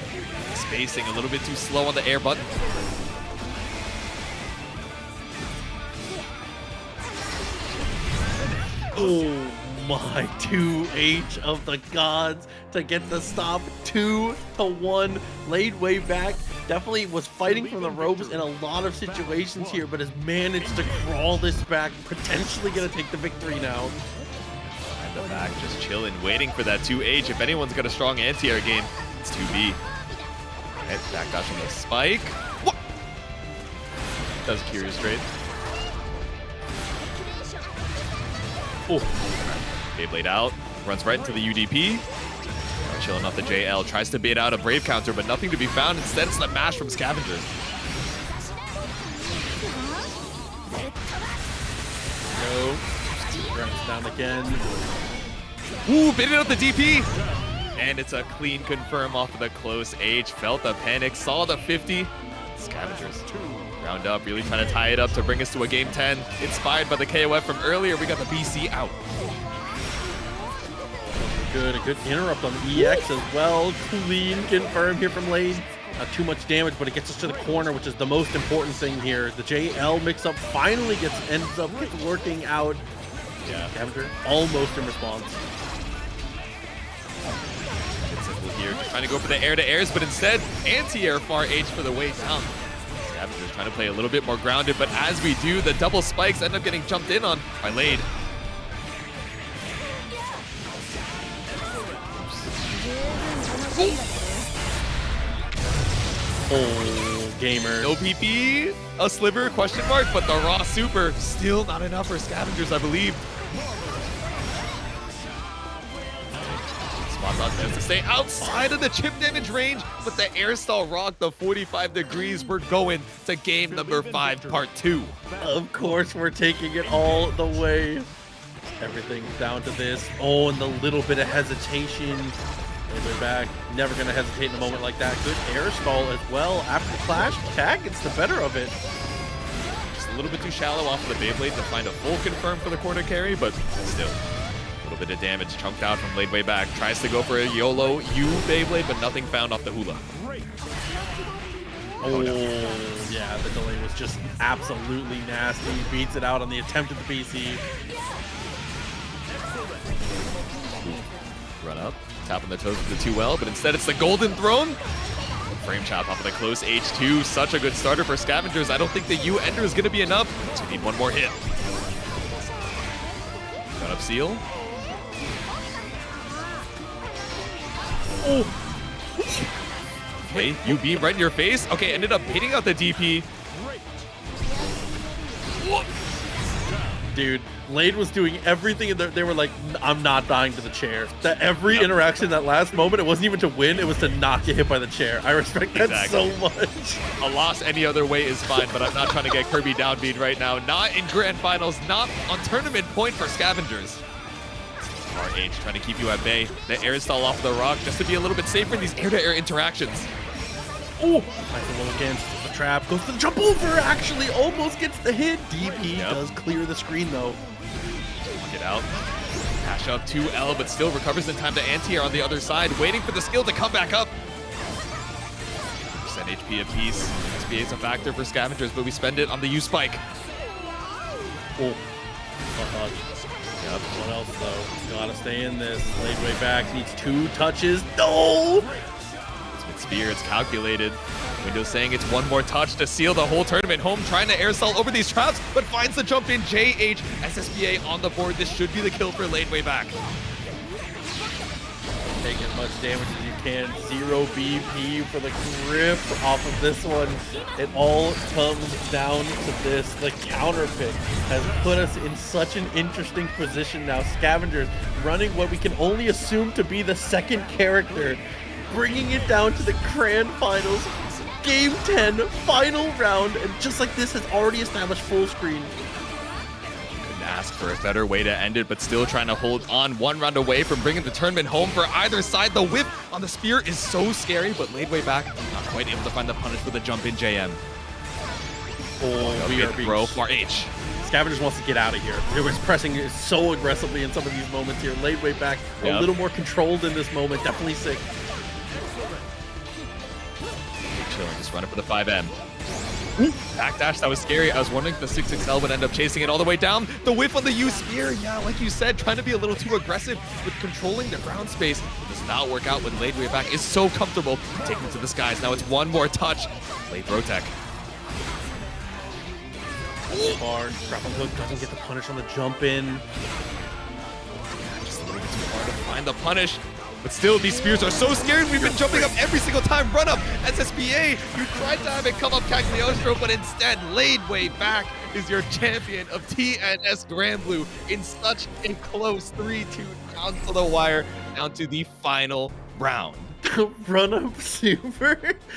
spacing a little bit too slow on the air button. Oh my, 2H of the gods to get the stop. 2-1. Ladewaybac definitely was fighting from the ropes in a lot of situations here, but has managed to crawl this back, potentially gonna take the victory now. And the back just chilling, waiting for that 2H. If anyone's got a strong anti-air game, it's 2B. Okay, backdash on the spike. What? That was curious trade. Oh. Beyblade out, runs right into the UDP. Chilling off the JL, tries to bait out a Brave counter, but nothing to be found. Instead, it's the mash from ScavengerZ. No. Runs down again. Ooh, baited out the DP! And it's a clean confirm off of the close H. Felt the panic, saw the 50. ScavengerZ. Round up, really trying to tie it up to bring us to a game 10. Inspired by the KOF from earlier, we got the BC out. Good, a good interrupt on the EX as well. Clean confirm here from Lade. Not too much damage, but it gets us to the corner, which is the most important thing here. The JL mix-up finally ends up working out. Yeah. Scavenger almost in response. It's simple here, just trying to go for the air-to-airs, but instead, anti-air far H for the way down. ScavengerZ trying to play a little bit more grounded, but as we do, the double spikes end up getting jumped in on by Lade. Oh, gamer. No PP, a sliver, question mark, but the raw super, still not enough for ScavengerZ, I believe. Spots on there, stay outside of the chip damage range, but the air stall rocked the 45 degrees. We're going to game number 5, part 2. Of course, we're taking it all the way. Everything down to this. Oh, and the little bit of hesitation. Ladewaybac, never going to hesitate in a moment like that. Good air stall as well. After the clash, Tag gets the better of it. Just a little bit too shallow off of the Beyblade to find a full confirm for the corner carry, but still. A little bit of damage chunked out from Ladewaybac. Tries to go for a YOLO U Beyblade, but nothing found off the hula. Oh, yeah, the delay was just absolutely nasty. Beats it out on the attempt at the BC. Run up, tapping the toes with the 2L, but instead it's the Golden Throne. Frame chop off of the close H2. Such a good starter for ScavengerZ. I don't think the U enter is going to be enough, so we need one more hit. Run up seal. Oh. Okay, you beam right in your face. Okay, ended up hitting out the DP. Dude, Lade was doing everything, and they were like, I'm not dying to the chair. That every interaction, that last moment, it wasn't even to win, it was to not get hit by the chair. I respect that so much. A loss any other way is fine, but I'm not trying to get Kirby downbeat right now. Not in grand finals, not on tournament point for ScavengerZ. RH trying to keep you at bay. The air stall off the rock just to be a little bit safer in these air-to-air interactions. Oh, nice little against the trap. Goes for the jump over, actually almost gets the hit. DP does clear the screen though. Get out. Dash up 2L, but still recovers in time to anti-air on the other side, waiting for the skill to come back up. 10% HP apiece. SBA is a factor for ScavengerZ, but we spend it on the U-Spike. Oh, yep. What else though? Gotta stay in this. Ladewaybac needs 2 touches. No! With Spear, it's calculated. Windows saying it's one more touch to seal the whole tournament home, trying to air stall over these traps, but finds the jump in. JH, SSBA on the board. This should be the kill for Ladewaybac. Take as much damage as you can. 0 BP for the grip off of this one. It all comes down to this. The counter pick has put us in such an interesting position now. ScavengerZ running what we can only assume to be the second character, bringing it down to the grand finals. Game 10, final round, and just like this has already established full screen. Couldn't ask for a better way to end it, but still trying to hold on, one round away from bringing the tournament home for either side. The whip on the spear is so scary, but Ladewaybac not quite able to find the punish with the jump in JM. Oh, we are being... RH. ScavengerZ wants to get out of here. It was pressing so aggressively in some of these moments here. Ladewaybac a little more controlled in this moment. Definitely sick. Chilling, just running for the 5M. Backdash, that was scary. I was wondering if the 6XL would end up chasing it all the way down. The whiff on the U spear, yeah, like you said, trying to be a little too aggressive with controlling the ground space. It does not work out when Ladewaybac is so comfortable taking it to the skies. Now it's one more touch. Lade Brotech. Hard. Grappling hook doesn't get the punish on the jump in. Just a little bit too hard to find the punish. But still, these spears are so scary. We've been jumping up every single time. Run up, SSBA. You tried to have it come up Cagliostro, but instead, Ladewaybac is your champion of TNS Granblue in such a close 3-2 down to the wire, down to the final round. Run up super.